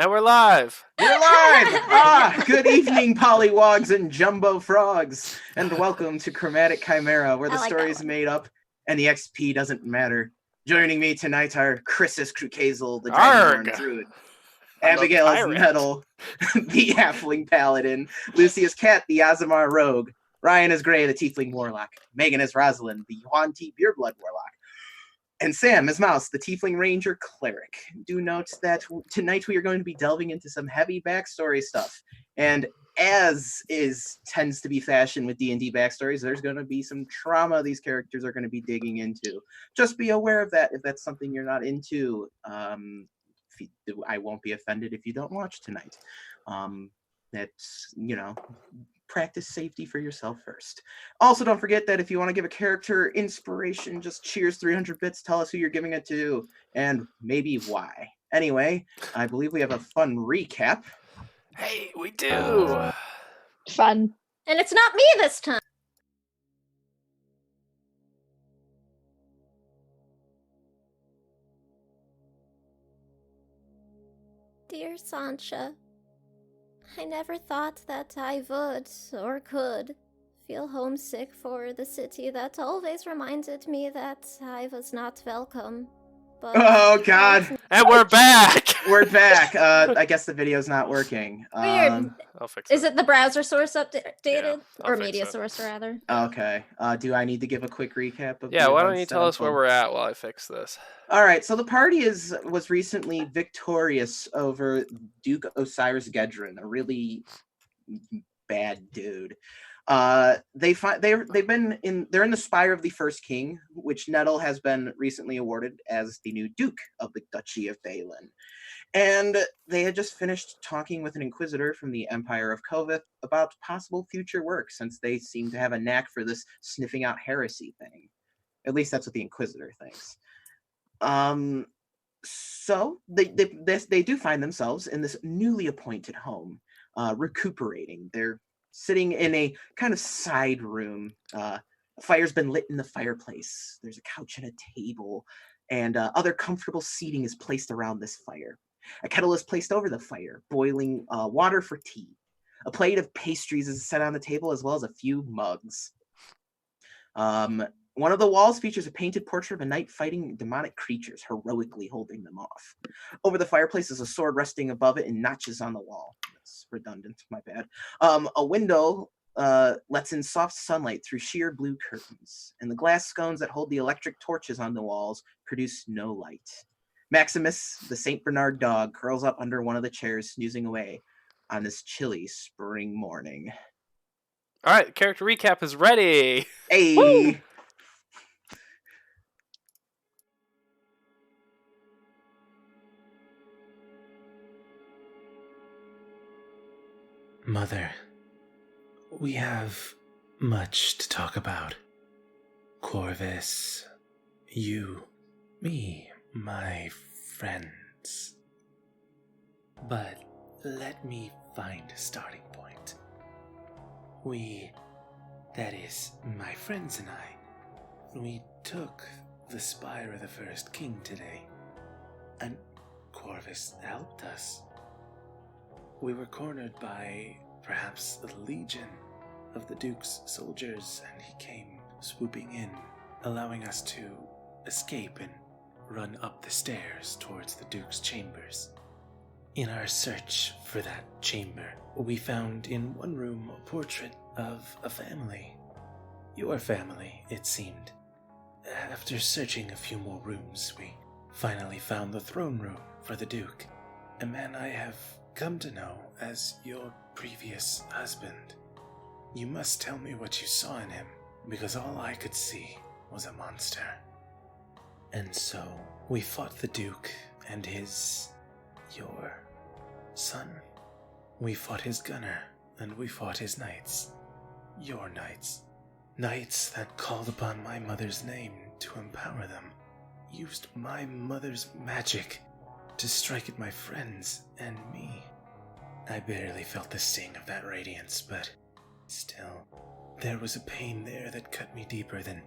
And we're live! We're live! Good evening, pollywogs and jumbo frogs, and welcome to Chromatic Chimera, where the story is made up and the XP doesn't matter. Joining me tonight are Chrysis Krukazel, the Dragonborn Druid, Abigail is Metal, the Halfling Paladin, Lucius Cat, the Azamar Rogue, Ryan is Gray, the Tiefling Warlock, Megan is Rosalind, the Yuan T. Beerblood Warlock, and Sam is Mouse, the Tiefling Ranger Cleric. Do note that tonight we are going to be delving into some heavy backstory stuff. And as tends to be fashion with D&D backstories, there's going to be some trauma these characters are going to be digging into. Just be aware of that if that's something you're not into. I won't be offended if you don't watch tonight. That's, practice safety for yourself first. Also, don't forget that if you want to give a character inspiration, just cheers 300 bits, tell us who you're giving it to, and maybe why. Anyway, I believe we have a fun recap. Hey, we do! Fun. And it's not me this time! Dear Sancha, I never thought that I would, or could, feel homesick for the city that always reminded me that I was not welcome. But oh, God! And we're back! We're back! I guess the video's not working. Weird. I'll fix it. Is it the browser source updated? Yeah, or media source, rather? Okay. Do I need to give a quick recap of why don't you tell us where we're at while I fix this? Alright, so the party was recently victorious over Duke Osiris Gedrin, a really bad dude. They're in the Spire of the First King, which Nettle has been recently awarded as the new Duke of the Duchy of Balin. And they had just finished talking with an inquisitor from the Empire of Kovith about possible future work, since they seem to have a knack for this sniffing out heresy thing. At least that's what the inquisitor thinks. So they do find themselves in this newly appointed home, recuperating. They're sitting in a kind of side room. A fire's been lit in the fireplace. There's a couch and a table, and other comfortable seating is placed around this fire. A kettle is placed over the fire, boiling water for tea. A plate of pastries is set on the table, as well as a few mugs. One of the walls features a painted portrait of a knight fighting demonic creatures, heroically holding them off. Over the fireplace is a sword resting above it and notches on the wall. That's redundant, my bad. A window lets in soft sunlight through sheer blue curtains, and the glass scones that hold the electric torches on the walls produce no light. Maximus, the St. Bernard dog, curls up under one of the chairs, snoozing away on this chilly spring morning. All right, character recap is ready. Hey! Woo! Mother, we have much to talk about. Corvus, you, me, my friends. But let me find a starting point. That is, my friends and we took the Spire of the First King today, and Corvus helped us. We were cornered by perhaps the legion of the Duke's soldiers, and he came swooping in, allowing us to escape and run up the stairs towards the Duke's chambers. In our search for that chamber, we found in one room a portrait of a family. Your family, it seemed. After searching a few more rooms, we finally found the throne room for the Duke, a man I have come to know as your previous husband. You must tell me what you saw in him, because all I could see was a monster. And so, we fought the Duke and your son. We fought his gunner, and we fought his knights. Your knights. Knights that called upon my mother's name to empower them. Used my mother's magic to strike at my friends and me. I barely felt the sting of that radiance, but still, there was a pain there that cut me deeper than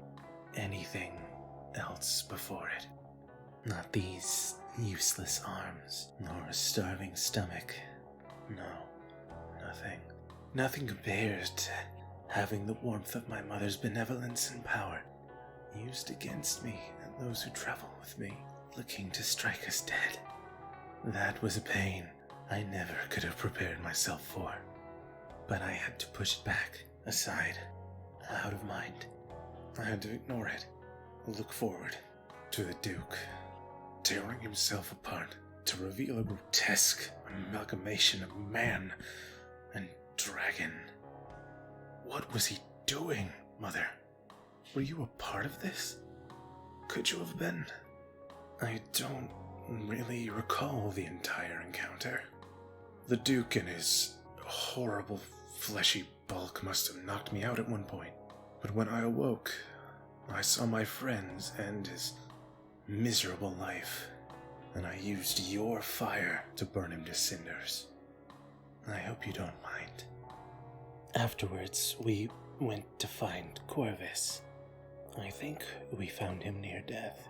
anything else before it. Not these useless arms, nor a starving stomach. No, nothing. Nothing compares to having the warmth of my mother's benevolence and power used against me and those who travel with me, looking to strike us dead. That was a pain I never could have prepared myself for. But I had to push it back, aside, out of mind. I had to ignore it, look forward to the Duke, tearing himself apart to reveal a grotesque amalgamation of man and dragon. What was he doing, Mother? Were you a part of this? Could you have been? I don't really recall the entire encounter. The Duke and his horrible fleshy bulk must have knocked me out at one point. But when I awoke, I saw my friends and his miserable life, and I used your fire to burn him to cinders. I hope you don't mind. Afterwards, we went to find Corvus. I think we found him near death.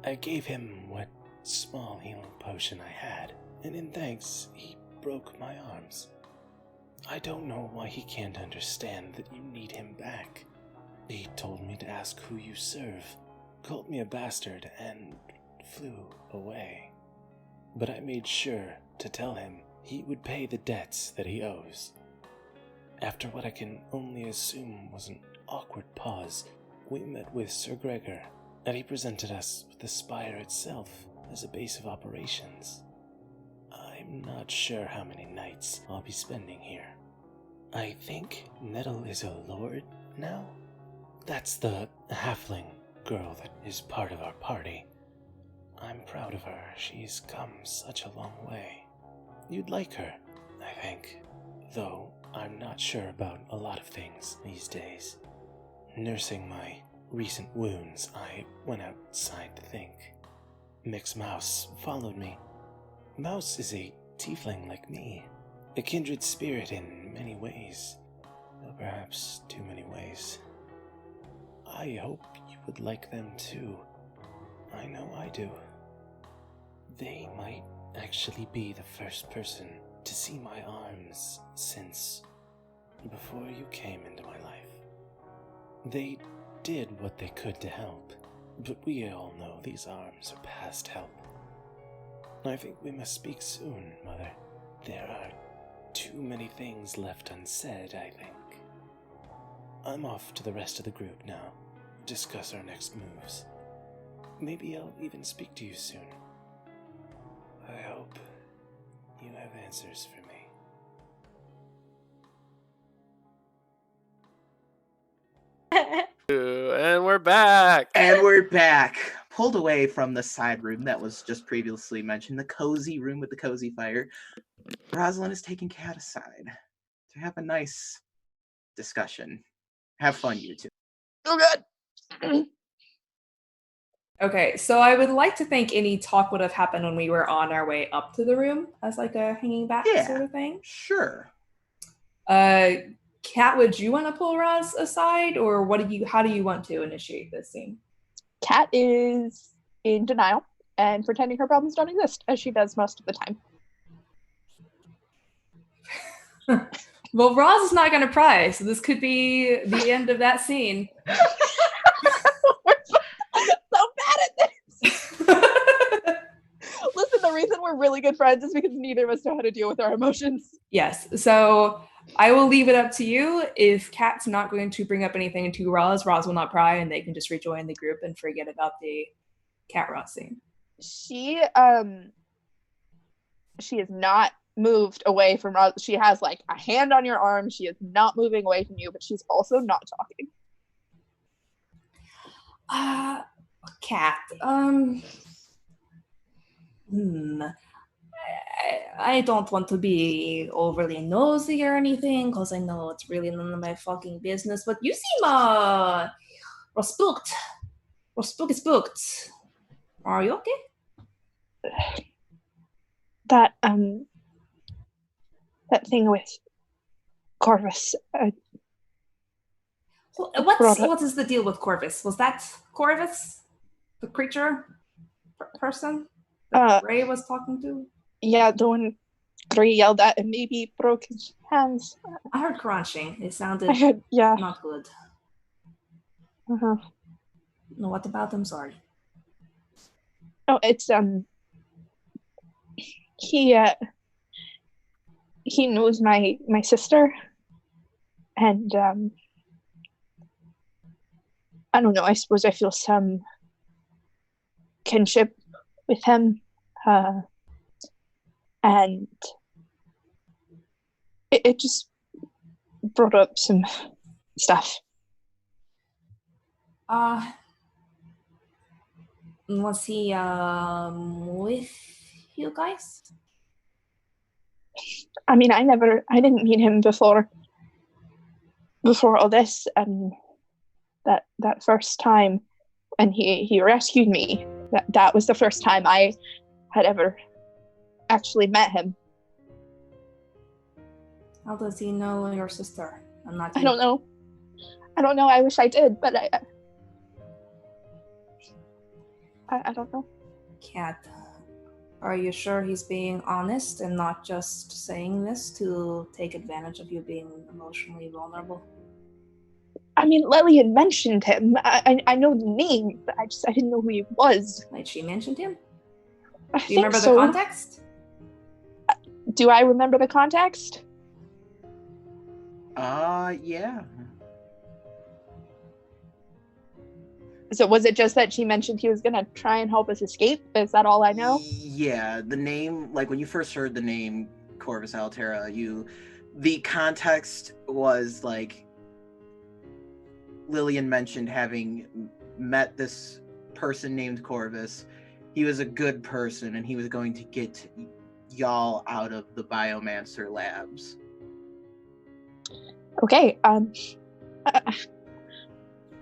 I gave him what small healing potion I had, and in thanks, he broke my arms. I don't know why he can't understand that you need him back. He told me to ask who you serve, called me a bastard, and flew away. But I made sure to tell him he would pay the debts that he owes. After what I can only assume was an awkward pause, we met with Sir Gregor, and he presented us with the spire itself as a base of operations. I'm not sure how many nights I'll be spending here. I think Nettle is a lord now? That's the halfling girl that is part of our party. I'm proud of her. She's come such a long way. You'd like her, I think. Though I'm not sure about a lot of things these days. Nursing my recent wounds, I went outside to think. Mix Mouse followed me. Mouse is a tiefling like me, a kindred spirit in many ways, though perhaps too many ways. I hope you would like them too. I know I do. They might actually be the first person to see my arms since before you came into my life. They did what they could to help, but we all know these arms are past help. I think we must speak soon, Mother. There are too many things left unsaid, I think. I'm off to the rest of the group now, discuss our next moves. Maybe I'll even speak to you soon. I hope you have answers for me. And we're back. And we're back. Pulled away from the side room that was just previously mentioned, the cozy room with the cozy fire. Rosalind is taking Kat aside to have a nice discussion. Have fun, you two. Oh, God. Okay, so I would like to think any talk would have happened when we were on our way up to the room as like a hanging back sort of thing. Sure. Kat, would you want to pull Roz aside, or how do you want to initiate this scene? Kat is in denial and pretending her problems don't exist, as she does most of the time. Well, Roz is not going to pry, so this could be the end of that scene. We're so bad at this. Listen, the reason we're really good friends is because neither of us know how to deal with our emotions. Yes, so I will leave it up to you. If Kat's not going to bring up anything to Roz will not pry, and they can just rejoin the group and forget about the Cat Roz scene. She is not moved away from Roz. She has like a hand on your arm. She is not moving away from you, but she's also not talking. Cat, I don't want to be overly nosy or anything, because I know it's really none of my fucking business, but you seem, spooked. Spooked. Are you okay? That thing with Corvus. What is the deal with Corvus? Was that Corvus? The creature? Person? that Ray was talking to? Yeah, the one Gray yelled at and maybe broke his hands. I heard crunching. It sounded I heard, yeah. not good. Uh-huh. No, what about them? Sorry. Oh, it's he knows my sister, and I don't know, I suppose I feel some kinship with him, and it just brought up some stuff. Was he with you guys? I mean, I didn't meet him before all this, and that first time, and he rescued me. That was the first time I had ever actually met him. How does he know your sister? I don't know. I wish I did, but I don't know. Cat, are you sure he's being honest and not just saying this to take advantage of you being emotionally vulnerable? I mean, Lillian mentioned him. I know the name, but I didn't know who he was. Like, she mentioned him? I Do you remember so. the context? Do I remember the context? Yeah. So was it just that she mentioned he was gonna try and help us escape? Is that all I know? Yeah, the name, like when you first heard the name Corvus Altera, the context was like Lillian mentioned having met this person named Corvus. He was a good person and he was going to get y'all out of the Biomancer labs. Okay,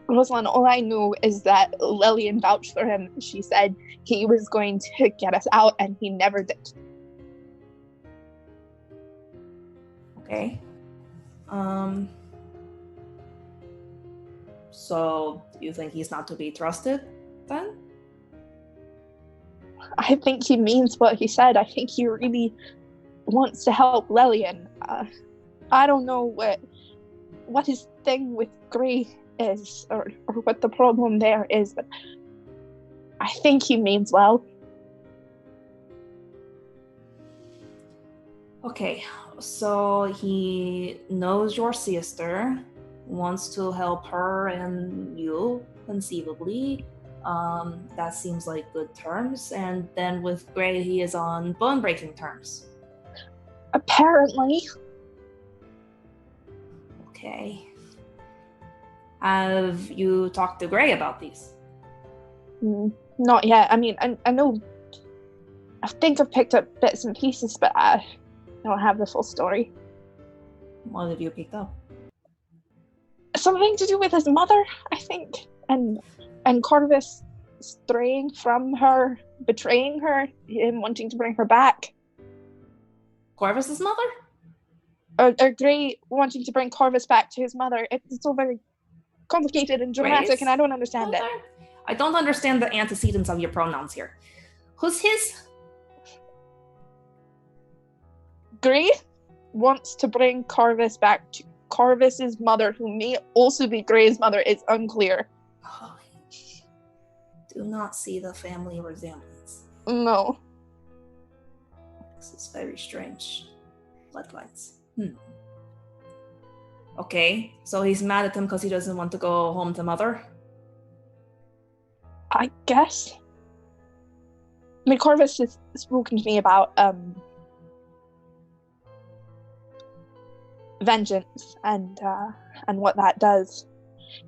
Rosalind, all I knew is that Lillian vouched for him. She said he was going to get us out, and he never did. Okay. So, you think he's not to be trusted, then? I think he means what he said. I think he really wants to help Lillian. I don't know what his thing with Gray is, or what the problem there is, but I think he means well. Okay, so he knows your sister, wants to help her and you, conceivably. That seems like good terms, and then with Gray, he is on bone-breaking terms. Apparently. Okay. Have you talked to Gray about these? Not yet. I mean, I know. I think I've picked up bits and pieces, but I don't have the full story. What have you picked up? Something to do with his mother, I think, and Corvus straying from her, betraying her, him wanting to bring her back. Corvus's mother? Or Gray wanting to bring Corvus back to his mother. It's all very complicated and dramatic, Gray's and I don't understand mother? it. I don't understand the antecedents of your pronouns here. Who's his? Gray wants to bring Corvus back to Corvus's mother, who may also be Gray's mother. It's unclear. Oh, do not see the family resemblance. No. This is very strange. Bloodlines. Okay, so he's mad at him because he doesn't want to go home to mother? I guess. I mean, Corvus has spoken to me about vengeance and what that does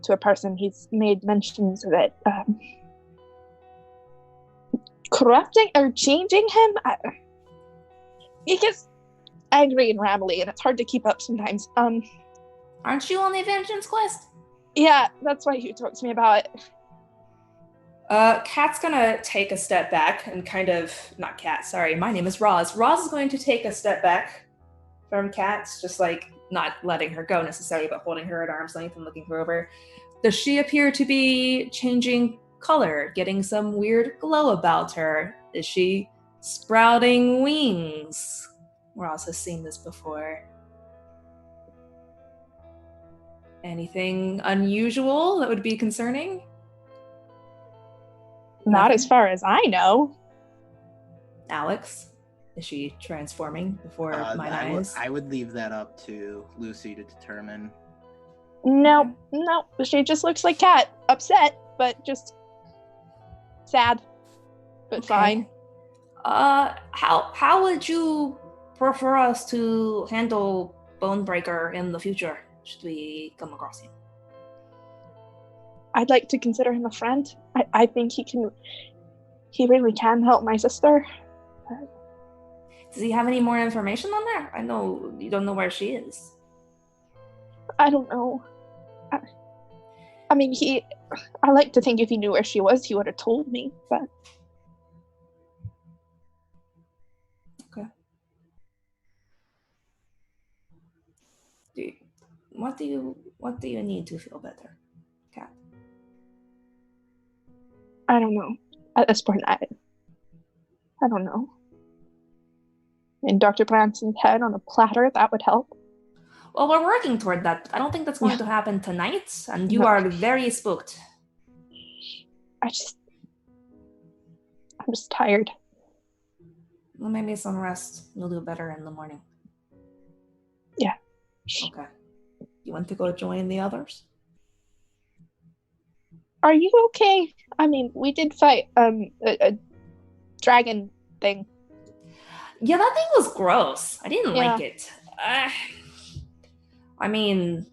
to a person. He's made mentions of it corrupting or changing him. He gets angry and rambly, and it's hard to keep up sometimes. Aren't you on a vengeance quest? Yeah, that's why he talks to me about it. Kat's gonna take a step back and kind of, not Kat, sorry, my name is Roz. Roz is going to take a step back from Kat's, just like not letting her go necessarily, but holding her at arm's length and looking her over. Does she appear to be changing color, getting some weird glow about her? Is she sprouting wings? Ross has seen this before. Anything unusual that would be concerning? Not Nothing? as far as I know. Alex? Is she transforming before my eyes? I would leave that up to Lucy to determine. No, she just looks like Cat. Upset, but just sad. But fine. How would you prefer us to handle Bonebreaker in the future, should we come across him? I'd like to consider him a friend. I think he really can help my sister. Does he have any more information on there? I know you don't know where she is. I don't know. I mean, I like to think if he knew where she was, he would have told me, but... Okay. What do you need to feel better, Kat? I don't know. At this point, I don't know. In Dr. Branson's head on a platter, that would help. Well, we're working toward that. I don't think that's going to happen tonight, and you are very spooked. I'm just tired. Well, maybe some rest. You'll do better in the morning. Yeah. Okay. You want to go join the others? Are you okay? I mean, we did fight a dragon thing. Yeah, that thing was gross. I didn't like it. I mean,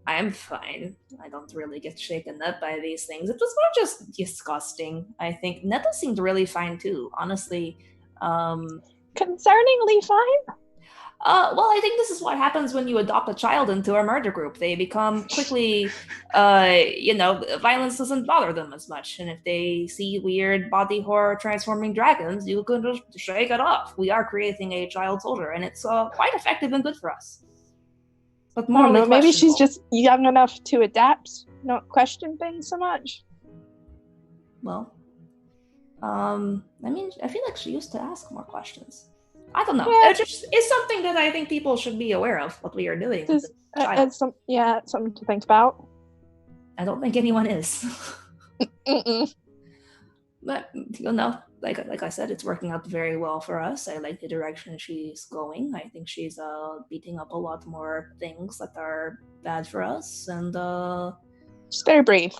I'm fine. I don't really get shaken up by these things. It was more just disgusting, I think. Nettle seemed really fine too, honestly. Concerningly fine? Well, I think this is what happens when you adopt a child into a murder group. They become quickly, violence doesn't bother them as much. And if they see weird body horror transforming dragons, you can just shake it off. We are creating a child soldier, and it's quite effective and good for us. But morally questionable. Maybe she's just young enough to adapt, not question things so much. Well, I mean, I feel like she used to ask more questions. I don't know. Yeah. It's something that I think people should be aware of, what we are doing. It's something to think about. I don't think anyone is. Mm-mm. But, like I said, it's working out very well for us. I like the direction she's going. I think she's beating up a lot more things that are bad for us. And she's very brave.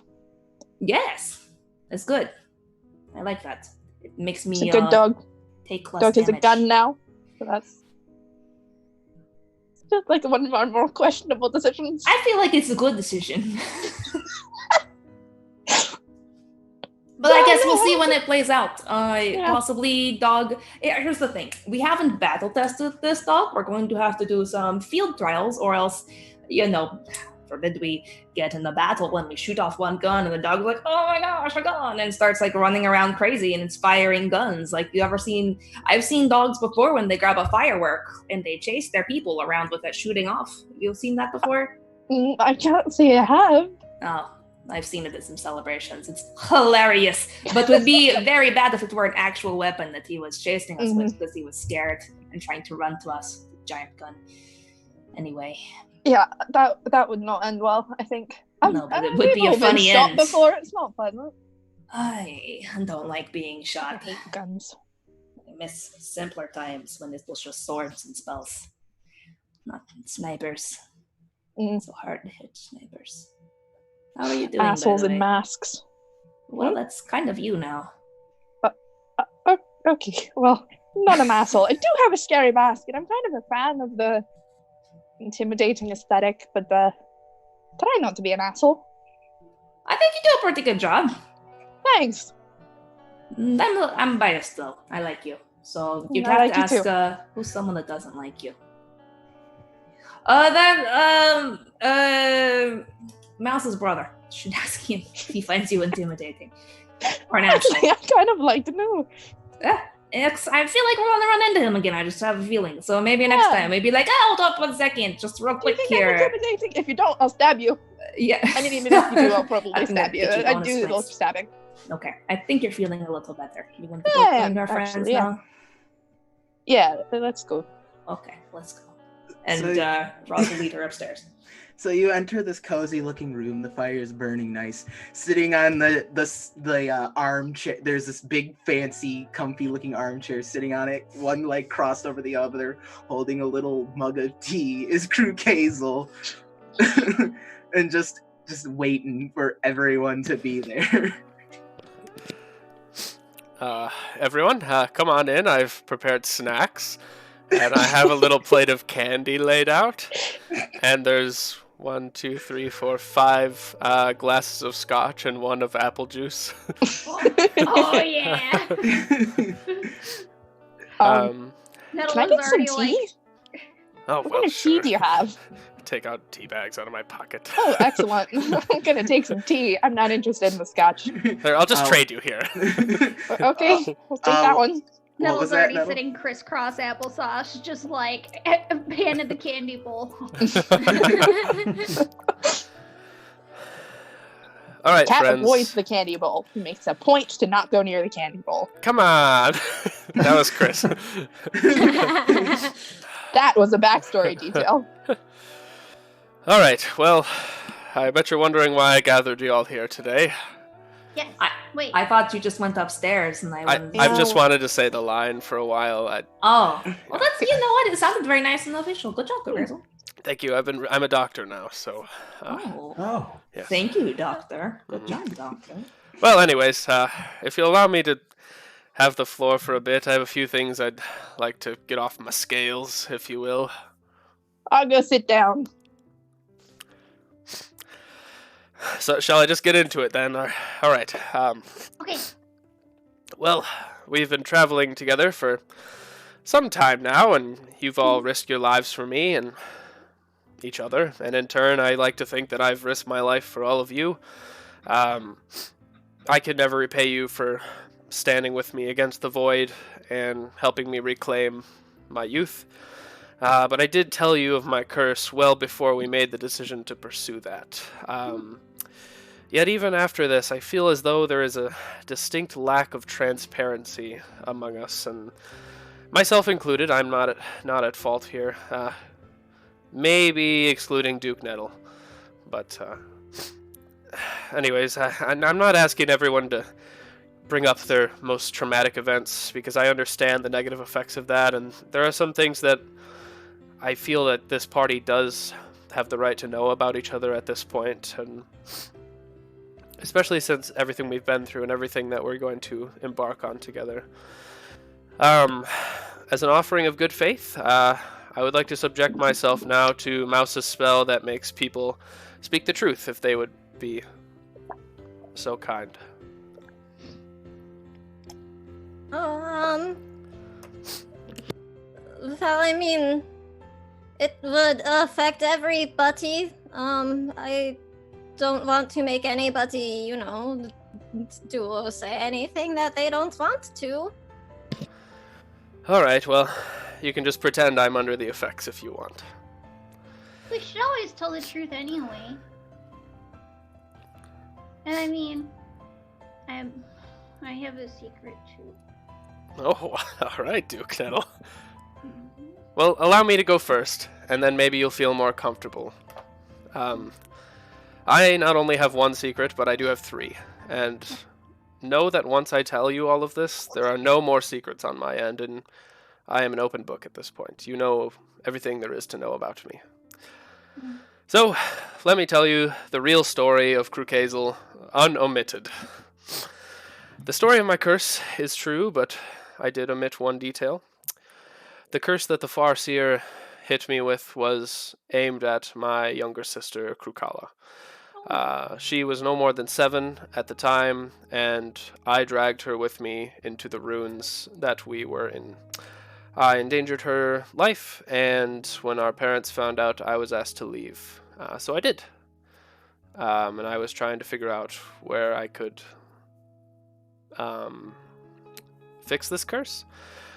Yes, it's good. I like that. It makes me it's a good dog. Take less dog damage. has a gun now, so that's just like one of our more questionable decisions. I feel like it's a good decision. But I guess we'll see when it plays out. Possibly dog. Here's the thing. We haven't battle tested this dog. We're going to have to do some field trials, or else, forbid we get in the battle when we shoot off one gun and the dog's like, oh my gosh, a gun, and starts like running around crazy and inspiring guns. Like, I've seen dogs before when they grab a firework and they chase their people around with it shooting off. You've seen that before? I can't say I have. Oh, I've seen it at some celebrations. It's hilarious, but would be very bad if it were an actual weapon that he was chasing us with, because he was scared and trying to run to us with a giant gun. Anyway. Yeah, that would not end well, I think. No, but it would be a funny end. Before, it's not pleasant. I don't like being shot. I hate guns. I miss simpler times when it was just swords and spells, not snipers. So hard to hit snipers. How are you doing? Assholes in masks. Well, that's kind of you now. Okay, well, not an asshole. I do have a scary mask, and I'm kind of a fan of the intimidating aesthetic, but try not to be an asshole. I think you do a pretty good job. Thanks. I'm biased though. I like you, so you'd have to ask who's someone that doesn't like you. Mouse's brother. Should ask him if he finds you intimidating or an asshole. Actually, I kind of like to know. Yeah. I feel like we're gonna run into him again. I just have a feeling. So maybe next time, maybe like, hold up 1 second, just real quick here. I'm intimidating? If you don't, I'll stab you. Yeah. I mean, even if you do, I'll probably stab you. I do love stabbing. Okay, I think you're feeling a little better. You want to go find our friends actually, yeah. now? You want to go find our friends actually, yeah. now? Yeah, let's go. Okay, let's go. And So- Roz will lead her upstairs. So you enter this cozy looking room. The fire is burning nice. Sitting on the armchair, there's this big fancy comfy looking armchair sitting on it, one leg crossed over the other, holding a little mug of tea is Crew Kazel. And just waiting for everyone to be there. Everyone, come on in. I've prepared snacks, and I have a little plate of candy laid out. And there's 1, 2, 3, 4, 5 glasses of scotch and 1 of apple juice. Oh yeah. Can I get some tea? Oh, What kind of tea do you have? Take out tea bags out of my pocket. Oh, excellent. I'm gonna take some tea. I'm not interested in the scotch. Here, I'll just trade you here. Okay, we'll take that one. What was Nettle's that, already Nettle? sitting crisscross applesauce, just like handed the candy bowl. All right, Cat friends. avoids the candy bowl. He makes a point to not go near the candy bowl. Come on. That was Chris. That was a backstory detail. All right, well, I bet you're wondering why I gathered you all here today. Yes. Wait. I thought you just went upstairs and I've just wanted to say the line for a while. Oh, well, that's, you know what? It sounded very nice and official. Good job, Basil. Thank you. I'm a doctor now, so. Oh, Yes. thank you, Doctor. Good job, Doctor. Well, anyways, if you'll allow me to have the floor for a bit, I have a few things I'd like to get off my scales, if you will. I'll go sit down. So, shall I just get into it then? All right. Okay. Well, we've been traveling together for some time now, and you've all risked your lives for me and each other, and in turn, I like to think that I've risked my life for all of you. I could never repay you for standing with me against the void and helping me reclaim my youth, but I did tell you of my curse well before we made the decision to pursue that. Yet even after this, I feel as though there is a distinct lack of transparency among us, and myself included. I'm not at fault here. Maybe excluding Duke Nettle, but anyways, I'm not asking everyone to bring up their most traumatic events because I understand the negative effects of that, and there are some things that I feel that this party does have the right to know about each other at this point, and especially since everything we've been through and everything that we're going to embark on together. As an offering of good faith, I would like to subject myself now to Mouse's spell that makes people speak the truth, if they would be so kind. Well, I mean, it would affect everybody. I don't want to make anybody, do or say anything that they don't want to. Alright, well, you can just pretend I'm under the effects if you want. We should always tell the truth anyway. And I mean, I have a secret too. Oh, alright, Duke Nettle. Well, allow me to go first, and then maybe you'll feel more comfortable. I not only have one secret, but I do have 3. And know that once I tell you all of this, there are no more secrets on my end, and I am an open book at this point. You know everything there is to know about me. So, let me tell you the real story of Krukazel, unomitted. The story of my curse is true, but I did omit one detail. The curse that the Farseer hit me with was aimed at my younger sister, Krukala. She was no more than 7 at the time, and I dragged her with me into the ruins that we were in. I endangered her life, and when our parents found out, I was asked to leave. So I did. And I was trying to figure out where I could fix this curse.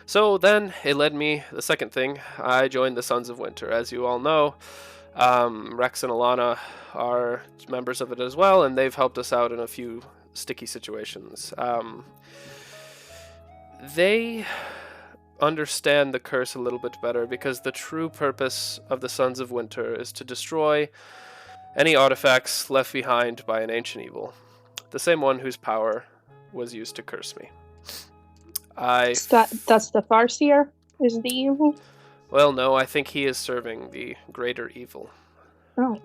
So then it led me, the second thing, I joined the Sons of Winter. As you all know, Rex and Alana are members of it as well, and they've helped us out in a few sticky situations. They understand the curse a little bit better because the true purpose of the Sons of Winter is to destroy any artifacts left behind by an ancient evil, the same one whose power was used to curse me. That's the Farseer is the evil? Well, no, I think he is serving the greater evil. Oh.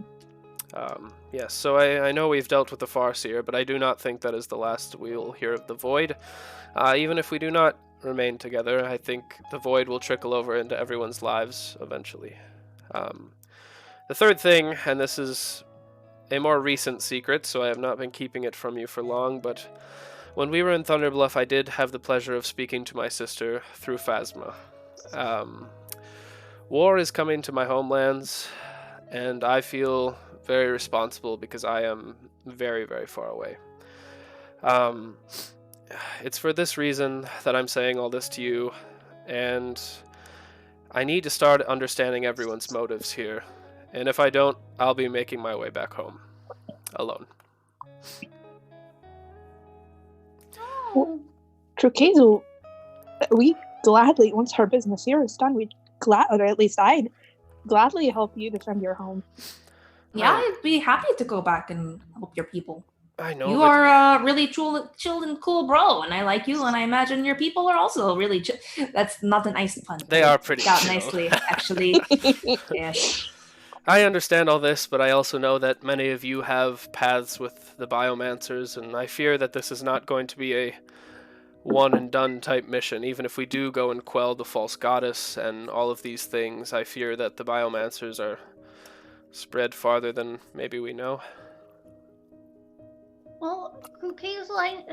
Yes, so I know we've dealt with the Farseer, but I do not think that is the last we will hear of the Void. Even if we do not remain together, I think the Void will trickle over into everyone's lives eventually. The third thing, and this is a more recent secret, so I have not been keeping it from you for long, but when we were in Thunderbluff, I did have the pleasure of speaking to my sister through Phasma. War is coming to my homelands, and I feel very responsible because I am very, very far away. It's for this reason that I'm saying all this to you, and I need to start understanding everyone's motives here. And if I don't, I'll be making my way back home. Alone. Truquezo, we gladly, once our business here is done, or at least I'd gladly help you defend your home. Yeah, I'd be happy to go back and help your people. I know. You are a really chill and cool bro, and I like you, and I imagine your people are also really chill. That's not a nice pun. They are pretty chill. Nicely, actually. Yeah. I understand all this, but I also know that many of you have paths with the Biomancers, and I fear that this is not going to be a one-and-done type mission. Even if we do go and quell the false goddess and all of these things, I fear that the Biomancers are spread farther than maybe we know. Well, Crook's like...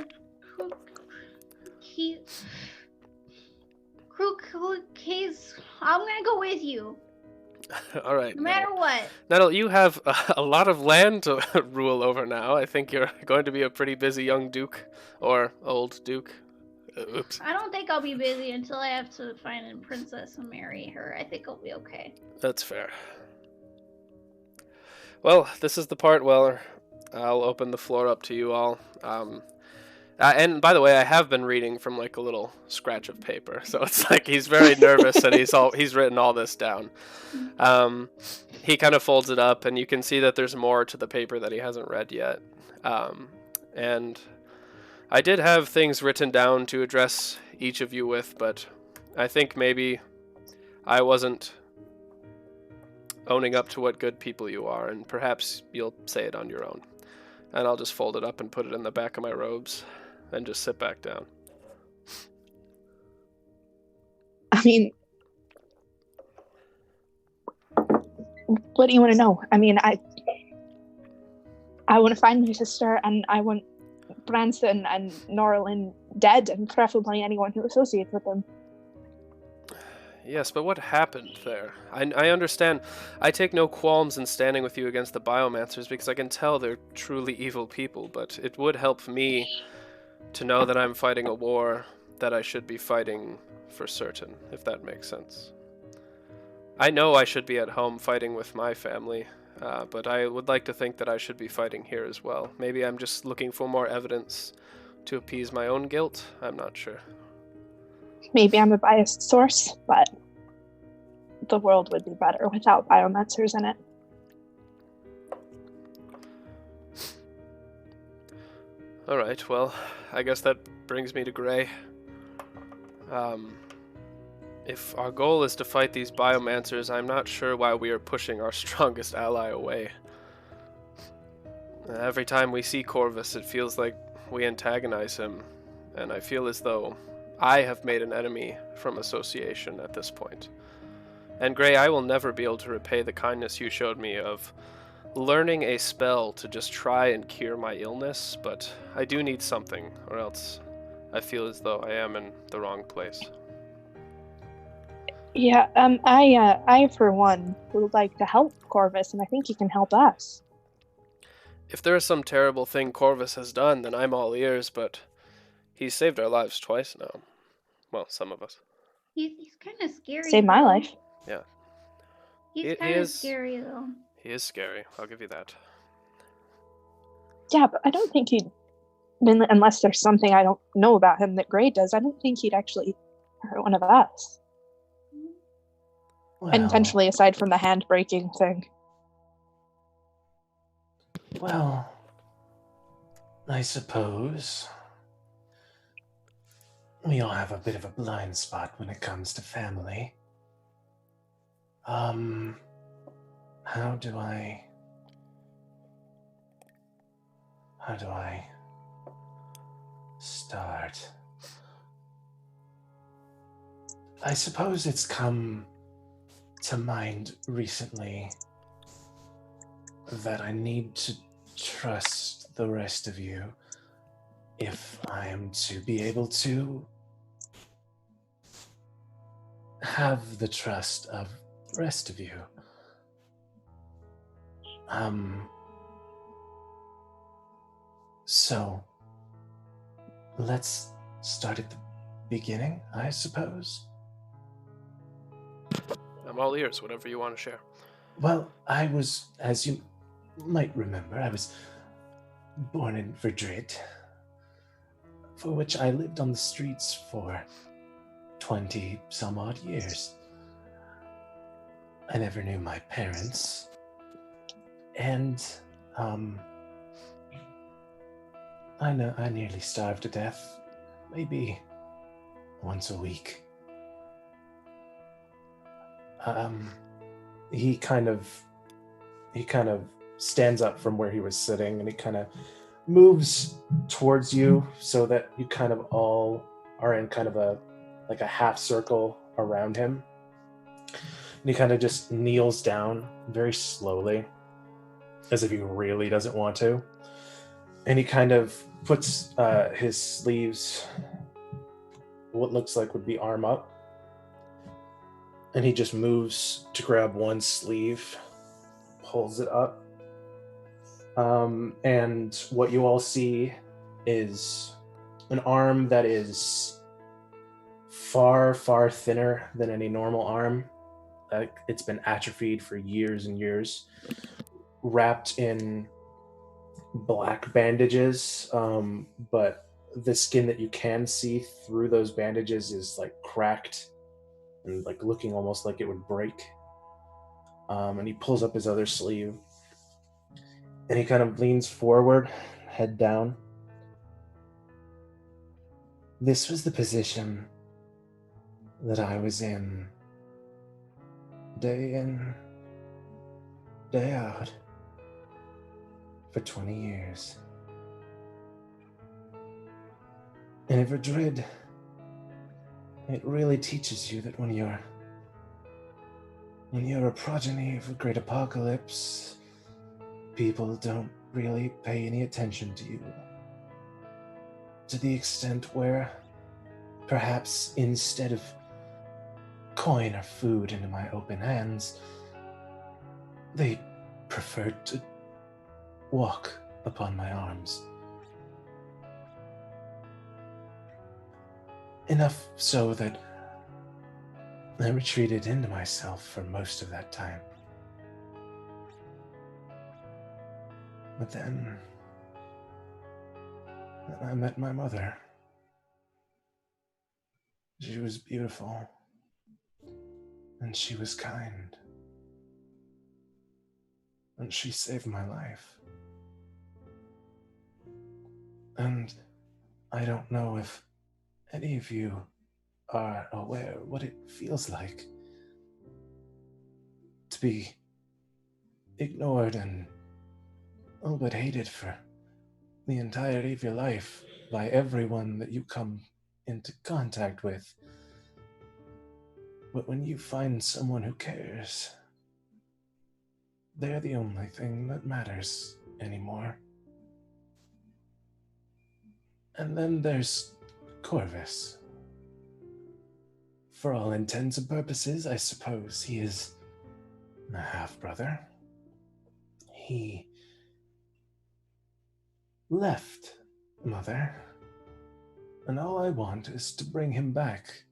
Crook's... I'm gonna go with you. All right. No matter what. Nettle, you have a lot of land to rule over now. I think you're going to be a pretty busy young duke, or old duke. Oops. I don't think I'll be busy until I have to find a princess and marry her. I think I'll be okay. That's fair. Well, this is the part where I'll open the floor up to you all. And by the way, I have been reading from like a little scratch of paper, so it's like he's very nervous and he's written all this down. He kind of folds it up, and you can see that there's more to the paper that he hasn't read yet. And I did have things written down to address each of you with, but I think maybe I wasn't owning up to what good people you are, and perhaps you'll say it on your own. And I'll just fold it up and put it in the back of my robes and just sit back down. I mean, what do you want to know? I mean, I want to find my sister, and I want Branson and Norlin dead, and preferably anyone who associates with them. Yes, but what happened there? I understand. I take no qualms in standing with you against the Biomancers because I can tell they're truly evil people, but it would help me to know that I'm fighting a war that I should be fighting for certain, if that makes sense. I know I should be at home fighting with my family, but I would like to think that I should be fighting here as well. Maybe I'm just looking for more evidence to appease my own guilt. I'm not sure. Maybe I'm a biased source, but the world would be better without Biomancers in it. Alright, well, I guess that brings me to Gray. If our goal is to fight these Biomancers, I'm not sure why we are pushing our strongest ally away. Every time we see Corvus, it feels like we antagonize him, and I feel as though I have made an enemy from association at this point. And Gray, I will never be able to repay the kindness you showed me of learning a spell to just try and cure my illness, but I do need something, or else I feel as though I am in the wrong place. Yeah, I for one would like to help Corvus, and I think he can help us. If there is some terrible thing Corvus has done, then I'm all ears, but he's saved our lives twice now. Well, some of us. He's kind of scary. Saved my life. Yeah. He's kind of scary, though. He is scary, I'll give you that. Yeah, but I don't think he'd mean, unless there's something I don't know about him that Gray does, I don't think he'd actually hurt one of us. Well, Intentionally, aside from the hand breaking thing. Well, I suppose we all have a bit of a blind spot when it comes to family. How do I start? I suppose it's come to mind recently that I need to trust the rest of you if I am to be able to have the trust of the rest of you. So let's start at the beginning, I suppose. I'm all ears, whatever you want to share. Well, I was, as you might remember, I was born in Madrid, for which I lived on the streets for 20 some odd years. I never knew my parents, and I nearly starved to death, maybe once a week. He kind of stands up from where he was sitting, and he kind of moves towards you so that you kind of all are in kind of a half circle around him. And he kind of just kneels down very slowly, as if he really doesn't want to. And he kind of puts his sleeves, what looks like would be arm up, and he just moves to grab one sleeve, pulls it up, and what you all see is an arm that is far, far thinner than any normal arm. It's been atrophied for years and years, wrapped in black bandages, but the skin that you can see through those bandages is like cracked and like looking almost like it would break. And he pulls up his other sleeve, and he kind of leans forward, head down. This was the position that I was in, day in, day out, for 20 years. And in Madrid, it really teaches you that when you're a progeny of a great apocalypse, people don't really pay any attention to you. To the extent where, perhaps instead of coin or food into my open hands, they preferred to walk upon my arms. Enough so that I retreated into myself for most of that time. But then I met my mother. She was beautiful, and she was kind, and she saved my life. And I don't know if any of you are aware what it feels like to be ignored and all but hated for the entirety of your life by everyone that you come into contact with. But when you find someone who cares, they're the only thing that matters anymore. And then there's Corvus. For all intents and purposes, I suppose he is a half-brother. He left Mother, and all I want is to bring him back.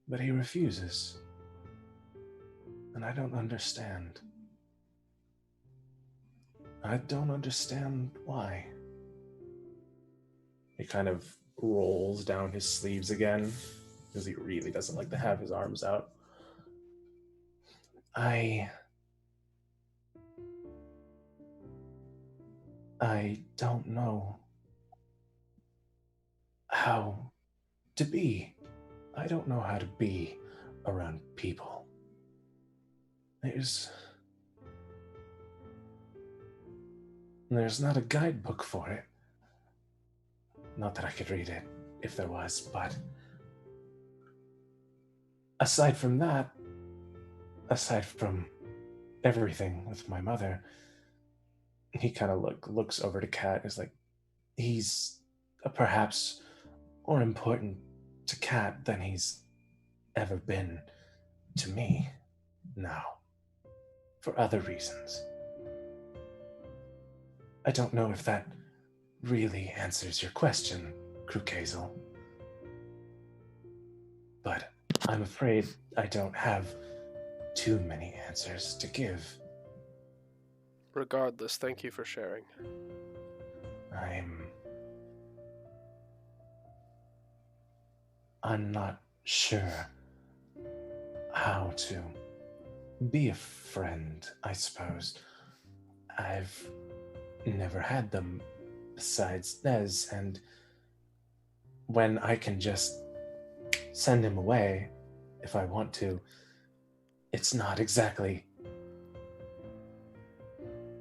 But he refuses. And I don't understand. I don't understand why. He kind of rolls down his sleeves again, because he really doesn't like to have his arms out. I don't know how to be. I don't know how to be around people. There's not a guidebook for it. Not that I could read it if there was, but aside from that, aside from everything with my mother, he kind of looks over to Kat and is like, he's perhaps more important to Kat than he's ever been to me now, for other reasons. I don't know if that really answers your question, Krukazel, but I'm afraid I don't have too many answers to give. Regardless, thank you for sharing. I'm not sure how to be a friend, I suppose. I've never had them besides Nez, and when I can just send him away if I want to, it's not exactly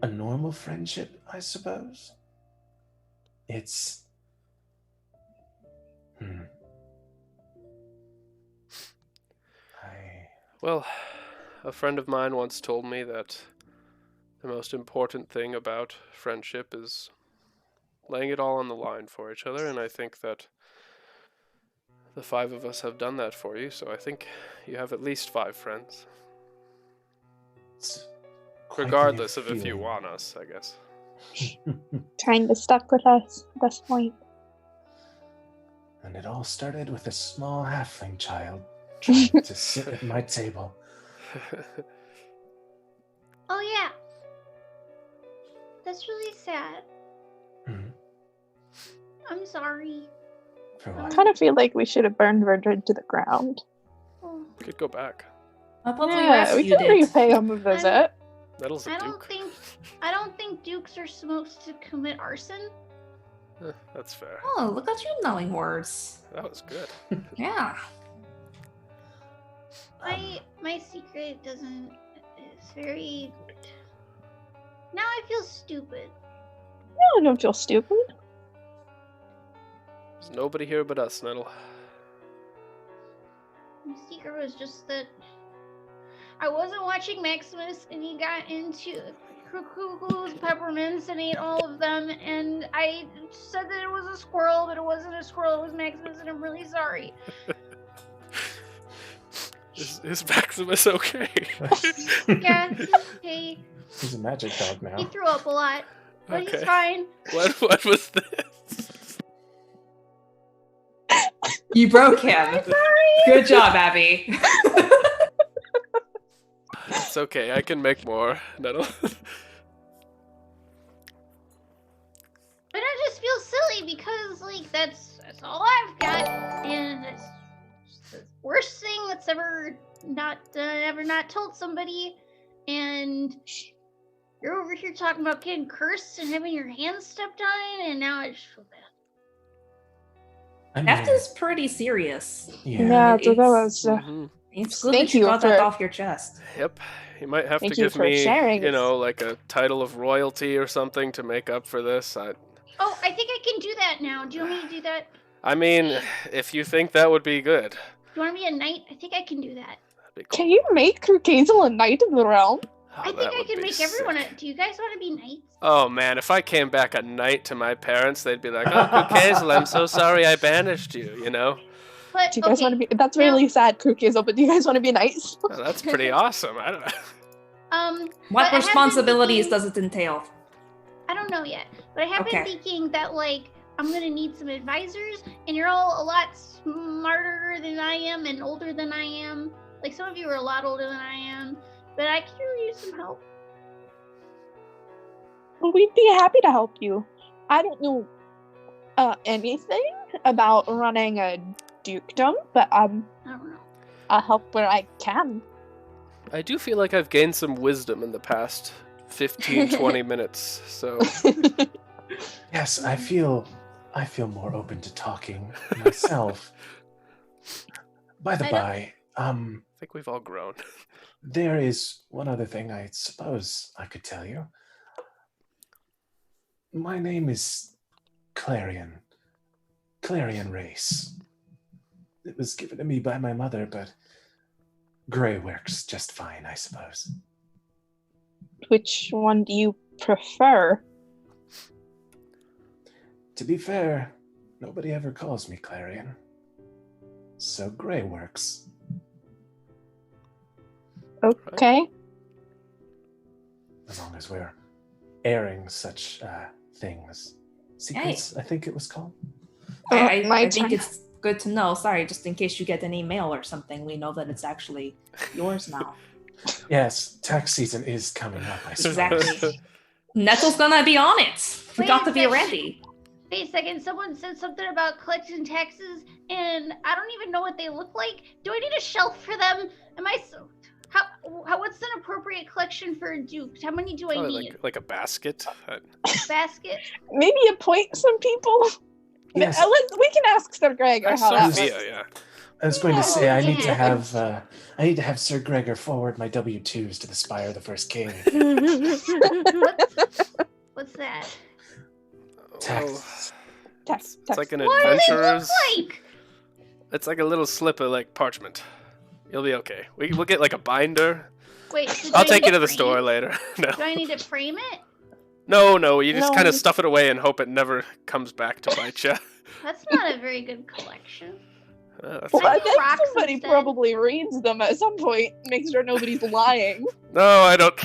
a normal friendship, I suppose. It's... Well, a friend of mine once told me that the most important thing about friendship is laying it all on the line for each other, and I think that the 5 of us have done that for you, so I think you have at least 5 friends. Regardless of if you want us, I guess. Kind of stuck with us at this point. And it all started with a small halfling child trying to sit at my table. Oh yeah. That's really sad. I'm sorry. For I what? kind of feel like we should have burned Verdred to the ground. We could go back. I thought we Yeah, we rescued can it. repay him a visit. Nettle's a I duke. don't think dukes are supposed to commit arson. That's fair. Oh, look at you knowing words. That was good. Yeah. My secret doesn't. It's very. Now I feel stupid. No, I don't feel stupid. There's nobody here but us, Nettle. My secret was just that I wasn't watching Maximus and he got into Cuckoo's peppermints and ate all of them, and I said that it was a squirrel, but it wasn't a squirrel, it was Maximus, and I'm really sorry. Is Maximus okay? Yeah, he's okay. He's a magic dog now. He threw up a lot, but Okay. he's fine. What was this? You broke him. Good job, Abby. It's okay, I can make more, Nettle. But I just feel silly because, like, that's all I've got, and it's the worst thing that's ever not told somebody, and you're over here talking about getting cursed and having your hands stepped on, and now I just feel bad. Theft is pretty serious. Yeah, so that was. It's good Thank that you you got for- that off your chest. Yep. You might have Thank to you give for me, sharing. like a title of royalty or something to make up for this. Oh, I think I can do that now. Do you want me to do that? I mean, if you think that would be good. Do you want to be a knight? I think I can do that. That'd be cool. Can you make Krukazel a knight of the realm? Oh, I think that I would can be make everyone sick. do you guys want to be knights? Oh man, if I came back a knight to my parents, they'd be like, "Oh, Krukazel, I'm so sorry I banished you," you know? But Do you guys want to be? That's really sad, Krukazel, but do you guys want to be knights? Oh, that's pretty awesome. I don't know. What but I have been responsibilities thinking- does it entail? I don't know yet, but I have been Okay. thinking that, like, I'm gonna need some advisors, and you're all a lot smarter than I am and older than I am. Like, some of you are a lot older than I am, but I could really use some help. Well, we'd be happy to help you. I don't know anything about running a dukedom, but I don't know. I'll help where I can. I do feel like I've gained some wisdom in the past 15, 20 minutes, so... Yes, I feel more open to talking myself. By the by, I think we've all grown. there is one other thing I suppose I could tell you. My name is Clarion. Clarion Race. It was given to me by my mother, but Gray works just fine, I suppose. Which one do you prefer? To be fair, nobody ever calls me Clarion. So Gray works. Okay. As long as we're airing such things. Secrets, I think it was called. I think it's good to know. Sorry, just in case you get an email or something, we know that it's actually yours now. Yes, tax season is coming up, I suppose. Exactly. Nettle's gonna be on it. We Wait got a to be second. ready. Wait a second, someone said something about collecting taxes, and I don't even know what they look like. Do I need a shelf for them? Am I so... How what's an appropriate collection for a duke? How many do I Probably need? like a basket. Basket? Maybe appoint some people. Yes. We can ask Sir Gregor how that works. Sophia, yeah. I was going to say I need to Yeah. have Sir Gregor forward my W-2s to the Spire of the First King. What's that? Tax. It's like an What do they adventurer's. look like? It's like a little slip of like parchment. You'll be okay. We'll get like a binder. Wait, so do I'll I take need you to the frame? store later. No. Do I need to frame it? No, you just No. kind of stuff it away and hope it never comes back to bite you. That's not a very good collection. Well, I do think rocks somebody instead. probably reads them at some point, make sure nobody's lying. No, I don't.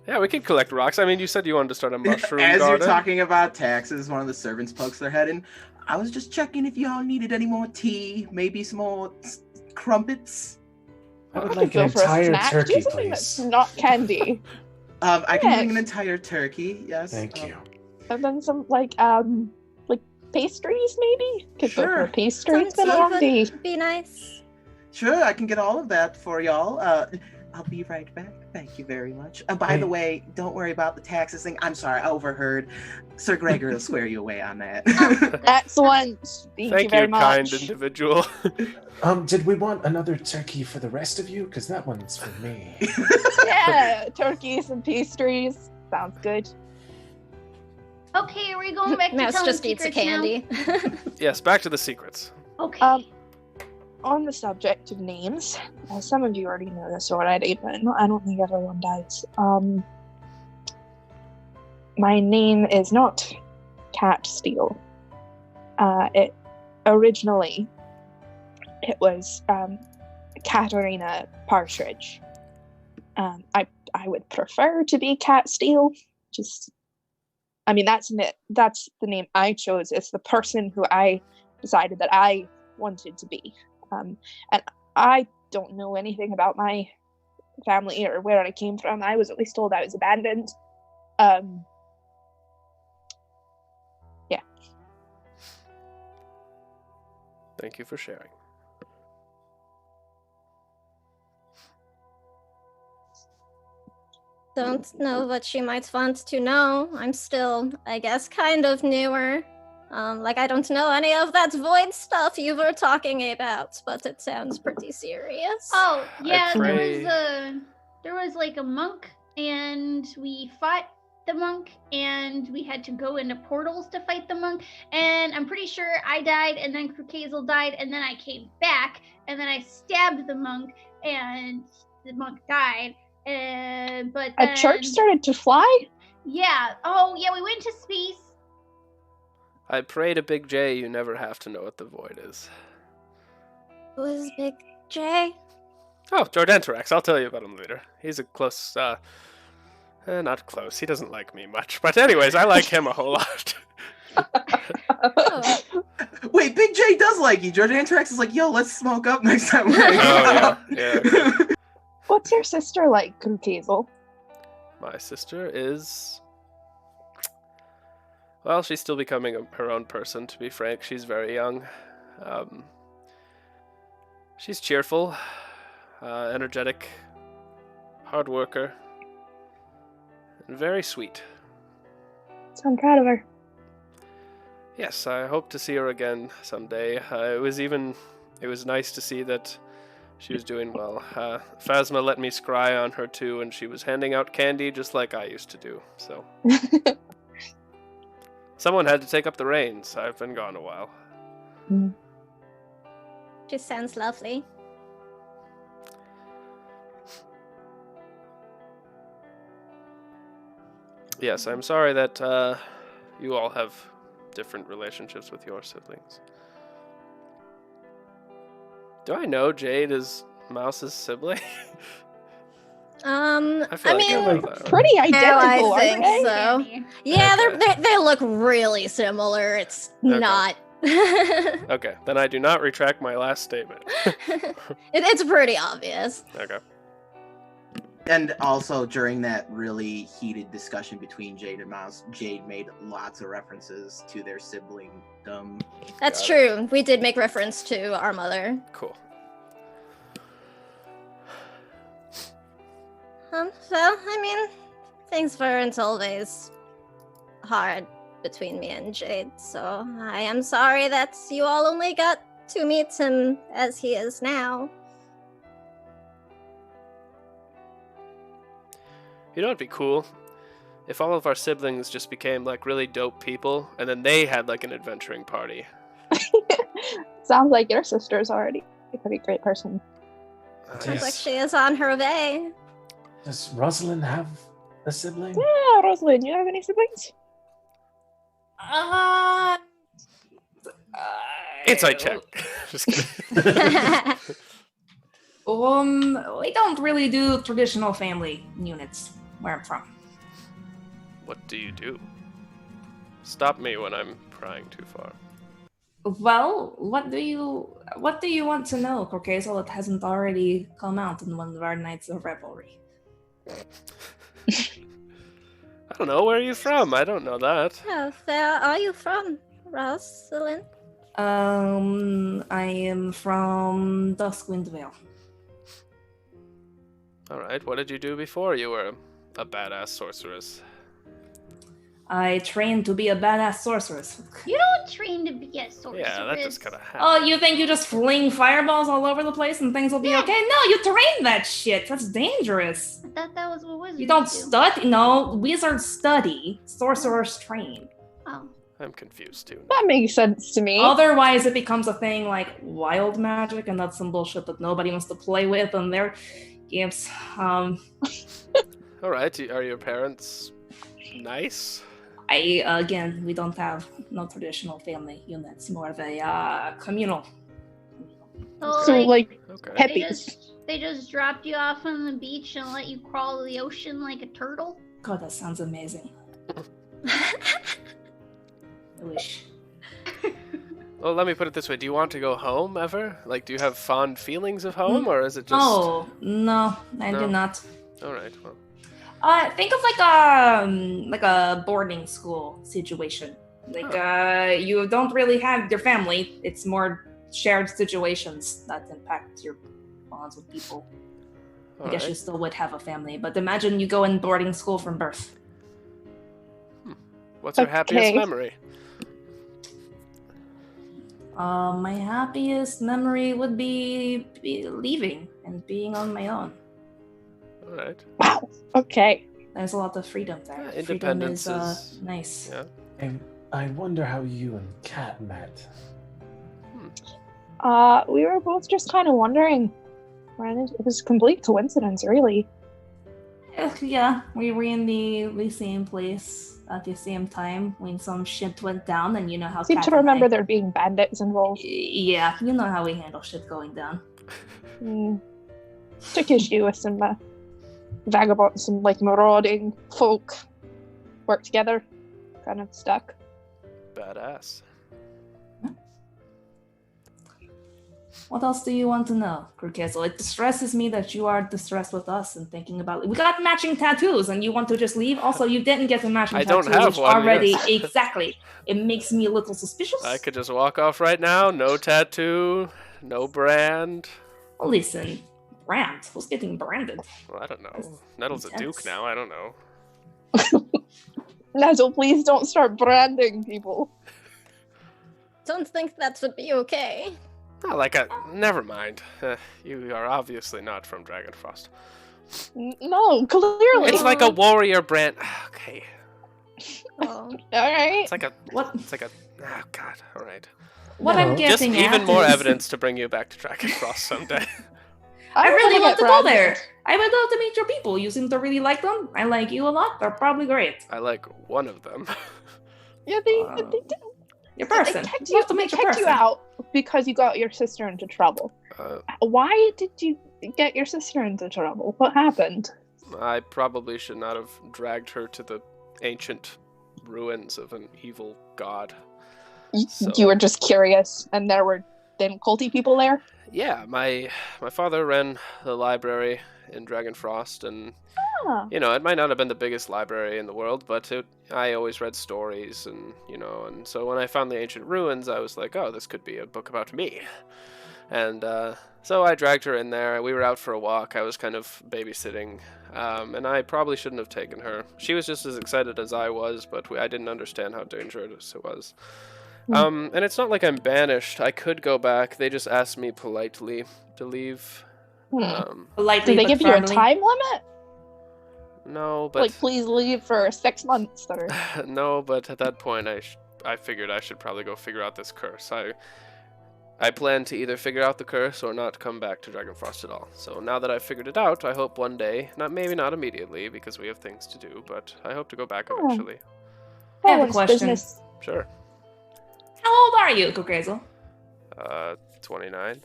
Yeah, we can collect rocks. I mean, you said you wanted to start a mushroom As garden. you're talking about taxes, one of the servants pokes their head in. I was just checking if y'all needed any more tea, maybe some more crumpets. I would could like go an for a entire snack. Do turkey, something that's please. not candy. I can Yeah. bring an entire turkey. Yes. Thank you. And then some like pastries maybe? Could go Sure. for pastries Some and tea candy. would be nice. Sure, I can get all of that for y'all. I'll be right back. Thank you very much. By the way, don't worry about the taxes thing. I'm sorry, I overheard. Sir Gregor will swear you away on that. Excellent. Thank you Thank very you, much. kind individual. Did we want another turkey for the rest of you? Because that one's for me. Yeah, turkeys and pastries. Sounds good. Okay, are we going back to Mouse telling just eats a secrets now? candy. Yes, back to the secrets. Okay. On the subject of names, some of you already know this already, but I don't think everyone does. My name is not Cat Steel. It originally it was Katarina Partridge. I would prefer to be Cat Steel. That's the name I chose. It's the person who I decided that I wanted to be. And I don't know anything about my family or where I came from. I was at least told I was abandoned. Yeah. Thank you for sharing. Don't know what she might want to know. I'm still, I guess, kind of newer. I don't know any of that void stuff you were talking about, but it sounds pretty serious. Oh, yeah, pray- there was like a monk, and we fought the monk, and we had to go into portals to fight the monk, and I'm pretty sure I died, and then Krukazel died, and then I came back, and then I stabbed the monk, and the monk died. But then, A church started to fly? Yeah. Oh, yeah, we went to space. I pray to Big J you never have to know what the void is. Who is Big J? Oh, Jordantarax. I'll tell you about him later. He's a close, not close. He doesn't like me much. But anyways, I like him a whole lot. Oh, Wait, Big J does like you. George Antarax is like, yo, let's smoke up next time. Yeah. What's your sister like, Krukazel? My sister is... Well, she's still becoming her own person, to be frank. She's very young. She's cheerful, energetic, hard worker, and very sweet. So I'm proud of her. Yes, I hope to see her again someday. It was nice to see that she was doing well. Phasma let me scry on her too, and she was handing out candy just like I used to do, so... Someone had to take up the reins. I've been gone a while. She sounds lovely. Yes, I'm sorry that you all have different relationships with your siblings. Do I know Jade is Mouse's sibling? I feel like I know that. Pretty identical, I think aren't they? so. Yeah, Okay. they look really similar. It's not. Okay, then I do not retract my last statement. It's pretty obvious. Okay. And also during that really heated discussion between Jade and Mouse, Jade made lots of references to their siblingdom. That's true. We did make reference to our mother. Cool. Well, I mean, things weren't always hard between me and Jade, so I am sorry that you all only got to meet him as he is now. You know what'd be cool? If all of our siblings just became like really dope people, and then they had like an adventuring party. Sounds like your sister's already a pretty great person. Sounds like she is on her way. Does Rosalind have a sibling? Yeah, Rosalind, you have any siblings? Insight check. Just kidding. We don't really do traditional family units where I'm from. What do you do? Stop me when I'm prying too far. Well, what do you want to know, Corcazel? It hasn't already come out in one of our nights of revelry. I don't know. Where are you from? I don't know that. Oh, where are you from, Rosalind? I am from Duskwind Vale. Alright, what did you do before you were a badass sorceress? I trained to be a badass sorceress. You don't train to be a sorceress. Yeah, that just kind of happened. Oh, you think you just fling fireballs all over the place and things will be okay? No, you train that shit. That's dangerous. I thought that was what wizards You don't do. study. No, wizards study. Sorcerers train. Oh. I'm confused too. That makes sense to me. Otherwise, it becomes a thing like wild magic, and that's some bullshit that nobody wants to play with on their games. Alright, are your parents nice? Again, we don't have no traditional family units, more of a communal. So, like, Okay. They just dropped you off on the beach and let you crawl to the ocean like a turtle? God, that sounds amazing. I wish. Well, let me put it this way. Do you want to go home ever? Like, do you have fond feelings of home, or is it just... Oh, no, I do not. Alright, well. Think of like a boarding school situation. Like you don't really have your family. It's more shared situations that impact your bonds with people. I guess you still would have a family, but imagine you go in boarding school from birth. What's your happiest memory? My happiest memory would be leaving and being on my own. Alright. Wow. Okay. There's a lot of freedom there. Yeah, Freedom independence is nice. Yeah. And I wonder how you and Kat met. We were both just kind of wondering. Right? It was complete coincidence, really. Yeah, we were in the same place at the same time when some shit went down, and you know how. I seem to remember there being bandits involved. Yeah, you know how we handle shit going down. Took issue with some vagabonds, some like marauding folk work together, kind of stuck. Badass. What else do you want to know, Kurkezel? It distresses me that you are distressed with us and thinking about it. We got matching tattoos and you want to just leave? Also, you didn't get a matching I tattoo, don't have which one, already, yes. exactly. It makes me a little suspicious. I could just walk off right now. No tattoo, no brand. Well, listen, brand? Who's getting branded? Well, I don't know. Nettle's a duke now. I don't know. Nettle, please don't start branding people. Don't think that would be okay. Not like never mind. You are obviously not from Dragonfrost. No, clearly. It's like a warrior brand. Okay. Oh. Alright. It's like a. What? It's like a. Oh God. All right. What No. I'm Just getting even at more is- evidence to bring you back to Dragonfrost someday. I really wanna want get to go branded. there. I would love to meet your people. You seem to really like them. I like you a lot. They're probably great. I like one of them. Yeah, they did. Your person. They kicked You have to they meet your kicked you person. out because you got your sister into trouble. Why did you get your sister into trouble? What happened? I probably should not have dragged her to the ancient ruins of an evil god. You were just curious, and there were then culty people there? Yeah, my father ran the library in Dragonfrost, and Ah. you know, it might not have been the biggest library in the world, but I always read stories, and you know, and so when I found the ancient ruins, I was like, oh, this could be a book about me. And so I dragged her in there. We were out for a walk. I was kind of babysitting, and I probably shouldn't have taken her. She was just as excited as I was, but I didn't understand how dangerous it was. And it's not like I'm banished. I could go back. They just asked me politely to leave. Politely, Did they but give you a firmly. time limit? No, but Like, please leave for 6 months, or... no, but at that point, I figured I should probably go figure out this curse. I plan to either figure out the curse or not come back to Dragonfrost at all. So now that I've figured it out, I hope one day, maybe not immediately because we have things to do, but I hope to go back eventually. I have a Everyone's question. business. Sure. How old are you, Kukrazel? 29.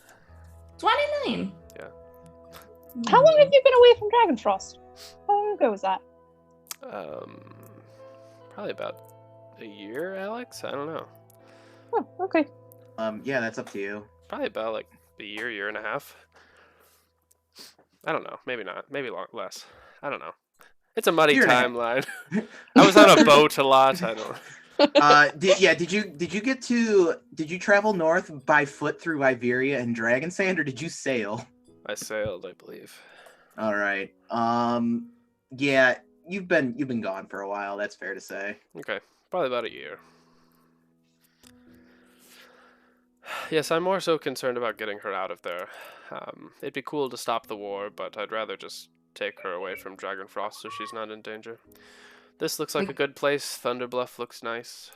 29. Yeah. How long have you been away from Dragonfrost? How long ago was that? Probably about a year, Alex? I don't know. Oh, okay. Yeah, that's up to you. Probably about like a year and a half. I don't know. Maybe not. Maybe less. I don't know. It's a muddy Year and a half. timeline. I was on a boat a lot. I don't. Did you travel north by foot through Iberia and Dragonsand, or did you sail? I sailed, I believe. All right. Yeah, you've been gone for a while. That's fair to say. Okay, probably about a year. Yes, I'm more so concerned about getting her out of there. It'd be cool to stop the war, but I'd rather just take her away from Dragonfrost so she's not in danger. This looks like a good place. Thunderbluff looks nice.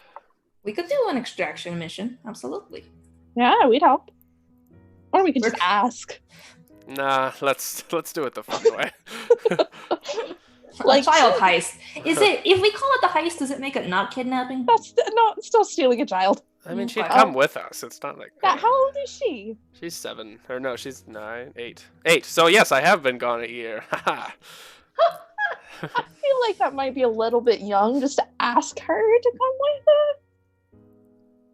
We could do an extraction mission. Absolutely. Yeah, we'd help. Or we could just ask. Nah, let's do it the fun way. Like child heist. Is it? If we call it the heist, does it make it not kidnapping? That's not still stealing a child. I mean, she'd Okay. come with us. It's not like... Yeah, how old is she? She's 7. Or no, she's 9. 8. 8. So yes, I have been gone a year. Haha. I feel like that might be a little bit young just to ask her to come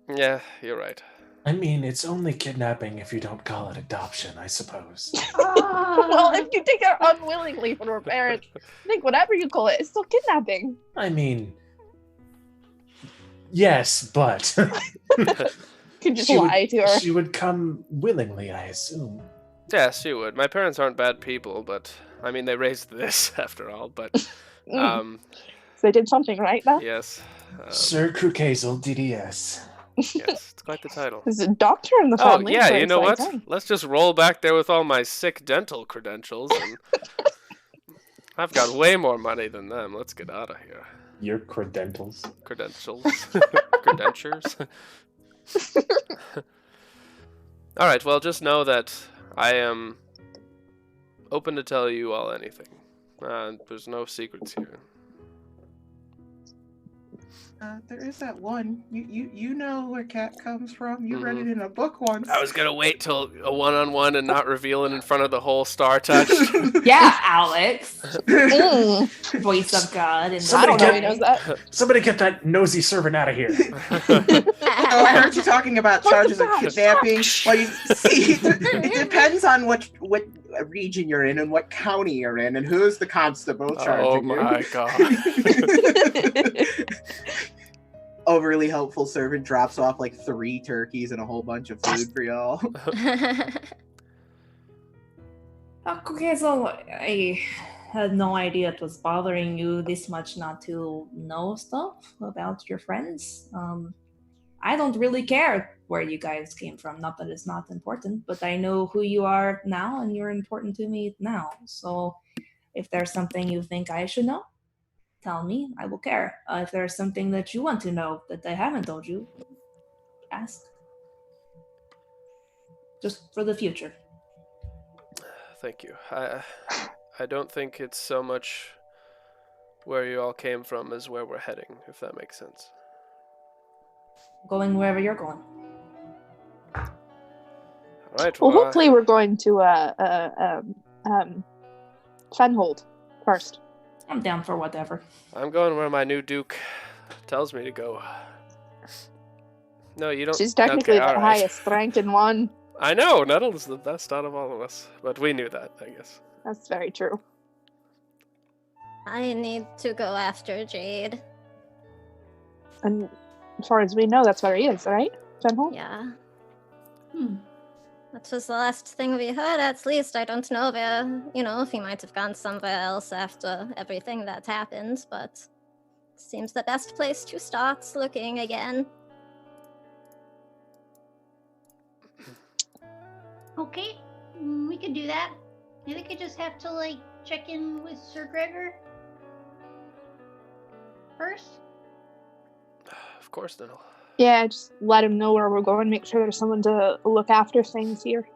with Yeah, you're right. I mean, it's only kidnapping if you don't call it adoption, I suppose. it. Well, if you take her unwillingly from her parents, I think whatever you call it, it's still kidnapping. I mean, yes, but You can just She would- lie to her. she would come willingly, I assume. Yes, she would. My parents aren't bad people, but... I mean, they raised this, after all, but... So they did something right then? Yes. Sir Krukazel, DDS. Yes, it's quite the title. There's a doctor in the Oh, family. yeah, so you it's know like, what? dang. Let's just roll back there with all my sick dental credentials, and... I've got way more money than them. Let's get out of here. Your credentials. Credentials. Credentures. Alright, well, just know that I am open to tell you all anything. There's no secrets here. There is that one. You know where Cat comes from. You read it in a book once. I was gonna wait till a one-on-one and not reveal it in front of the whole Star Touch. Yeah, Alex. Voice of God. And I don't know he knows that. Somebody get that nosy servant out of here. Oh, I heard you talking about charges of kidnapping. Well, you see, it depends on what region you're in and what county you're in and who's the constable charging you. Oh my god. Overly helpful servant drops off like 3 turkeys and a whole bunch of food for y'all. Okay, so I had no idea it was bothering you this much not to know stuff about your friends. I don't really care where you guys came from. Not that it's not important, but I know who you are now, and you're important to me now. So if there's something you think I should know, tell me. I will care. If there's something that you want to know that I haven't told you, ask. Just for the future. Thank you. I don't think it's so much where you all came from as where we're heading, if that makes sense. Going wherever you're going. All right. Well, hopefully we're going to Fenhold first. I'm down for whatever. I'm going where my new Duke tells me to go. No, you don't. She's technically okay, the all right. highest ranking one. I know, Nettle's the best out of all of us, but we knew that, I guess. That's very true. I need to go after Jade. And as far as we know, that's where he is, right? Fenhold? Yeah. That was the last thing we heard, at least. I don't know where, if he might have gone somewhere else after everything that happened, but seems the best place to start looking again. Okay, we could do that. I think I just have to, check in with Sir Gregor first. Of course, Nettle. Yeah, just let him know where we're going. Make sure there's someone to look after things here.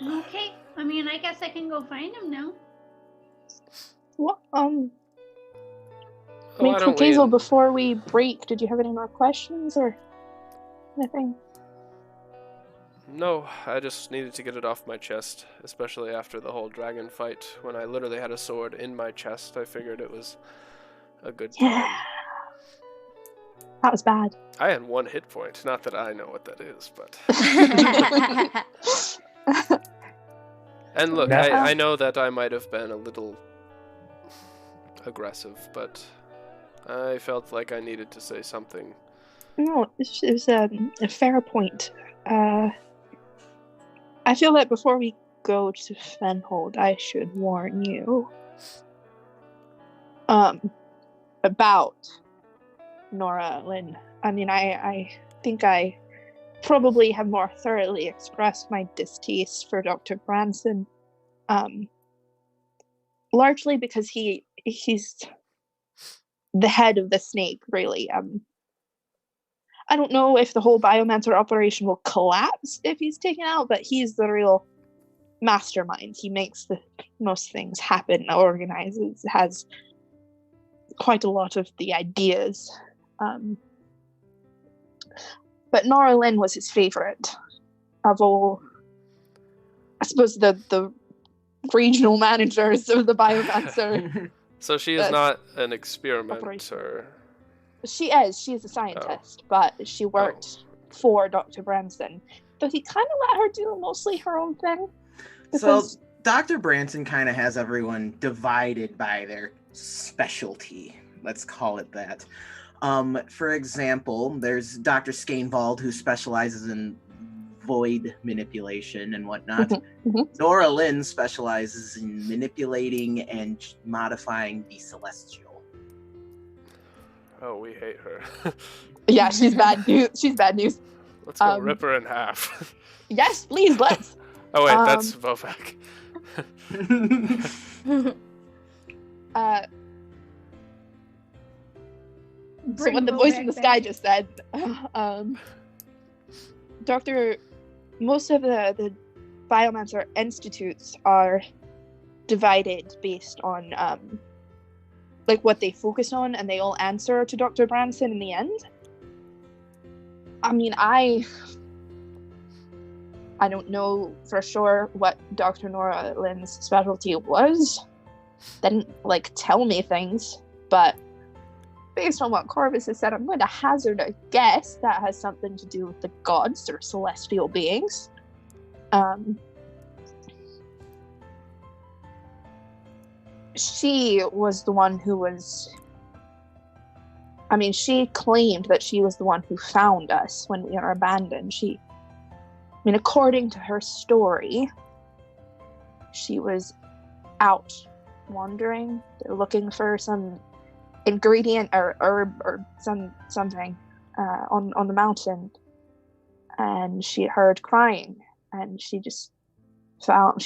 Okay, I guess I can go find him now. What? Why don't Hazel, we... before we break, did you have any more questions or anything? No, I just needed to get it off my chest, especially after the whole dragon fight. When I literally had a sword in my chest, I figured it was a good time. Yeah. That was bad. I had 1 hit point. Not that I know what that is, but... And look, I know that I might have been a little aggressive, but I felt like I needed to say something. No, it was a fair point. I feel that before we go to Fenhold, I should warn you about Nora Lynn. I think I probably have more thoroughly expressed my distaste for Dr. Branson, largely because he's the head of the snake, really. I don't know if the whole Biomancer operation will collapse if he's taken out, but he's the real mastermind. He makes the most things happen, organizes, has quite a lot of the ideas. But Nora Lynn was his favorite of all, I suppose, the regional managers of the Biomancer. So she is not an experimenter. She is a scientist, but she worked for Dr. Branson. But he kind of let her do mostly her own thing. So Dr. Branson kind of has everyone divided by their specialty. Let's call it that. For example, there's Dr. Skanevald, who specializes in void manipulation and whatnot. Nora Lynn specializes in manipulating and modifying the celestial. Oh, we hate her. Yeah, she's bad news. She's bad news. Let's go rip her in half. Yes, please, let's. Oh wait, that's Vovak. So what the voice in the sky just said, most of the Biomancer institutes are divided based on like what they focus on, and they all answer to Dr. Branson in the end. I mean, I don't know for sure what Dr. Nora Lynn's specialty was. Didn't like tell me things, but based on what Corvus has said, I'm going to hazard a guess that has something to do with the gods or celestial beings. She was the one who was... I mean, she claimed that she was the one who found us when we were abandoned. According to her story, she was out wandering, looking for some ingredient or herb or something on the mountain, and she heard crying, and she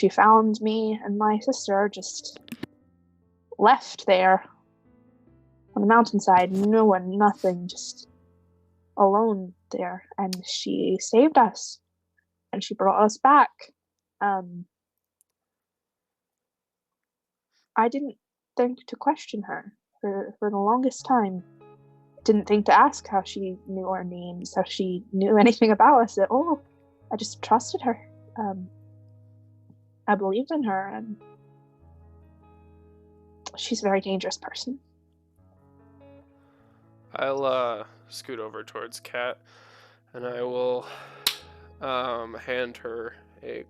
found me and my sister just left there on the mountainside, no one, nothing, just alone there, and she saved us and she brought us back. I didn't think to question her for the longest time. Didn't think to ask how she knew our names, how she knew anything about us at all. I just trusted her. I believed in her, and she's a very dangerous person. I'll scoot over towards Kat, and I will hand her a a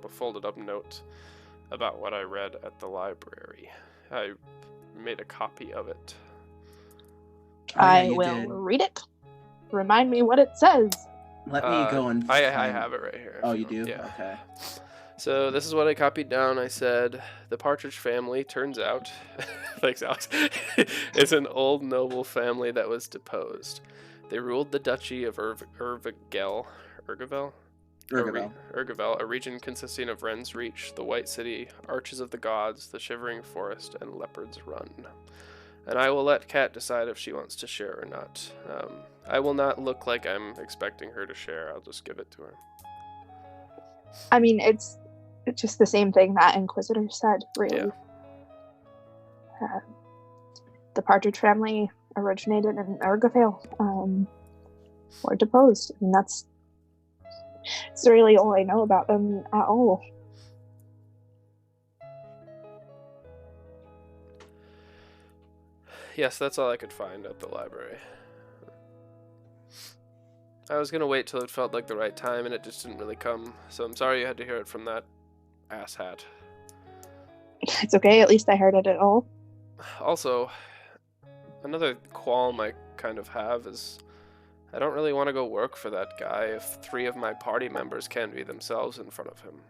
folded up note about what I read at the library. I made a copy of it. I will read it. Remind me what it says. Let me go and I have it right here. Oh, you do? Yeah. Okay. So this is what I copied down. I said, the Partridge family, turns out, thanks Alex, is an old noble family that was deposed. They ruled the Duchy of Urgavel, a region consisting of Wren's Reach, the White City, Arches of the Gods, the Shivering Forest, and Leopard's Run. And I will let Kat decide if she wants to share or not. I will not look like I'm expecting her to share. I'll just give it to her. I mean, it's just the same thing that Inquisitor said, really. Yeah. The Partridge family originated in Urgavel, were deposed. And that's really all I know about them at all. Yes, that's all I could find at the library. I was gonna wait till it felt like the right time, and it just didn't really come. So I'm sorry you had to hear it from that asshat. It's okay, at least I heard it at all. Also, another qualm I kind of have is I don't really want to go work for that guy if 3 of my party members can't be themselves in front of him.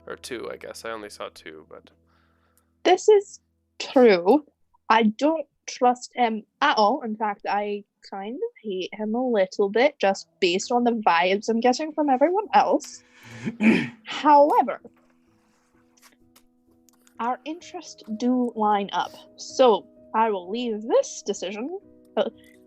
Or 2, I guess. I only saw 2, but... This is true. I don't trust him at all. In fact, I kind of hate him a little bit, just based on the vibes I'm getting from everyone else. However, our interests do line up. So, I will leave this decision.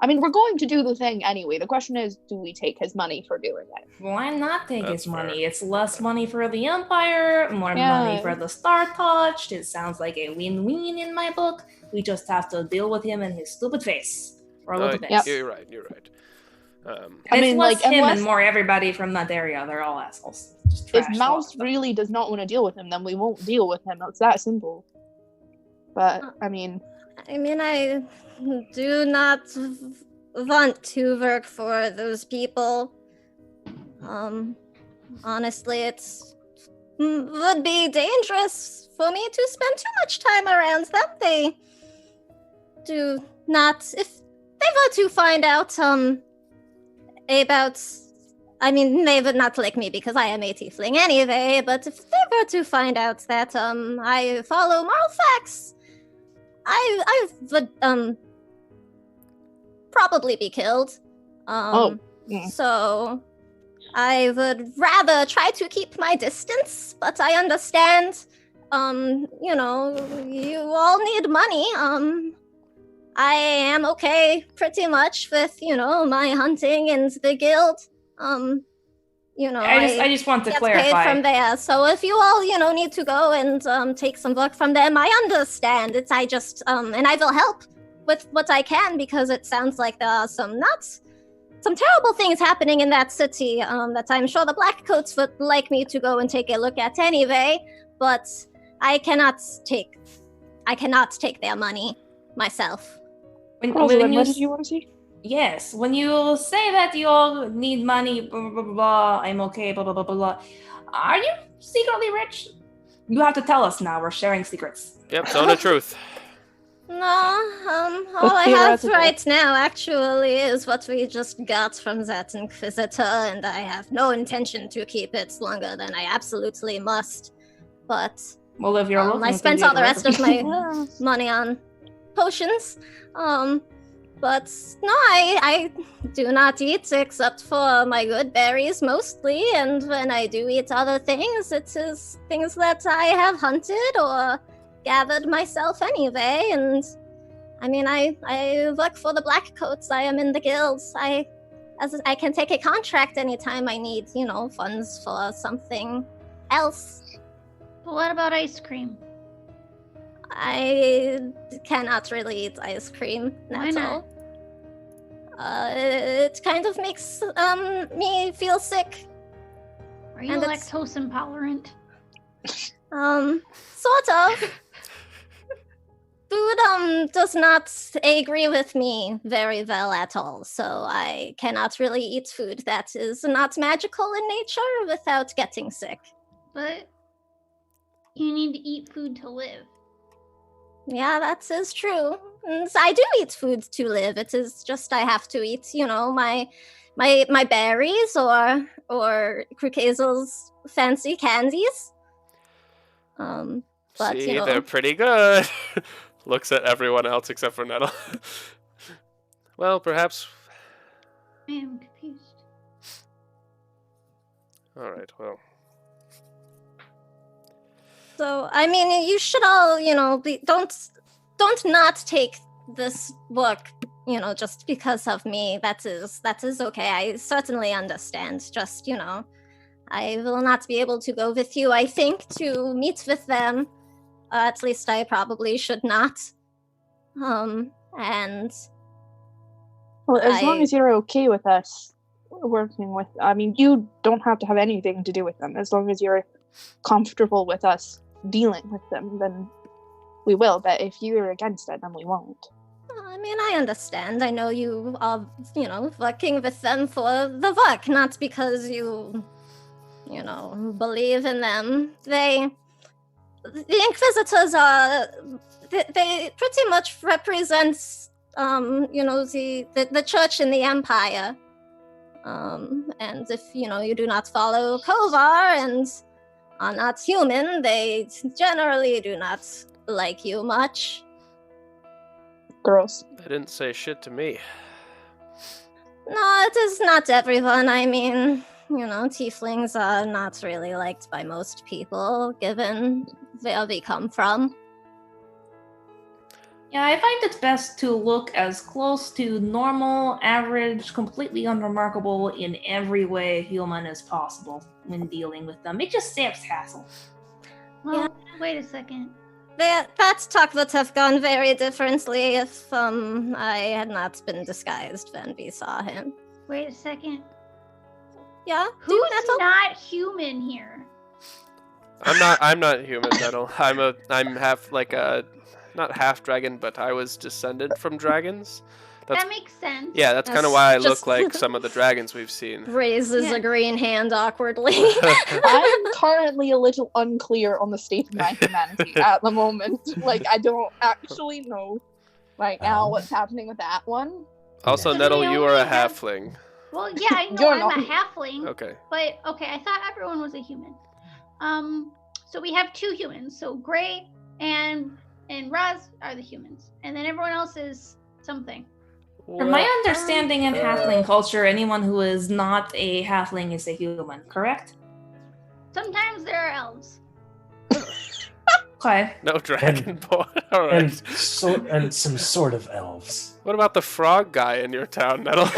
We're going to do the thing anyway. The question is, do we take his money for doing it? Why not take That's his money? fair. It's less money for the Empire, more money for the Star Touched. It sounds like a win-win in my book. We just have to deal with him and his stupid face for a little bit. Yep. You're right. It's less him and more everybody from that area. They're all assholes. Just If trash Mouse talk. really does not want to deal with him, then we won't deal with him. It's that simple. But, I do not want to work for those people. Honestly, would be dangerous for me to spend too much time around them. They do not, if they were to find out, about, they would not like me because I am a tiefling anyway, but if they were to find out that, I follow moral facts, I would, probably be killed. So I would rather try to keep my distance, but I understand, you all need money. I am okay pretty much with, my hunting and the guild. I just want to get clarify. paid from there. So if you all, need to go and take some work from them, I understand. I just and I will help with what I can, because it sounds like there are some terrible things happening in that city that I'm sure the Blackcoats would like me to go and take a look at anyway. But I cannot take their money myself. Rosalind, what did you want to say? Yes, when you say that you all need money, blah, blah, blah, blah, I'm okay, blah, blah, blah, blah, blah. Are you secretly rich? You have to tell us now. We're sharing secrets. Yep, zone of truth. No, all I have right now actually is what we just got from that Inquisitor, and I have no intention to keep it longer than I absolutely must. But well, if you're looking I spent all the rest of my money on potions. But no, I do not eat except for my good berries mostly, and when I do eat other things, it is things that I have hunted or gathered myself anyway. And I mean, I work for the Blackcoats. I am in the guilds. I can take a contract anytime I need, funds for something else. But what about ice cream? I cannot really eat ice cream. Why not? All. It kind of makes me feel sick. Are you lactose intolerant? Sort of. Food does not agree with me very well at all, so I cannot really eat food that is not magical in nature without getting sick. But you need to eat food to live. Yeah, that is true. I do eat food to live. It is just I have to eat, my berries or Krukazel's fancy candies. But See, they're pretty good. Looks at everyone else except for Nettle. Well, perhaps. I am confused. All right. Well. So I mean, you should all, don't not take this work, just because of me. That is okay. I certainly understand. Just, I will not be able to go with you, I think, to meet with them. At least I probably should not. And well, as long as you're okay with us working with, I mean, you don't have to have anything to do with them. As long as you're comfortable with us dealing with them, then we will. But if you're against it, then we won't. I mean, I understand. I know you are, working with them for the work, not because you believe in them. The Inquisitors are, they pretty much represent, the church in the Empire. And if, you do not follow Kovar and are not human, they generally do not like you much. Gross. They didn't say shit to me. No, it is not everyone. I mean, tieflings are not really liked by most people, given where we come from. Yeah, I find it best to look as close to normal, average, completely unremarkable in every way human as possible when dealing with them. It just saves hassle. Well, wait a second. That talk would have gone very differently if I had not been disguised when we saw him. Wait a second. Yeah? Who's not human here? I'm not human, Nettle. I'm half not half dragon, but I was descended from dragons. That makes sense. Yeah, that's kind of why I look like some of the dragons we've seen. Raises a green hand awkwardly. I'm currently a little unclear on the state of my humanity at the moment. I don't actually know right now what's happening with that one. Also, Nettle, you are a halfling. Well, yeah, I know I'm a halfling. Okay. But, okay, I thought everyone was a human. So we have two humans. So Gray and Raz are the humans. And then everyone else is something. From my understanding in halfling culture, anyone who is not a halfling is a human, correct? Sometimes there are elves. Okay. No dragon boy. All right. And some sort of elves. What about the frog guy in your town, Nettle?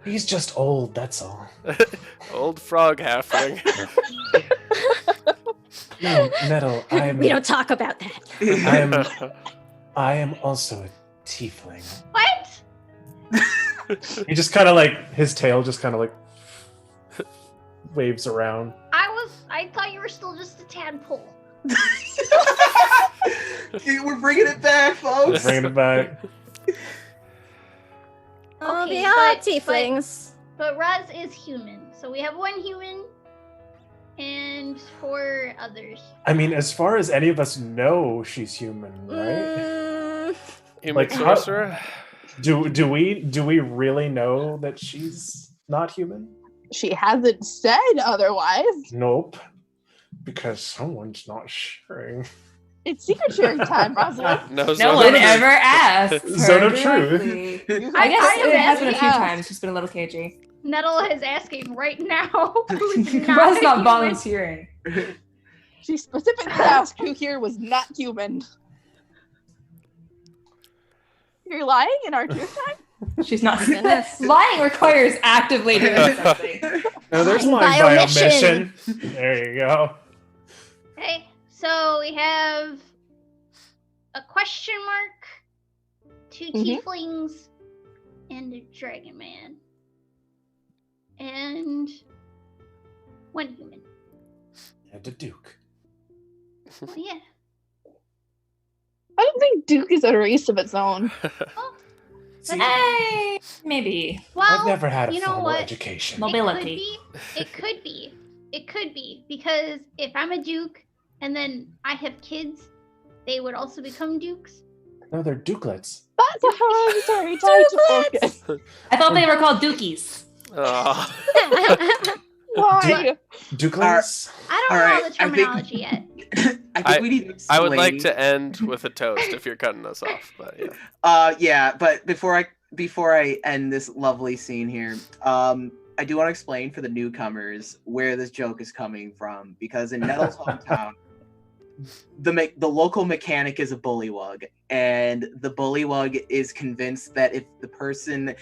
He's just old, that's all. Old frog halfling. No, Nettle, We don't talk about that. I am also a tiefling. What? He just kind of like, his tail just kind of like waves around. I thought you were still just a tadpole. We're bringing it back, folks. Bringing it back. Oh, Okay, they are tieflings. But Raz is human, so we have one human and 4 others. I mean, as far as any of us know, she's human, right? Human Like, how- sorcerer? Do we really know that she's not human? She hasn't said otherwise. Nope. Because someone's not sharing. It's secret sharing time, Rosalind. No, No Zone one of- ever asked. Zone her of truth. directly. You I guess I am it has been a few asking. times. She's been a little cagey. Nettle is asking right now. Who's Raz not not human. volunteering. She specifically asked who here was not human. You're lying in our truth time? She's not. Goodness. Lying requires actively doing something. No, there's Lying my by bio-mission. omission. There you go. Okay, so we have a question mark, 2 tieflings, and a dragon man. And 1 human. And a duke. Oh, yeah. I don't think Duke is a race of its own. See, Hey, maybe. Well, I've never had a you know formal what? education. Mobility. It could be. Because if I'm a duke and then I have kids, they would also become dukes. No, they're dukelets. That's a hereditary type of focus. I thought they were called dookies. Oh. Why? Dukelets? I don't All know right, the I think- terminology yet. I think we need to I would like explain- to end with a toast if you're cutting us off, but yeah. Yeah, but before I end this lovely scene here, I do want to explain for the newcomers where this joke is coming from, because in Nettle's hometown, the local mechanic is a bullywug, and the bullywug is convinced that if the person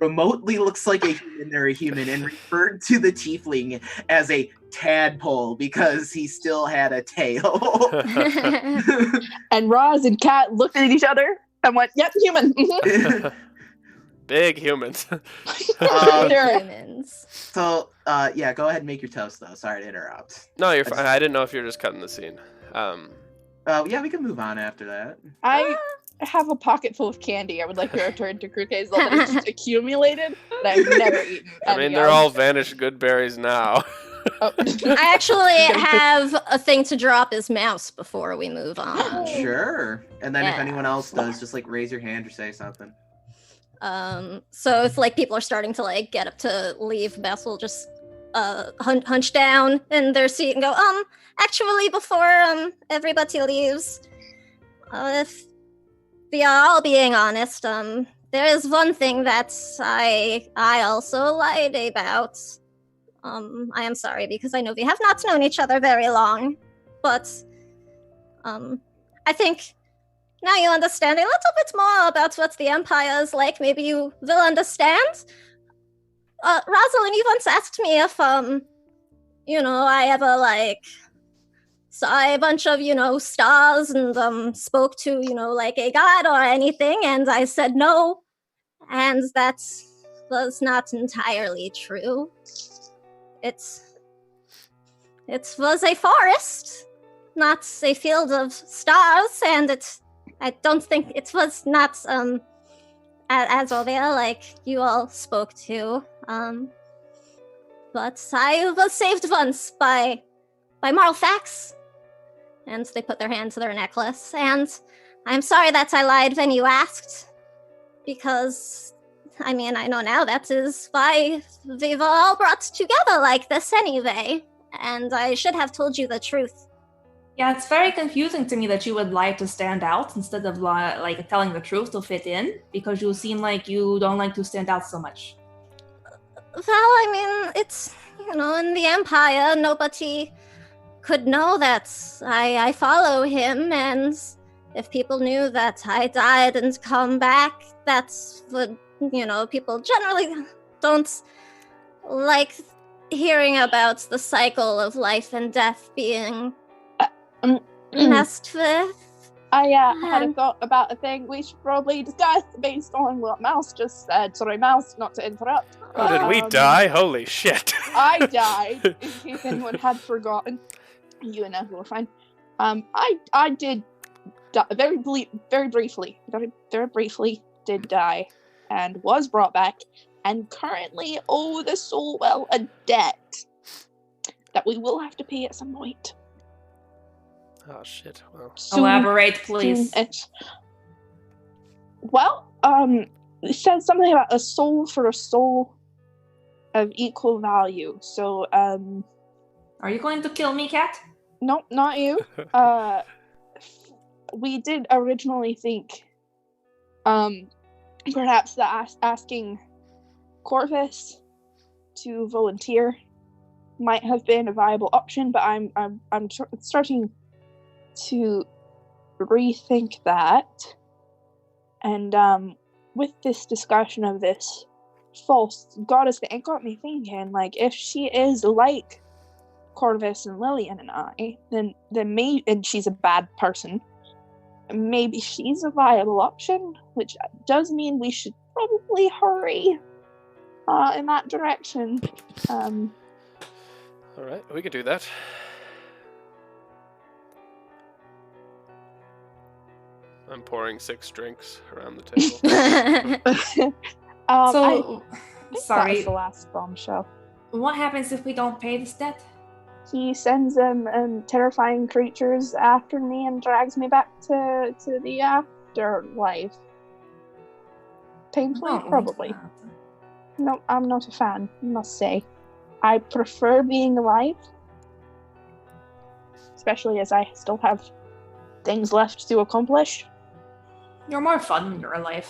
remotely looks like a human, they're a human, and referred to the tiefling as a tadpole because he still had a tail. And Roz and Kat looked at each other and went, "Yep, human." Big humans. Sure. Humans. So, yeah, go ahead and make your toast, though. Sorry to interrupt. No, you're fine. I didn't know if you were just cutting the scene. Yeah, we can move on after that. I have a pocket full of candy. I would like to return to Crew Hazel that is just accumulated that I've never eaten. I mean, they're all vanished good berries now. Oh. I actually have a thing to drop his mouse before we move on. Sure. And then if Yeah. anyone else does, just like raise your hand or say something. So if like people are starting to like get up to leave, Bess will just hunch down in their seat and go, actually before everybody leaves, if we are all being honest, there is one thing that I also lied about. I am sorry because I know we have not known each other very long, but I think now you understand a little bit more about what the Empire is like. Maybe you will understand. Rosalind, you once asked me if, I ever, like, saw a bunch of, stars and, spoke to, like a god or anything, and I said no, and that was not entirely true. It was a forest, not a field of stars, and I don't think it was not, Azovia like you all spoke to, but I was saved once by Marlfax, and they put their hand to their necklace, and I'm sorry that I lied when you asked, because, I mean, I know now that is why we were all brought together like this anyway, and I should have told you the truth. Yeah, it's very confusing to me that you would lie to stand out instead of like telling the truth to fit in, because you seem like you don't like to stand out so much. Well, I mean, it's, in the Empire, nobody could know that I follow him, and if people knew that I died and come back, that would, people generally don't like hearing about the cycle of life and death being messed with. I had a thought about a thing we should probably discuss based on what Mouse just said. Sorry, Mouse, not to interrupt. Oh, did we die? Holy shit. I died, in case anyone had forgotten. You and Ethel were fine. I did die, very briefly did die, and was brought back, and currently owe the Soulwell a debt that we will have to pay at some point. Oh shit. Well. Elaborate, please. Well, it says something about a soul for a soul of equal value. So, Are you going to kill me, Cat? No, not you. We did originally think, perhaps that asking Corvus to volunteer might have been a viable option, but I'm starting to rethink that. And with this discussion of this false goddess thing, it got me thinking, like, if she is like Corvus and Lillian and I, then maybe, and she's a bad person, maybe she's a viable option, which does mean we should probably hurry in that direction. Alright, we can do that. I'm pouring 6 drinks around the table. Sorry. That was the last bombshell. What happens if we don't pay this debt? He sends them terrifying creatures after me and drags me back to the afterlife. Painfully, probably. No, I'm not a fan, I must say. I prefer being alive. Especially as I still have things left to accomplish. You're more fun when you're alive.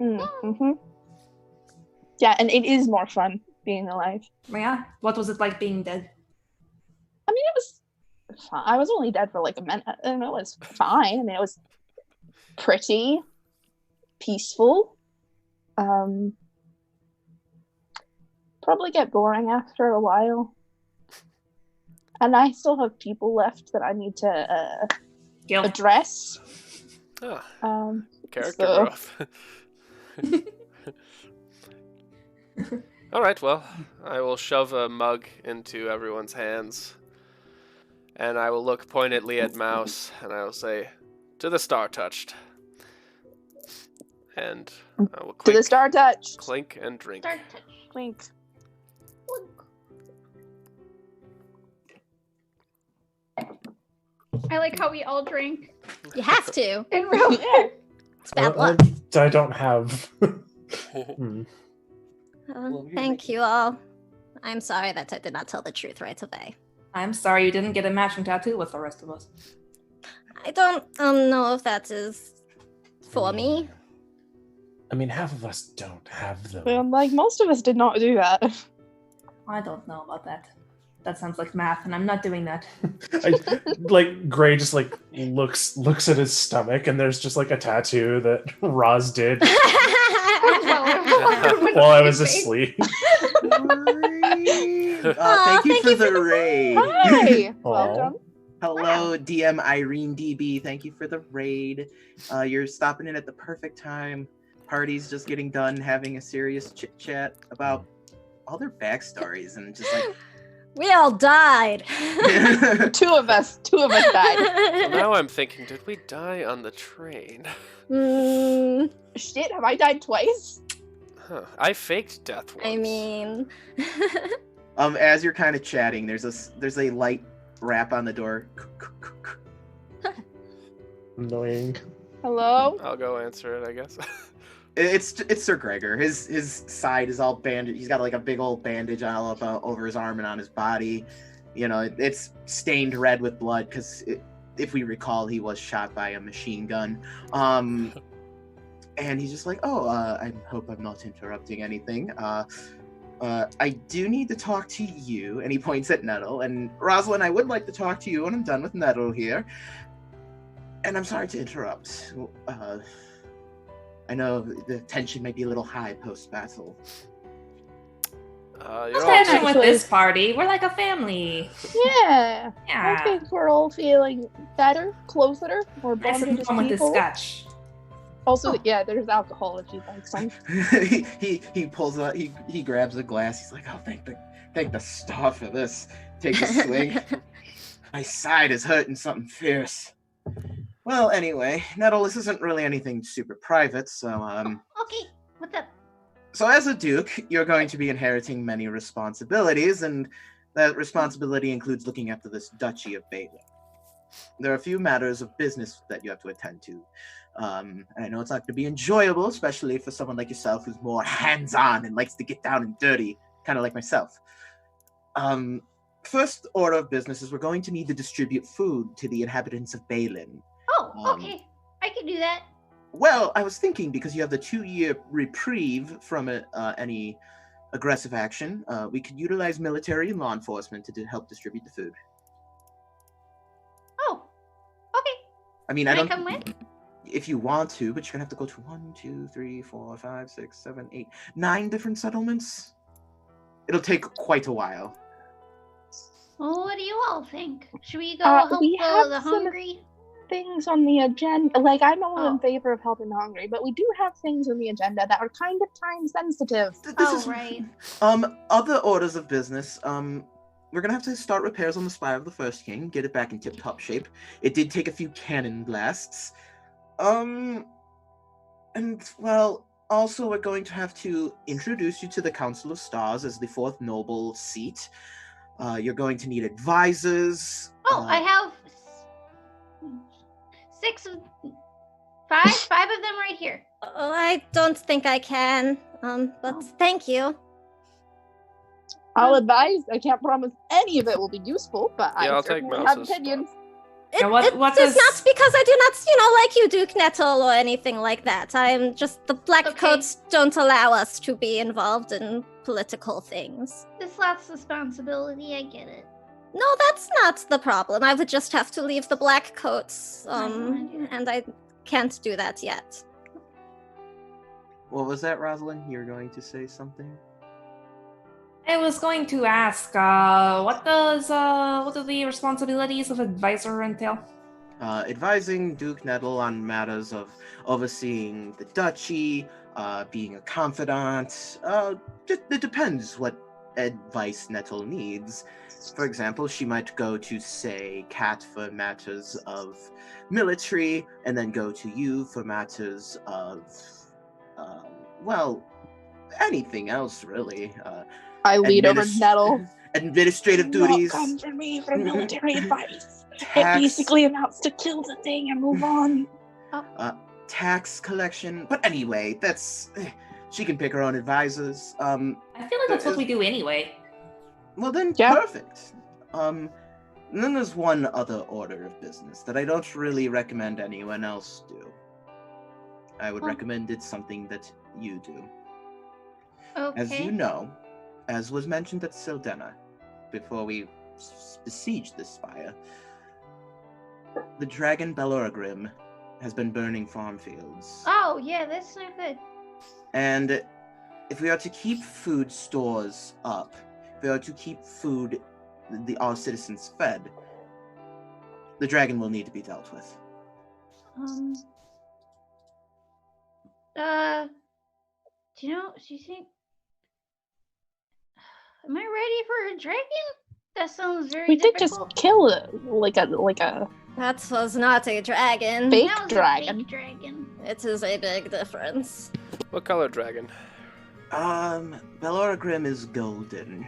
Mm-hmm. Yeah, and it is more fun being alive. Yeah? What was it like being dead? I mean, it was fine. I was only dead for like a minute, and it was fine. I mean, it was pretty peaceful. Probably get boring after a while. And I still have people left that I need to address. Oh, character growth. Alright, well, I will shove a mug into everyone's hands. And I will look pointedly at Mouse, and I will say, "To the Star Touched." And I will clink, to the Star Touched. Clink and drink. Star Touch. Clink. I like how we all drink. You have to. In real life. It's bad luck. I don't have. Thank you all. I'm sorry that I did not tell the truth right away. I'm sorry you didn't get a matching tattoo with the rest of us. I don't know if that is for me. I mean, half of us don't have them. Well, like, most of us did not do that. I don't know about that. That sounds like math, and I'm not doing that. Gray just looks at his stomach, and there's just like a tattoo that Roz did while I was asleep. Thank you for the raid. Hi. Welcome. Hello, DM Irene DB. Thank you for the raid. You're stopping in at the perfect time. Party's just getting done having a serious chit chat about all their backstories and just like. We all died. Two of us died. So now I'm thinking, did we die on the train? Shit, have I died twice? Huh. I faked death once. I mean... As you're kind of chatting, there's a light rap on the door. Annoying. Hello? I'll go answer it, I guess. It's Sir Gregor. His side is all bandaged. He's got like a big old bandage all up over his arm and on his body. You know, it's stained red with blood because, if we recall, he was shot by a machine gun. And he's just like, I hope I'm not interrupting anything. I do need to talk to you. And he points at Nettle. And Rosalind, I would like to talk to you when I'm done with Nettle here. And I'm sorry to interrupt. I know the tension may be a little high post-battle. You're all Attention good. with this party. We're like a family. Yeah. I Yeah. think we're all feeling better, closer, more Nice bonded and as fun with this people. scotch. Also, yeah, there's alcohol if you'd like some. he pulls out. He grabs a glass. He's like, "Oh, thank the star for this." Takes a swig. My side is hurting something fierce. Well, anyway, Nettle, this isn't really anything super private, so Okay, what's up? So as a duke, you're going to be inheriting many responsibilities, and that responsibility includes looking after this duchy of Bailey. There are a few matters of business that you have to attend to. And I know it's not going to be enjoyable, especially for someone like yourself who's more hands-on and likes to get down and dirty, kind of like myself. First order of business is we're going to need to distribute food to the inhabitants of Balin. Oh, okay. I can do that. Well, I was thinking because you have the 2-year reprieve from any aggressive action, we could utilize military and law enforcement to help distribute the food. Oh, okay. I mean, Can I don't. come with? If you want to, but you're gonna have to go to 1, 2, 3, 4, 5, 6, 7, 8, 9 different settlements. It'll take quite a while. Well, what do you all think? Should we go help we have the some hungry? things on the agenda. Like, I'm all in favor of helping the hungry, but we do have things on the agenda that are kind of time sensitive. Right. Other orders of business. We're gonna have to start repairs on the Spire of the First King, get it back in tip-top shape. It did take a few cannon blasts. And well, also we're going to have to introduce you to the Council of Stars as the 4th noble seat. You're going to need advisors. I have 5 of them right here. Oh, I don't think I can. But thank you. I'll advise. I can't promise any of it will be useful, but Yeah, I I'll take certainly have Mouse's opinions. What It's does- not because I do not, like you, Duke Nettle, or anything like that. I'm just, the Black Coats don't allow us to be involved in political things. This last responsibility, I get it. No, that's not the problem. I would just have to leave the Black Coats, and I can't do that yet. What was that, Rosalind? You were going to say something? I was going to ask, what do the responsibilities of advisor entail? Advising Duke Nettle on matters of overseeing the duchy, being a confidant. It depends what advice Nettle needs. For example, she might go to, say, Cat for matters of military, and then go to you for matters of, anything else, really. I lead over Nettle. Administrative duties. Come for me for military advice. It basically amounts to kill the thing and move on. Tax collection. But anyway, she can pick her own advisors. I feel like that's what we do anyway. Well then, perfect. And then there's one other order of business that I don't really recommend anyone else do. I would recommend it's something that you do. Okay. As you know, as was mentioned at Sildena, before we besieged this spire, the dragon Belorgrim has been burning farm fields. Oh, yeah, that's not good. And if we are to keep food stores up, if we are to keep our citizens fed, the dragon will need to be dealt with. Do you think... Am I ready for a dragon? That sounds very We did difficult. just kill it, like a That was not a dragon. fake That was dragon. a fake dragon. It is a big difference. What color dragon? Belorgrim is golden.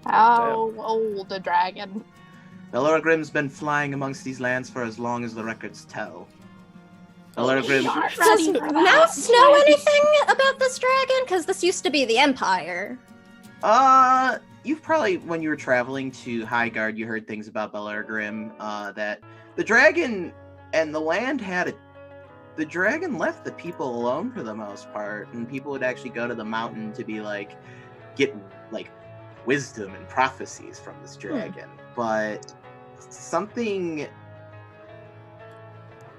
How old a dragon? Belorgrim's been flying amongst these lands for as long as the records tell. Belorgrim... Does Mouse know anything about this dragon? Because this used to be the Empire. You've probably, when you were traveling to Highguard, you heard things about Belorgrim, that the dragon and the land the dragon left the people alone for the most part, and people would actually go to the mountain to be get wisdom and prophecies from this dragon. But something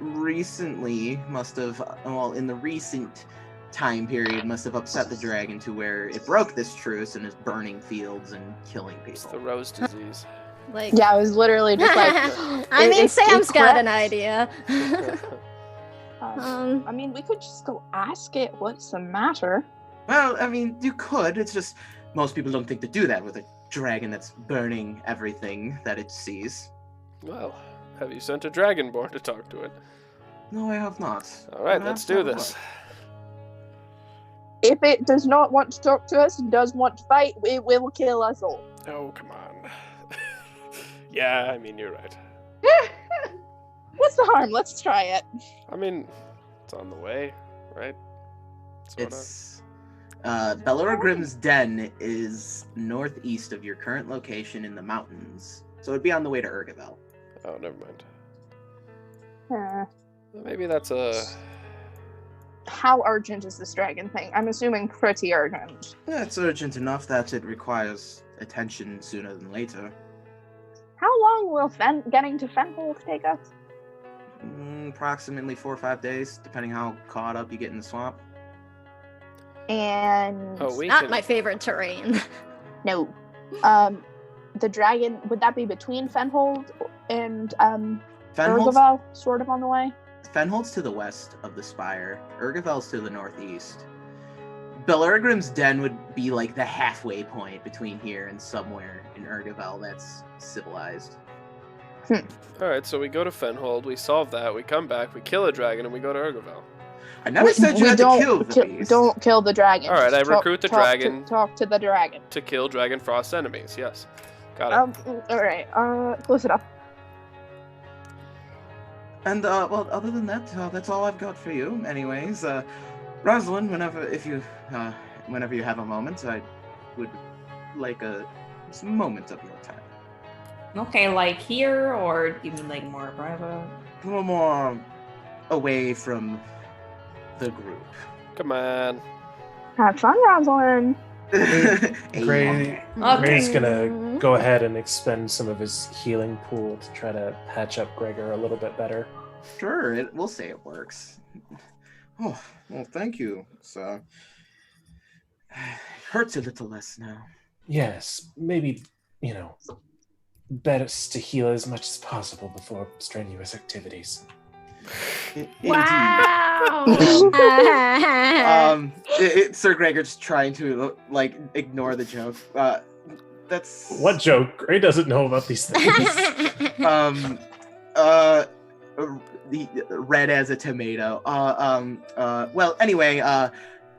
recently in the recent time period must have upset the dragon to where it broke this truce and is burning fields and killing It's the people. rose disease. Like, Yeah, I was literally just like, I mean, it's Sam's got an correct. idea. I mean, we could just go ask it what's the matter. Well, I mean, you could. It's just most people don't think to do that with a dragon that's burning everything that it sees. Well, have you sent a dragonborn to talk to it? No, I have not. All right, But let's I'll do have a this. look. If it does not want to talk to us and does want to fight, it will kill us all. Oh, come on. Yeah, I mean, you're right. What's the harm? Let's try it. I mean, it's on the way, right? Sorta. It's Bellergrim's Den is northeast of your current location in the mountains, so it'd be on the way to Urgavel. Oh, never mind. Uh, Maybe that's a... how urgent is this dragon thing? I'm assuming pretty urgent. Yeah, it's urgent enough that it requires attention sooner than later. How long will getting to Fenhold take us? Approximately 4 or 5 days, depending how caught up you get in the swamp. And Oh, we Not can... my favorite terrain. no, the dragon, would that be between Fenhold and Fenhold's, Urgavel, sort of on the way? Fenhold's to the west of the spire. Urgavel's to the northeast. Bellergrim's Den would be like the halfway point between here and somewhere in Urgavel that's civilized. Alright, so we go to Fenhold, we solve that, we come back, we kill a dragon, and we go to Urgavel. I never said you had to kill the beast. Don't kill the dragon. All right, Just I recruit the dragon. Talk to the dragon. To kill Dragonfrost's enemies, yes. Got it. All right. Close it up. And well, other than that, that's all I've got for you. Anyways, Rosalind, whenever you have a moment, I would like a moment of your time. Okay, like here, or do you mean like more private? A little more away from the group. Come on. Have fun, Rosalind. Gray, Okay. Gray's gonna go ahead and expend some of his healing pool to try to patch up Gregor a little bit better. Sure, we'll say it works. Oh, well, thank you. So, hurts a little less now. Yes, maybe, best to heal as much as possible before strenuous activities. Wow. Sir Gregor's trying to ignore the joke. That's What joke? Gray doesn't know about these things. the red as a tomato. Well, anyway,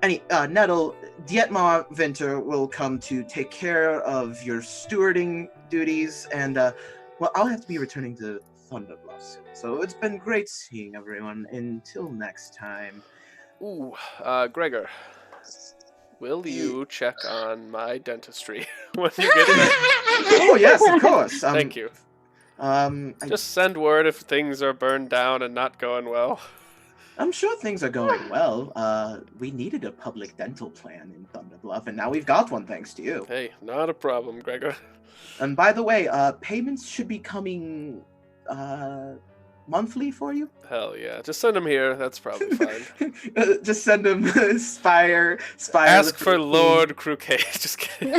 Nettle, Dietmar Winter will come to take care of your stewarding duties, and well, I'll have to be returning to Thunderbluff soon. So it's been great seeing everyone. Until next time. Ooh, Gregor. Will you check on my dentistry when you get there? Oh yes, of course. Thank you. Just send word if things are burned down and not going well. I'm sure things are going well. We needed a public dental plan in Thunderbluff, and now we've got one thanks to you. Hey, not a problem, Gregor. And by the way, payments should be coming monthly for you. Hell yeah. Just send them here. That's probably fine. Just send them Spire. Ask for Lord Croquet. Just kidding.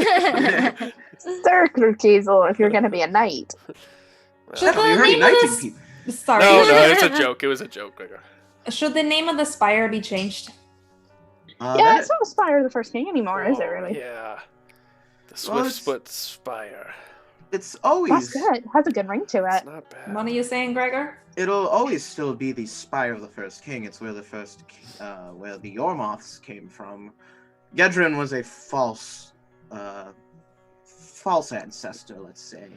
Sir Crucizel, if you're gonna be a knight. Should You're the already name of knighting this... people. Sorry. No, it's a joke. It was a joke, Gregor. Should the name of the spire be changed? Yeah, it's not Spire the First King anymore, is it really? Yeah. The Well, Swift-Split Spire. It's always. That's good. Has a good ring to It's it. not bad. What are you saying, Gregor? It'll always still be the Spire of the First King. It's where the where the Yormoths came from. Gedrin was a false ancestor, let's say.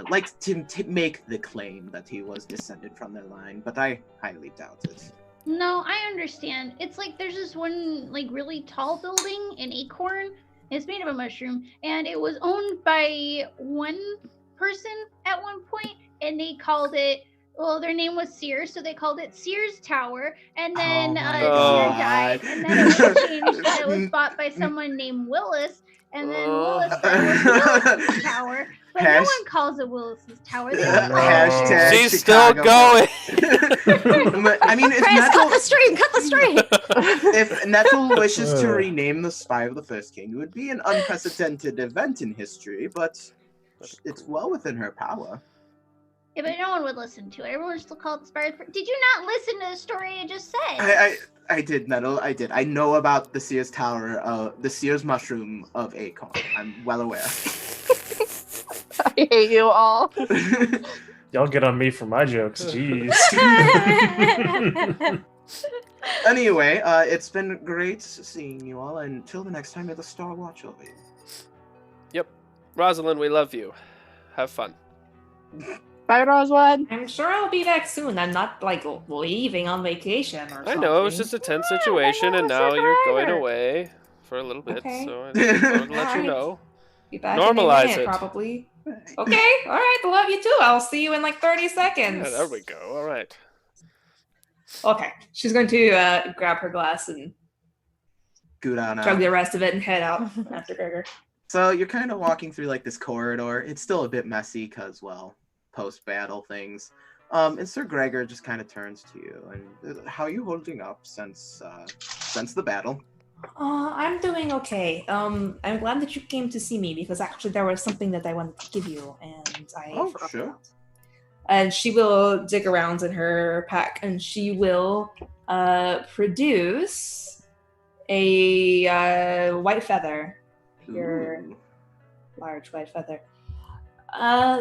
Like to make the claim that he was descended from their line, but I highly doubt it. No, I understand. It's like there's this one really tall building in Acorn. It's made of a mushroom, and it was owned by one person at one point, and they called it. Well, their name was Sears, so they called it Sears Tower. And then Oh my Sears God. died, and then it was changed, and it was bought by someone named Willis. and then Willis Tower is Willis's tower, but no one calls it Willis's tower. They all call it Hashtag She's Chicago. still going. I mean, if Chris, cut Nettle, the stream! Cut the stream! if Nettle wishes to rename the Spire of the First King, it would be an unprecedented event in history, but it's well within her power. Yeah, but no one would listen to it. Everyone still called it the Spire. Did you not listen to the story I just said? I did, Nettle. I did. I know about the Sears Tower, the Sears Mushroom of Acorn. I'm well aware. I hate you all. Y'all get on me for my jokes. Jeez. Anyway, it's been great seeing you all. Until the next time, may the star watch over you. Yep. Rosalind, we love you. Have fun. Bye, Rosalind. I'm sure I'll be back soon. I'm not like leaving on vacation or something. I know, it was just a tense situation, and now you're going away for a little bit, Okay. so I just wanted to let you Alright. know. Be back Normalize in a minute, it. probably. Okay, alright, love you too. I'll see you in like 30 seconds. Yeah, there we go. All right. Okay, she's going to grab her glass and Good on chug the rest of it and head out after Gregor. So you're kind of walking through like this corridor. It's still a bit messy because, well, post-battle things. And Sir Gregor just kind of turns to you. And how are you holding up since the battle? I'm doing okay. I'm glad that you came to see me because actually there was something that I wanted to give you and I forgot sure. about. And she will dig around in her pack and she will produce a white feather. Your Ooh. large white feather.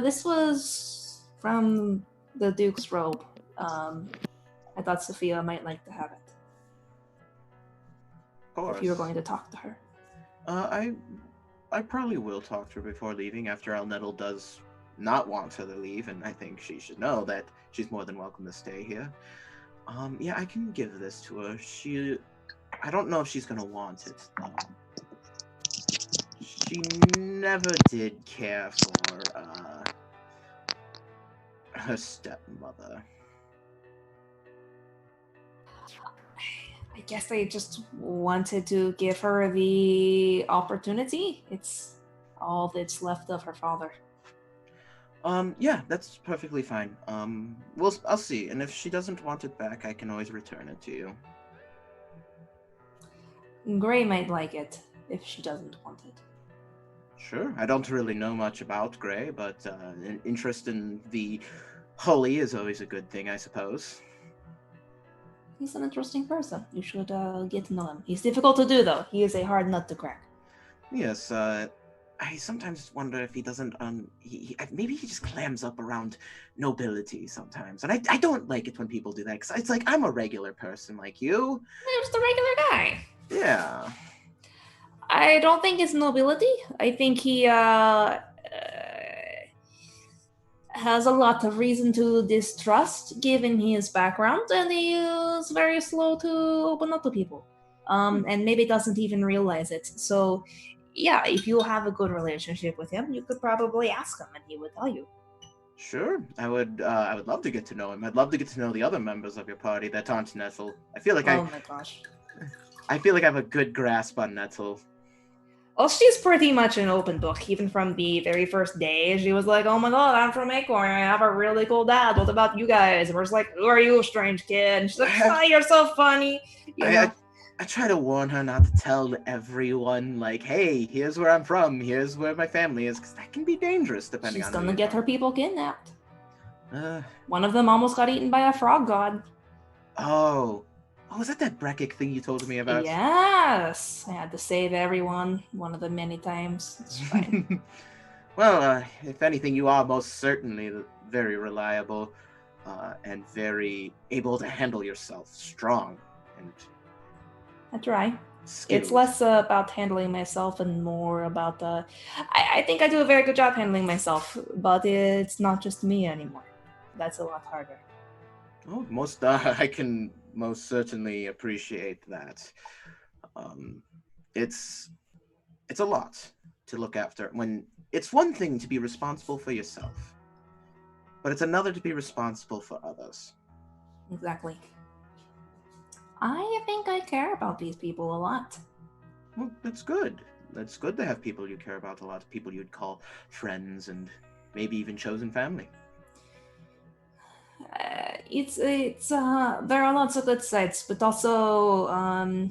This was from the Duke's robe. I thought Sophia might like to have it. Of course. If you were going to talk to her. I probably will talk to her before leaving. After all, Nettle does not want her to leave, and I think she should know that she's more than welcome to stay here. Yeah, I can give this to her. I don't know if she's gonna want it, though. She never did care for, her stepmother. I guess I just wanted to give her the opportunity. It's all that's left of her father. Yeah, that's perfectly fine. I'll see, and if she doesn't want it back, I can always return it to you. Gray might like it if she doesn't want it. Sure. I don't really know much about Gray, but an interest in the holy is always a good thing, I suppose. He's an interesting person. You should get to know him. He's difficult to do, though. He is a hard nut to crack. Yes, I sometimes wonder if he doesn't, maybe he just clams up around nobility sometimes. And I don't like it when people do that, because it's like, I'm a regular person like you. I'm just a regular guy. Yeah. I don't think it's nobility. I think he has a lot of reason to distrust given his background, and he is very slow to open up to people. And maybe doesn't even realize it. So, yeah, if you have a good relationship with him, you could probably ask him and he would tell you. Sure. I would love to get to know him. I'd love to get to know the other members of your party that aren't Nettle. I feel like oh my gosh. I feel like I have a good grasp on Nettle. Well, she's pretty much an open book. Even from the very first day, she was like, oh my god, I'm from Acorn. I have a really cool dad. What about you guys? And we're just like, who are you, strange kid? And she's like, oh, you're so funny. I try to warn her not to tell everyone, like, hey, here's where I'm from. Here's where my family is, because that can be dangerous, depending on She's gonna get her people kidnapped. Uh, One of them almost got eaten by a frog god. Oh, is that Brekik thing you told me about? Yes! I had to save everyone one of the many times. It's fine. Well, if anything, you are most certainly very reliable and very able to handle yourself, strong and I try. skilled. It's less about handling myself and more about I think I do a very good job handling myself, but it's not just me anymore. That's a lot harder. Oh, I can most certainly appreciate that. It's a lot to look after. When it's one thing to be responsible for yourself, but it's another to be responsible for others. Exactly. I think I care about these people a lot. Well, that's good. it's good to have people you care about a lot, people you'd call friends, and maybe even chosen family. It's there are lots of good sides, but also I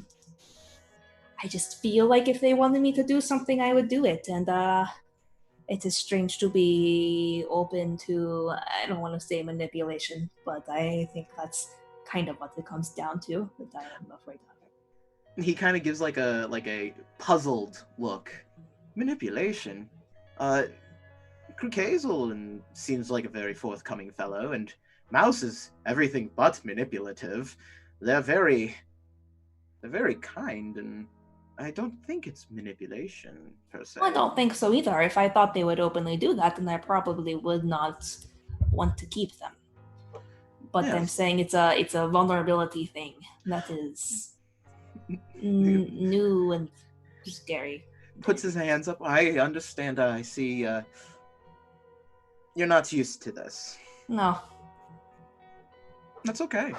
just feel like if they wanted me to do something, I would do it, and it is strange to be open to, I don't want to say manipulation, but I think that's kind of what it comes down to, that I am afraid of. He kind of gives like a puzzled look. Manipulation? Hazel and seems like a very forthcoming fellow, and Mouse is everything but manipulative. They're very kind, and I don't think it's manipulation, per se. I don't think so either. If I thought they would openly do that, then I probably would not want to keep them. But Yes. I'm saying it's a vulnerability thing that is new and scary. Puts his hands up. I understand. I see. You're not used to this. No. That's okay.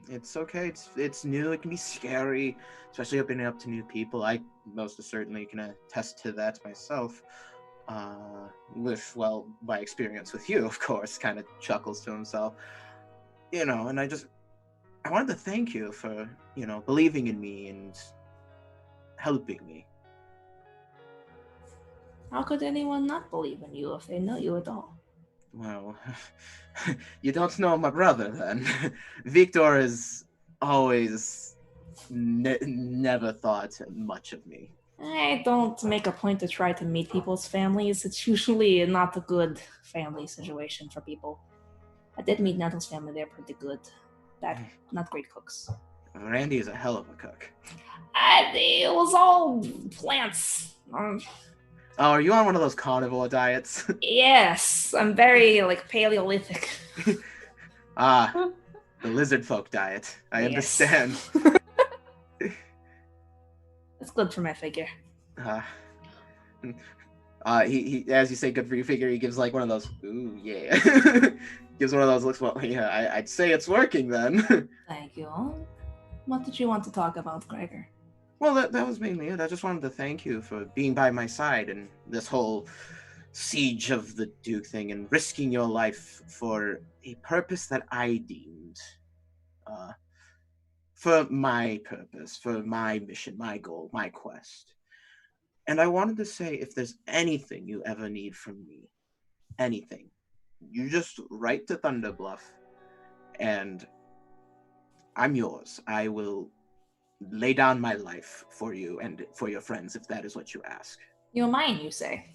It's okay. It's new. It can be scary, especially opening up to new people. I most certainly can attest to that myself. With my experience with you, of course, kind of chuckles to himself. And I wanted to thank you for, believing in me and helping me. How could anyone not believe in you if they know you at all? Well, you don't know my brother, then. Victor has always never thought much of me. I don't make a point to try to meet people's families. It's usually not a good family situation for people. I did meet Nettle's family. They're pretty good. Not great cooks. Randy is a hell of a cook. It was all plants. Oh, are you on one of those carnivore diets? Yes, I'm very, Paleolithic. The lizard folk diet. I understand. It's good for my figure. He as you say, good for your figure, he gives one of those, ooh, yeah. Gives one of those looks, well, yeah, I'd say it's working then. Thank you. What did you want to talk about, Gregor? Well, that was mainly it. I just wanted to thank you for being by my side in this whole siege of the Duke thing and risking your life for a purpose that I deemed for my purpose, for my mission, my goal, my quest. And I wanted to say, if there's anything you ever need from me, anything, you just write to Thunderbluff, and I'm yours. I will lay down my life for you and for your friends, if that is what you ask. You're mine, you say?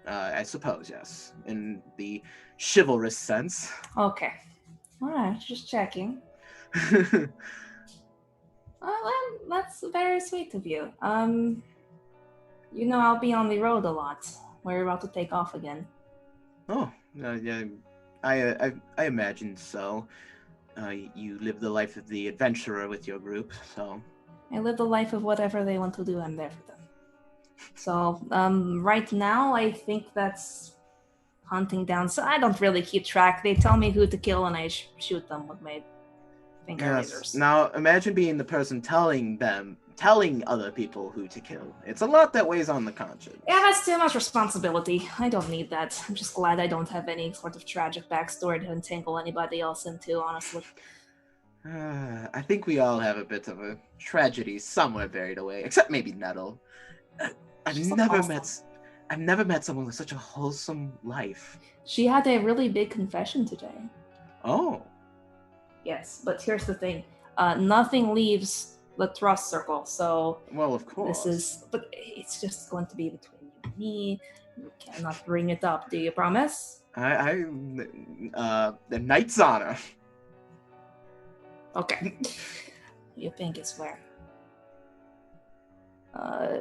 I suppose, yes. In the chivalrous sense. Okay. Alright, just checking. Well, that's very sweet of you. I'll be on the road a lot. We're about to take off again. Oh, yeah. I imagine so. You live the life of the adventurer with your group, so... I live the life of whatever they want to do, I'm there for them. So, right now, I think that's hunting down... So I don't really keep track. They tell me who to kill, and I shoot them with my finger lasers. Now, imagine being the person telling other people who to kill. It's a lot that weighs on the conscience. Yeah, that's too much responsibility. I don't need that. I'm just glad I don't have any sort of tragic backstory to entangle anybody else into, honestly. I think we all have a bit of a tragedy somewhere buried away, except maybe Nettle. I've never met someone with such a wholesome life. She had a really big confession today. Oh. Yes, but here's the thing. Nothing leaves the trust circle, so... Well, of course. But it's just going to be between you and me. You cannot bring it up, do you promise? The Knight's Honor. Okay. You think it's fair.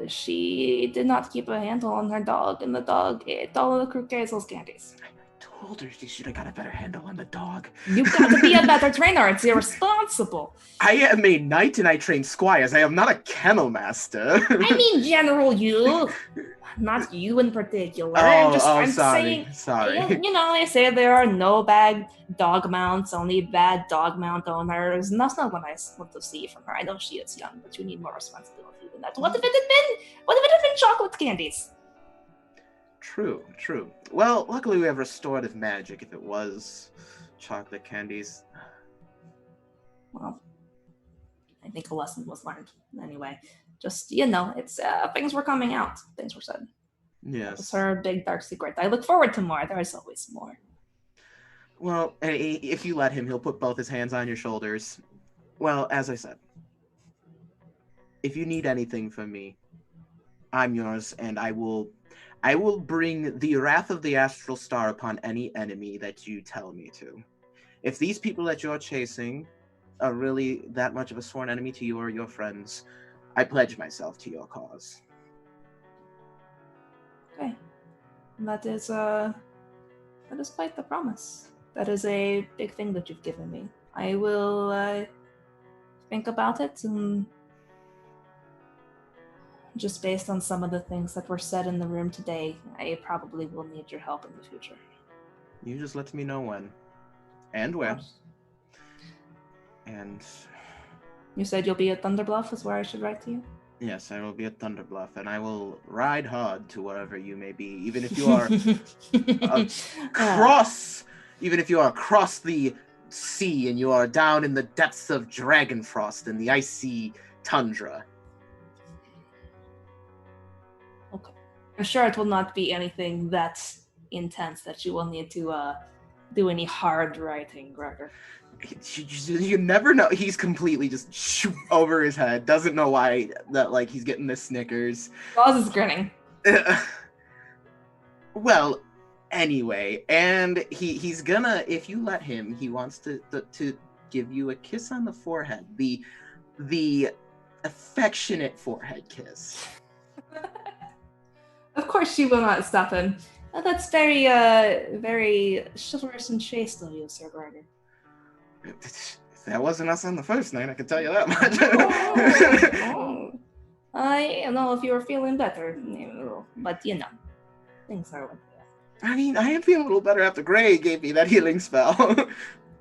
She did not keep a handle on her dog, and the dog ate all of the Hazel's candies. I told her she should have got a better handle on the dog. You've got to be a better trainer. It's irresponsible. I am a knight and I train squires. I am not a kennel master. I mean, General, you. not you in particular. I'm saying, sorry. I say there are no bad dog mounts, only bad dog mount owners. And that's not what I want to see from her. I know she is young, but you need more responsibility than that. What if it had been chocolate candies? True. Well, luckily we have restorative magic if it was chocolate candies. Well, I think a lesson was learned. Anyway, just, it's things were coming out. Things were said. Yes. It's her big dark secret. I look forward to more. There's always more. Well, if you let him, he'll put both his hands on your shoulders. Well, as I said, if you need anything from me, I'm yours, and I will bring the wrath of the astral star upon any enemy that you tell me to. If these people that you're chasing are really that much of a sworn enemy to you or your friends, I pledge myself to your cause. Okay. That is quite the promise. That is a big thing that you've given me. I will think about it, and just based on some of the things that were said in the room today, I probably will need your help in the future. You just let me know when. And where. And... You said you'll be at Thunderbluff is where I should write to you? Yes, I will be at Thunderbluff, and I will ride hard to wherever you may be, even if you are across the sea and you are down in the depths of Dragonfrost in the icy tundra. Okay. I'm sure it will not be anything that intense that you will need to do any hard writing, Gregor. You never know. He's completely just over his head. Doesn't know why that he's getting the Snickers. Oz is grinning. Well, anyway, and he's gonna, if you let him, he wants to give you a kiss on the forehead, the affectionate forehead kiss. Of course, she will not stop him. That's very, very chivalrous and chaste of you, Sir Gregor. That wasn't us on the first night, I can tell you that much. I don't know if you were feeling better, but things are like that. I mean, I am feeling a little better after Gray gave me that healing spell. Okay,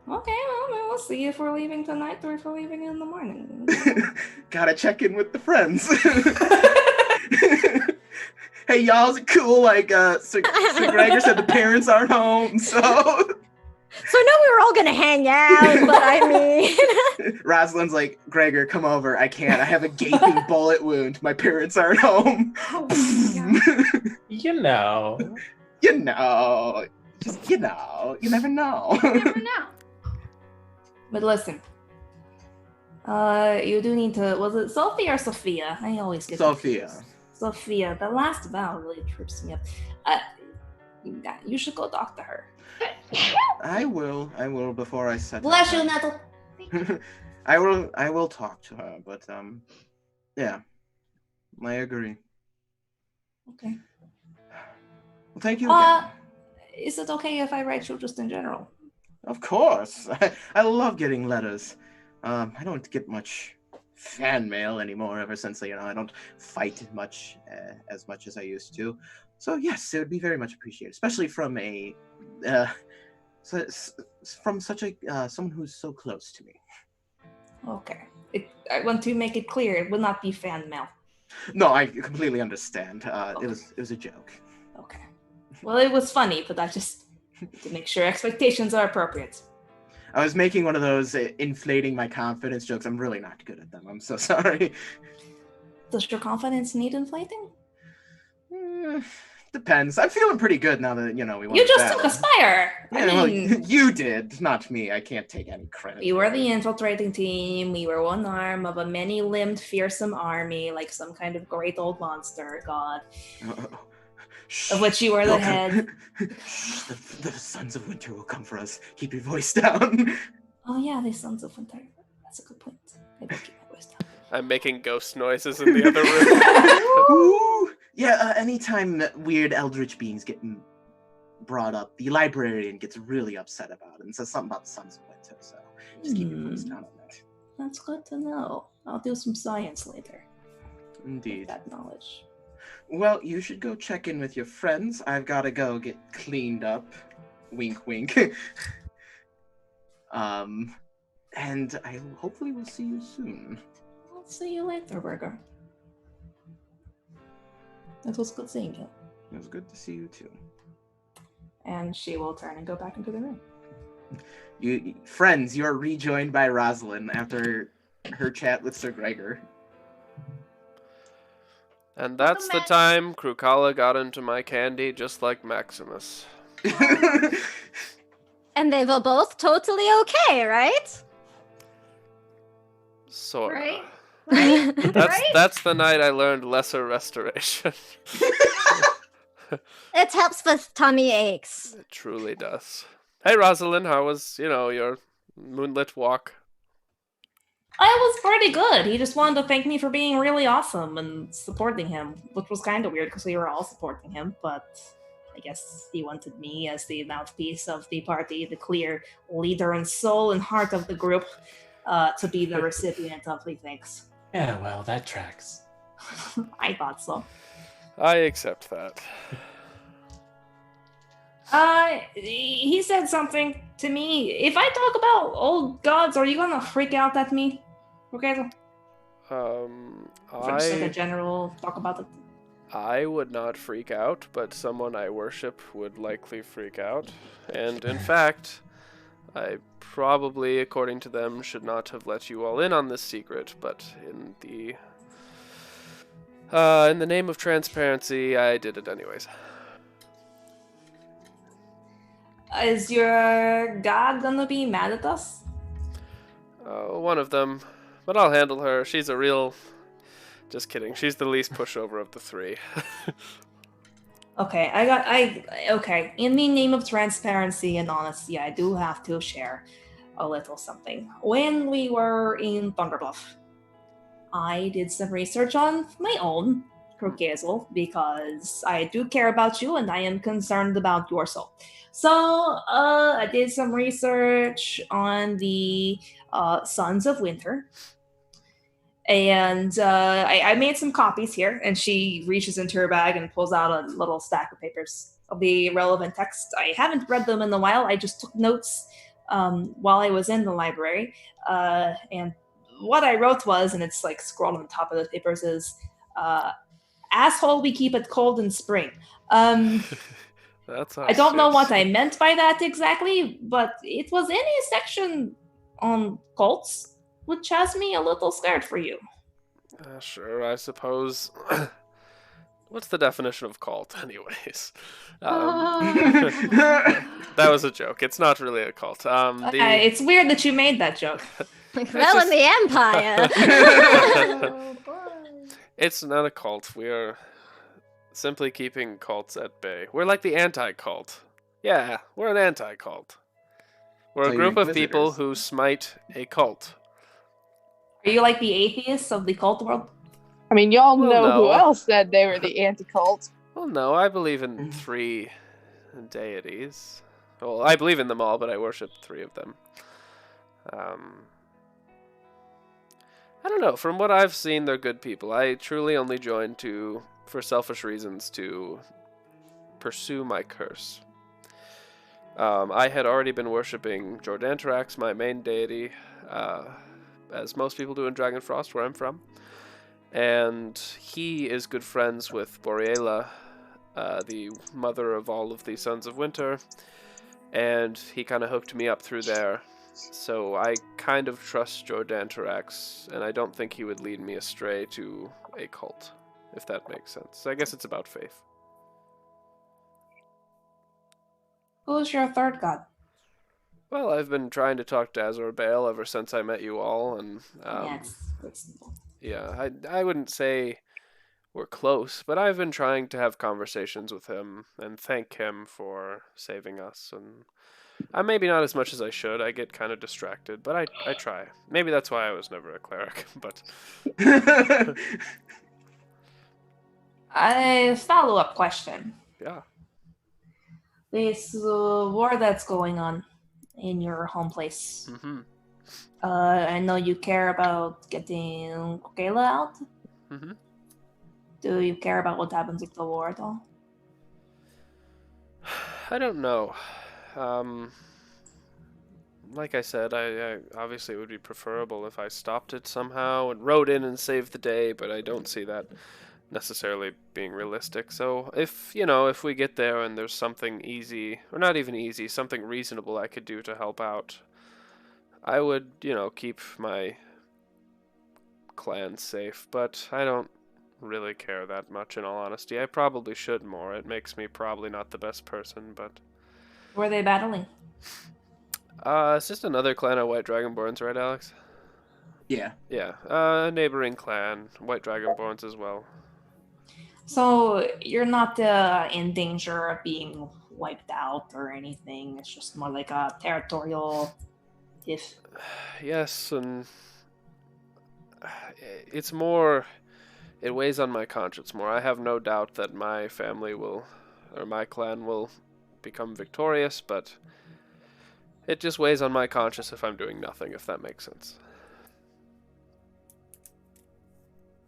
well, we'll see if we're leaving tonight or if we're leaving in the morning. Gotta check in with the friends. Hey, y'all, is it cool? Sir Gregor said the parents aren't home, so... So I know we were all gonna hang out, but I mean... Rosalind's like, Gregor, come over. I can't. I have a gaping bullet wound. My parents aren't home. Oh my God. You know. You know. Just, you never know. You never know. But listen. You do need to... Was it Sophie or Sophia? I always get Sophia. confused. Sophia. The last vowel really trips me up. You should go talk to her. I will before I set Bless up. you, Nettle. I will talk to her, but yeah. I agree. Okay. Well, thank you again. Is it okay if I write you just in general? Of course. I love getting letters. I don't get much fan mail anymore ever since I don't fight as much as I used to. So yes, it would be very much appreciated, especially from someone who's so close to me. Okay. I want to make it clear, it will not be fan mail. No, I completely understand. Okay. It was a joke. Okay. Well, it was funny, but I just to make sure expectations are appropriate. I was making one of those inflating my confidence jokes. I'm really not good at them. I'm so sorry. Does your confidence need inflating? Depends. I'm feeling pretty good now that, we won. You just took Aspire! Yeah, well, you did, not me. I can't take any credit. We were the infiltrating team. We were one arm of a many-limbed fearsome army, like some kind of great old monster god. Of which you were the head. The Sons of Winter will come for us. Keep your voice down. Oh yeah, the Sons of Winter. That's a good point. I will keep my voice down. I'm making ghost noises in the other room. Ooh. Yeah, anytime weird eldritch beings get brought up, the librarian gets really upset about it and says something about the Sons of Winter, so just keep your voice down on that. That's good to know. I'll do some science later. Indeed. With that knowledge. Well, you should go check in with your friends. I've got to go get cleaned up. Wink, wink. And I hopefully will see you soon. I'll see you later, Burger. It was good seeing you. It was good to see you too. And she will turn and go back into the room. Friends, you are rejoined by Rosalind after her chat with Sir Gregor. And that's the time Krukala got into my candy just like Maximus. And they were both totally okay, right? Sorta. Right? Right? That's the night I learned lesser restoration. It helps with tummy aches. It truly does. Hey Rosalind, how was, your moonlit walk? I was pretty good. He just wanted to thank me for being really awesome and supporting him, which was kind of weird because we were all supporting him, but I guess he wanted me as the mouthpiece of the party, the clear leader and soul and heart of the group, to be the recipient of the thanks. Yeah, well, that tracks. I thought so. I accept that. He said something to me. If I talk about old gods, are you gonna freak out at me? Okay. Just like a general talk about it. I would not freak out, but someone I worship would likely freak out. And in fact, I probably, according to them, should not have let you all in on this secret, but in the name of transparency, I did it anyways. Is your god gonna be mad at us? One of them. But I'll handle her. She's a real... Just kidding. She's the least pushover of the three. Okay, okay. In the name of transparency and honesty, I do have to share a little something. When we were in Thunderbluff, I did some research on my own, Krokezel, because I do care about you and I am concerned about your soul. So I did some research on the Sons of Winter. And I made some copies here, and she reaches into her bag and pulls out a little stack of papers of the relevant text. I haven't read them in a while. I just took notes while I was in the library. And what I wrote was, and it's like scrolled on the top of the papers, is asshole, we keep it cold in spring. That's I don't know what I meant by that exactly, but it was in a section on cults, which has me a little scared for you. Sure, I suppose. What's the definition of cult, anyways? That was a joke. It's not really a cult. It's weird that you made that joke. Well, in the Empire. Oh, boy. It's not a cult. We are simply keeping cults at bay. We're like the anti-cult. Yeah, we're an anti-cult. We're a group of people who smite a cult. Are you like the atheists of the cult world? I mean, y'all Well, know no. who else said they were the anti-cult. Well, no, I believe in 3 deities. Well, I believe in them all, but I worship 3 of them. I don't know. From what I've seen, they're good people. I truly only joined for selfish reasons, to pursue my curse. I had already been worshipping Jordantarax, my main deity, as most people do in Dragonfrost, where I'm from. And he is good friends with Boreala, the mother of all of the Sons of Winter, and he kind of hooked me up through there. So I kind of trust Jordantarax, and I don't think he would lead me astray to a cult, if that makes sense. I guess it's about faith. Who's your third god? Well, I've been trying to talk to Azor Baal ever since I met you all, and That's simple. yeah, I wouldn't say we're close, but I've been trying to have conversations with him and thank him for saving us. And maybe not as much as I should. I get kind of distracted, but I try. Maybe that's why I was never a cleric. But A follow-up question. yeah, This war that's going on in your home place. mm-hmm. I know you care about getting Kayla out. Mm-hmm. Do you care about what happens with the war at all? I don't know. Like I said, I obviously it would be preferable if I stopped it somehow and rode in and saved the day, but I don't see that necessarily being realistic. So if we get there and there's something easy, or not even easy, something reasonable I could do to help out, I would, keep my clan safe, but I don't really care that much in all honesty. I probably should more. It makes me probably not the best person, but Who are they battling? it's just another clan of White Dragonborns, right, Alex? Yeah. Yeah, neighboring clan, White Dragonborns as well. So you're not in danger of being wiped out or anything. It's just more like a territorial tiff. Yes, and it's more. It weighs on my conscience more. I have no doubt that my family will, or my clan will, become victorious, but it just weighs on my conscience if I'm doing nothing, if that makes sense.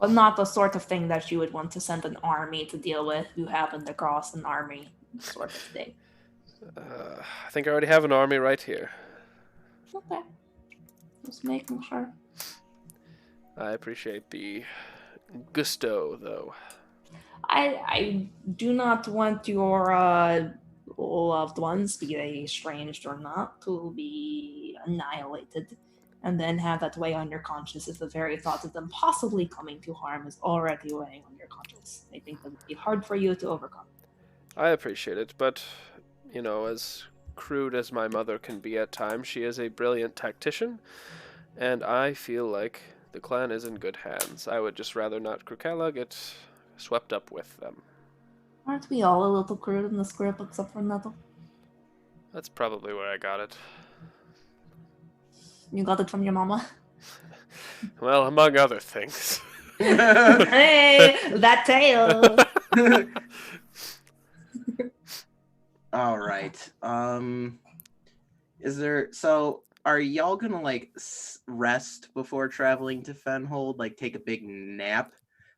But not the sort of thing that you would want to send an army to deal with. You haven't across an army sort of thing. I think I already have an army right here. Okay. Just making sure. I appreciate the gusto, though. I do not want your loved ones, be they estranged or not, to be annihilated and then have that weigh on your conscience if the very thought of them possibly coming to harm is already weighing on your conscience. I think that would be hard for you to overcome. I appreciate it, but, as crude as my mother can be at times, she is a brilliant tactician, and I feel like the clan is in good hands. I would just rather not Krukella get swept up with them. Aren't we all a little crude in this group except for Nettle? That's probably where I got it. You got it from your mama? Well, among other things. Hey, that tail! All right. Are y'all gonna rest before traveling to Fenhold? Like take a big nap?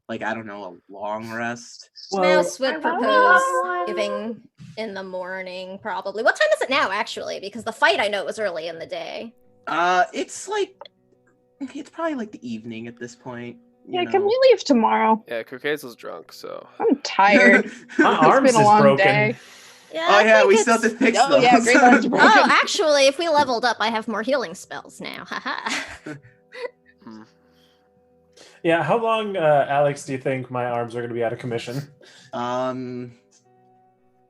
Like, I don't know, a long rest? Mouse would propose leaving in the morning, probably. What time is it now, actually? Because the fight I know was early in the day. It's probably like the evening at this point. Yeah, can we leave tomorrow? Yeah, Croquet's drunk, so. I'm tired. My arms It's been a is long broken. day. Yeah, Oh I yeah, think we it's- still have to fix those. Oh yeah, great arms broken. Oh, actually, if we leveled up, I have more healing spells now. Haha. Yeah, how long, Alex, do you think my arms are going to be out of commission?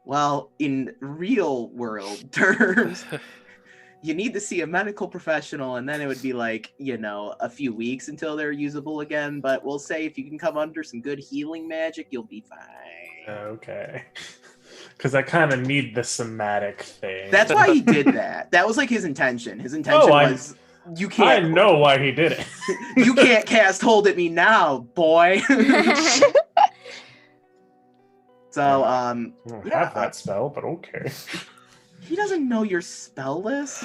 Well, in real world terms, you need to see a medical professional, and then it would be a few weeks until they're usable again. But we'll say if you can come under some good healing magic, you'll be fine. Okay. Because I kind of need the somatic thing. That's why he did that. That was his intention. His intention was, you can't. I know why he did it. You can't cast hold at me now, boy. So, I don't have that spell, but okay. He doesn't know your spell list.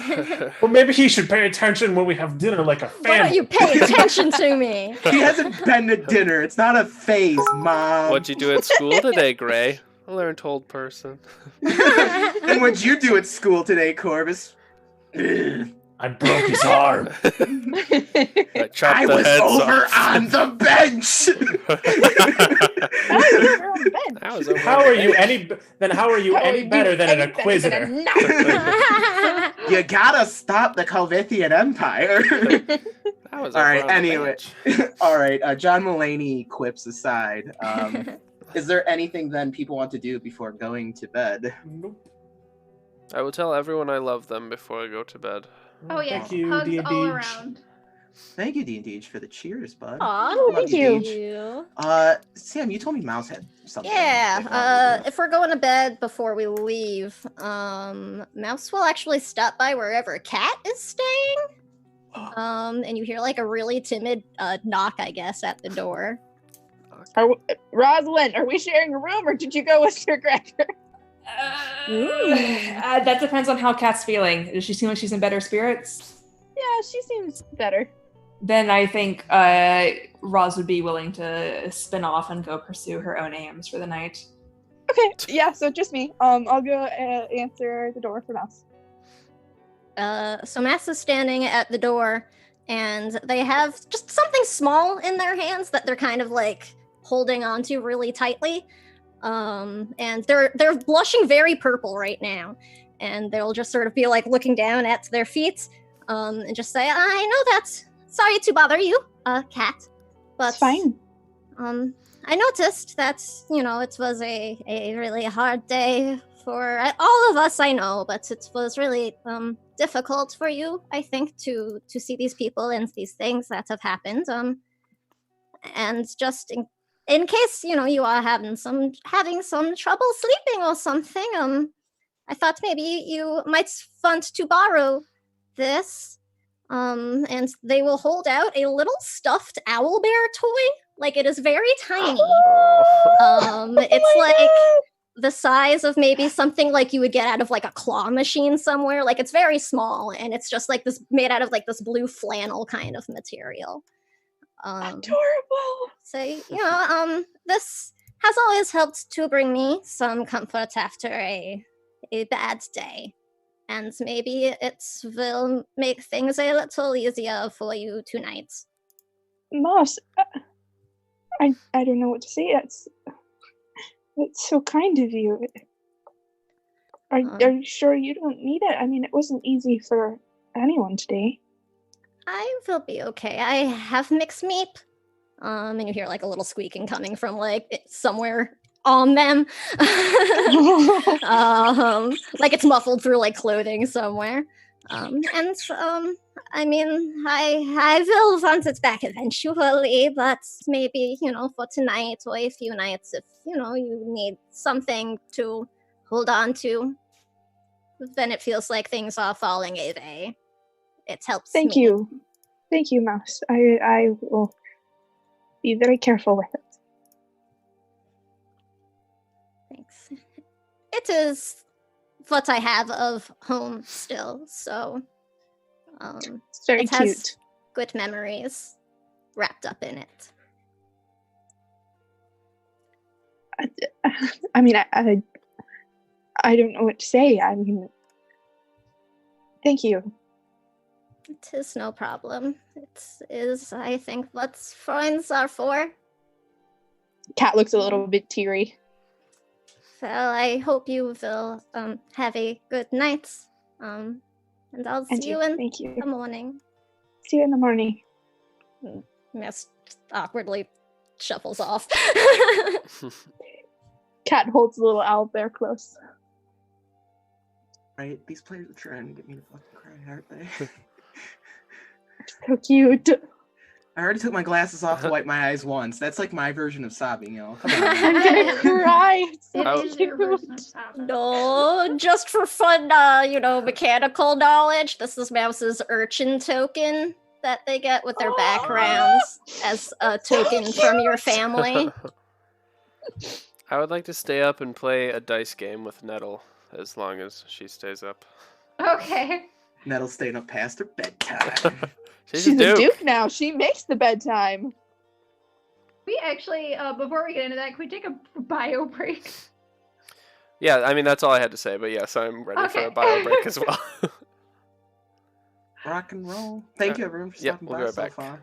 Well, maybe he should pay attention when we have dinner like a family. Why don't you pay attention to me? He hasn't been to dinner. It's not a phase, Mom. What'd you do at school today, Gray? A learned old person. And what'd you do at school today, Corvus? I broke his arm. I chopped I the was heads over off. on the bench. I was over How on are the you bench. how are you any better than an inquisitor? You gotta stop the Calvithian Empire. I was All over right, on the anyway. bench. All right, John Mulaney quips aside. Is there anything then people want to do before going to bed? Nope. I will tell everyone I love them before I go to bed. Oh yes, Thank you, hugs D&D. all around. Thank you, D&D, for the cheers, bud. Aw, Love thank you, you. Deej. Sam, you told me Mouse had something. Yeah, if we're going to bed before we leave, Mouse will actually stop by wherever Cat is staying. And you hear a really timid knock, I guess, at the door. Rosalind, are we sharing a room, or did you go with Sir Gregor? That depends on how Kat's feeling. Does she seem like she's in better spirits? Yeah, she seems better. then I think Roz would be willing to spin off and go pursue her own aims for the night. Okay, yeah, so just me. I'll go answer the door for Mouse. So Mass is standing at the door, and they have just something small in their hands that they're kind of like holding onto really tightly. And they're blushing very purple right now, and they'll just sort of be like looking down at their feet, and just say, "I know that's sorry to bother you, Cat, but It's fine. I noticed that it was a really hard day for all of us. I know, but it was really difficult for you, I think, to see these people and these things that have happened. And just in case you are having some trouble sleeping or something, I thought maybe you might want to borrow this. And they will hold out a little stuffed owl bear toy. Like, it is very tiny. It's like the size of maybe something like you would get out of like a claw machine somewhere. Like, it's very small, and it's just like this made out of like this blue flannel kind of material. Adorable. So, this has always helped to bring me some comfort after a bad day. And maybe it will make things a little easier for you tonight. Mouse, I don't know what to say. That's so kind of you. Are you sure you don't need it? I mean, it wasn't easy for anyone today. I will be okay. I have mixed meat. And you hear like a little squeaking coming from like somewhere on them. Like it's muffled through like clothing somewhere. I mean, I will want it back eventually, but maybe, for tonight or a few nights, if, you need something to hold on to, then it feels like things are falling away. It helps me. Thank you. Thank you, Mouse. I will be very careful with it. Thanks. It is what I have of home still, so It's very it cute. has good memories wrapped up in it. I mean, I don't know what to say. I mean, thank you. It is no problem. It is, I think, what friends are for. Cat looks a little bit teary. Well, I hope you will have a good night. And I'll see you in Thank you. the morning. See you in the morning. Mist awkwardly shuffles off. Cat holds the little owl bear close. Right? These players are trying to get me to fucking cry, aren't they? So cute. I already took my glasses off to wipe my eyes once. That's like my version of sobbing, y'all. Come I'm on. gonna cry. It's so It is your cute. version of Saba. No, just for fun, mechanical knowledge. This is Mouse's urchin token that they get with their backgrounds as a token from your family. I would like to stay up and play a dice game with Nettle as long as she stays up. Okay. Nettle's staying up past her bedtime. She's She's a a duke. duke now. She makes the bedtime. We actually, before we get into that, can we take a bio break? Yeah, I mean, that's all I had to say, but yes, I'm ready for Okay. a bio break as well. Rock and roll. Thank you, everyone, for Yep, stopping we'll by be right so back. far.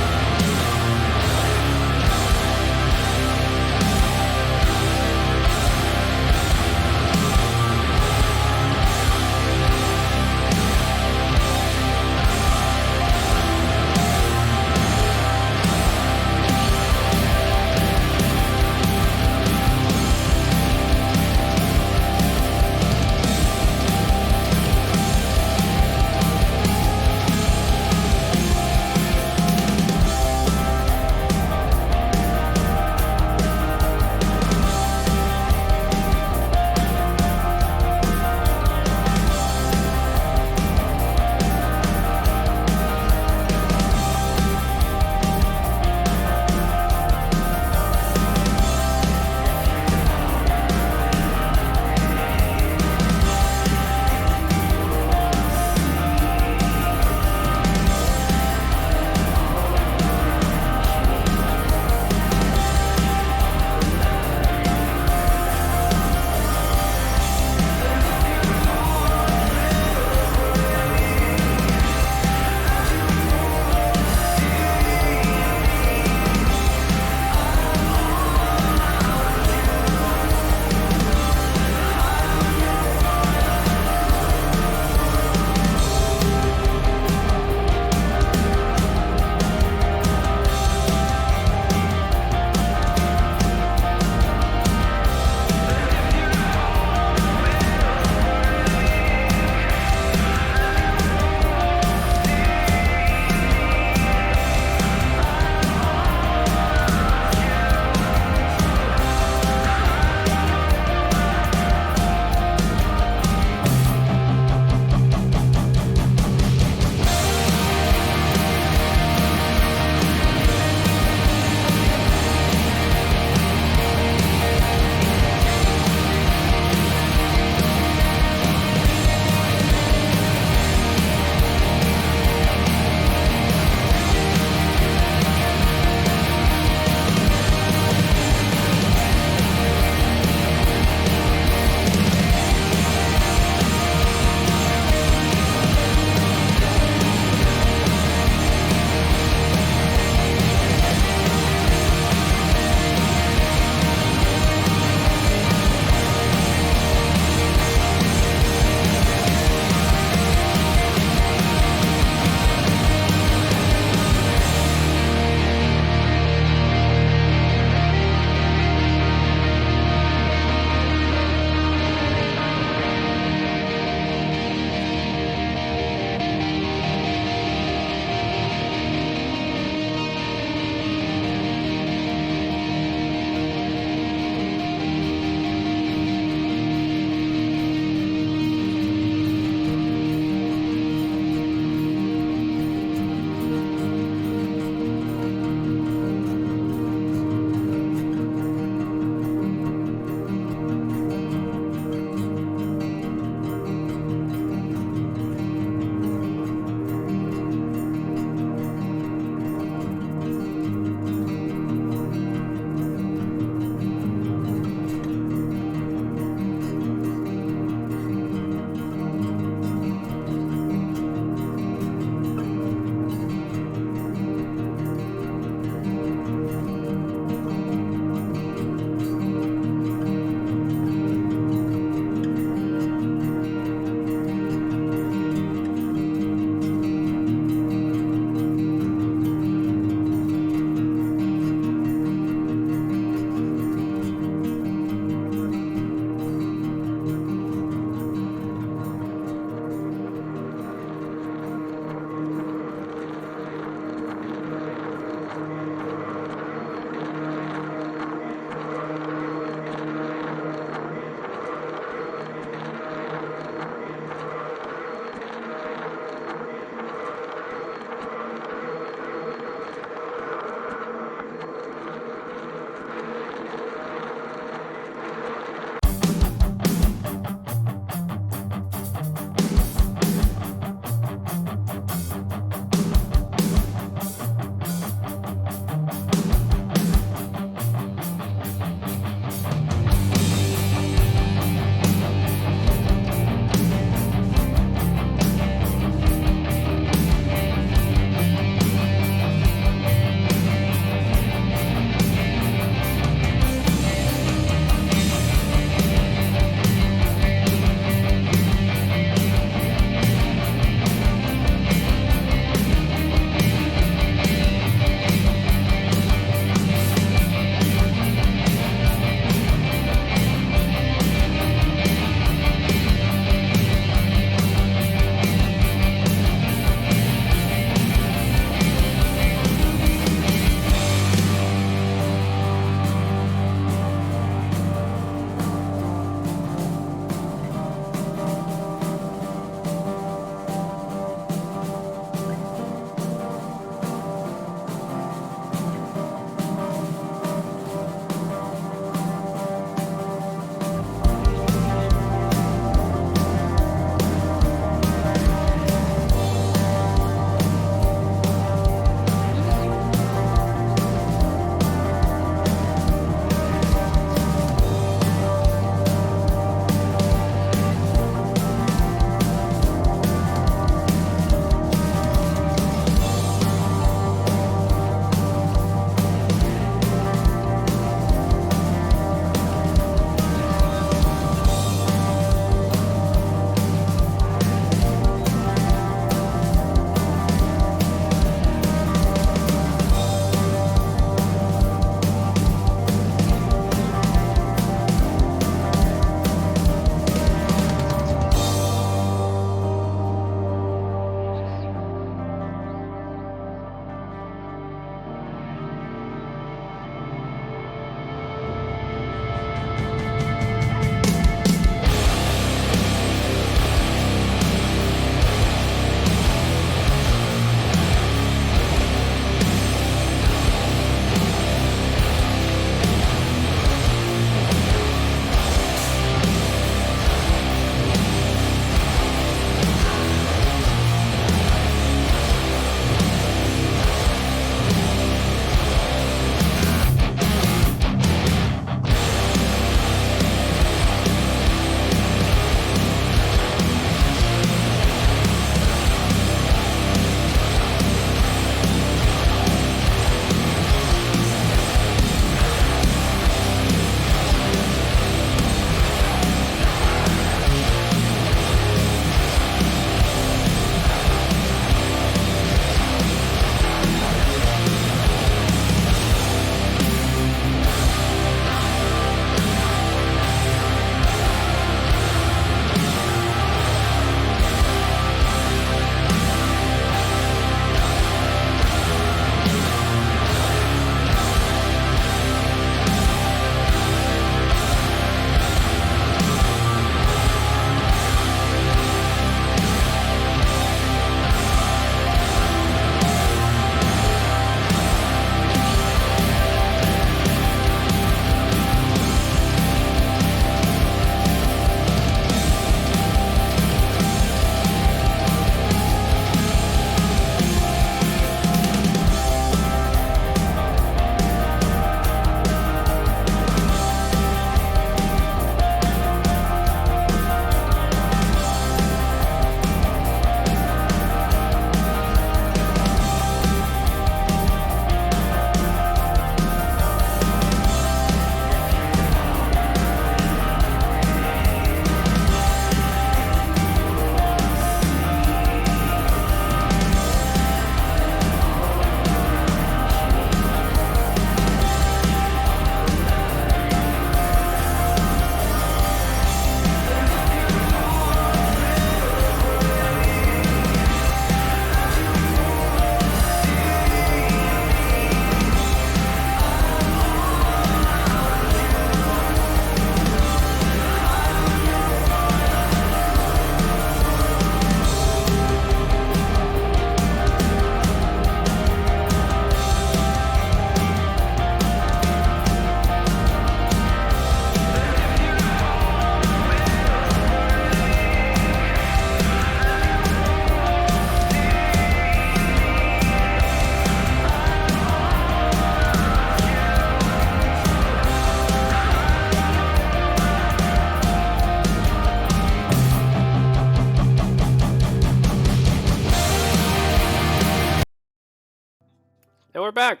we're back.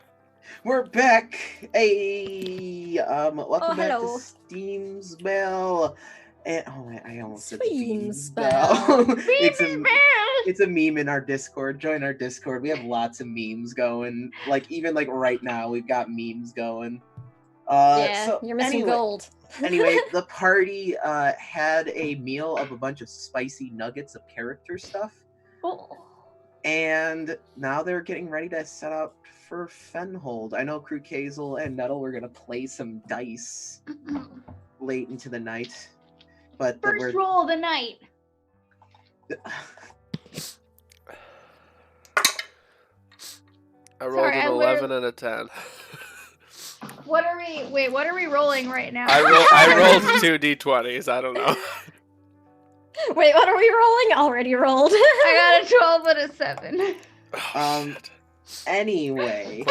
We're back. Hey, welcome back to hello. SteamSpell. And I almost said SteamSpell. It's a meme in our Discord. Join our Discord. We have lots of memes going. Like even like right now, we've got memes going. Yeah, you're missing anyway, gold. Anyway, the party had a meal of a bunch of spicy nuggets of character stuff. Oh. And now they're getting ready to set up for Fenhold. I know Krukazel and Nettle were going to play some dice late into the night. But First roll of the night. I rolled an 11 and a 10. What are we rolling right now? I rolled 2 d20s. I don't know. Wait, what are we rolling? Already rolled. I got a 12 and a 7. Anyway,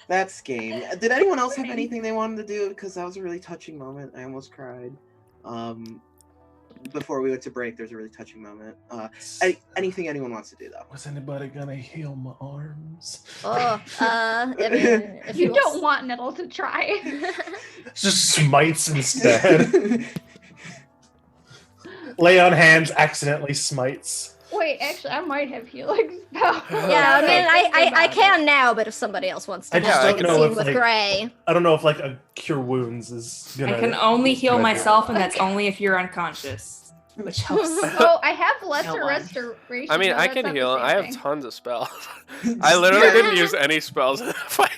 that's game. Did anyone else have anything they wanted to do? Because that was a really touching moment. I almost cried. Before we went to break, there's a really touching moment. Anything anyone wants to do, though? Was anybody gonna heal my arms? Oh, I mean, if you don't want Nettle to try. Just smites instead. Lay on hands, accidentally smites. Wait, actually, I might have healing spell. Yeah, I mean, I can now, but if somebody else wants to, I just don't know if with like, Gray. I don't know if like a cure wounds is gonna. I can only heal myself, and that's only if you're unconscious, which helps. Oh, I have lesser restoration. I mean, though, I that's can not the heal. same I have thing. tons of spells. I literally didn't use any spells in the fight.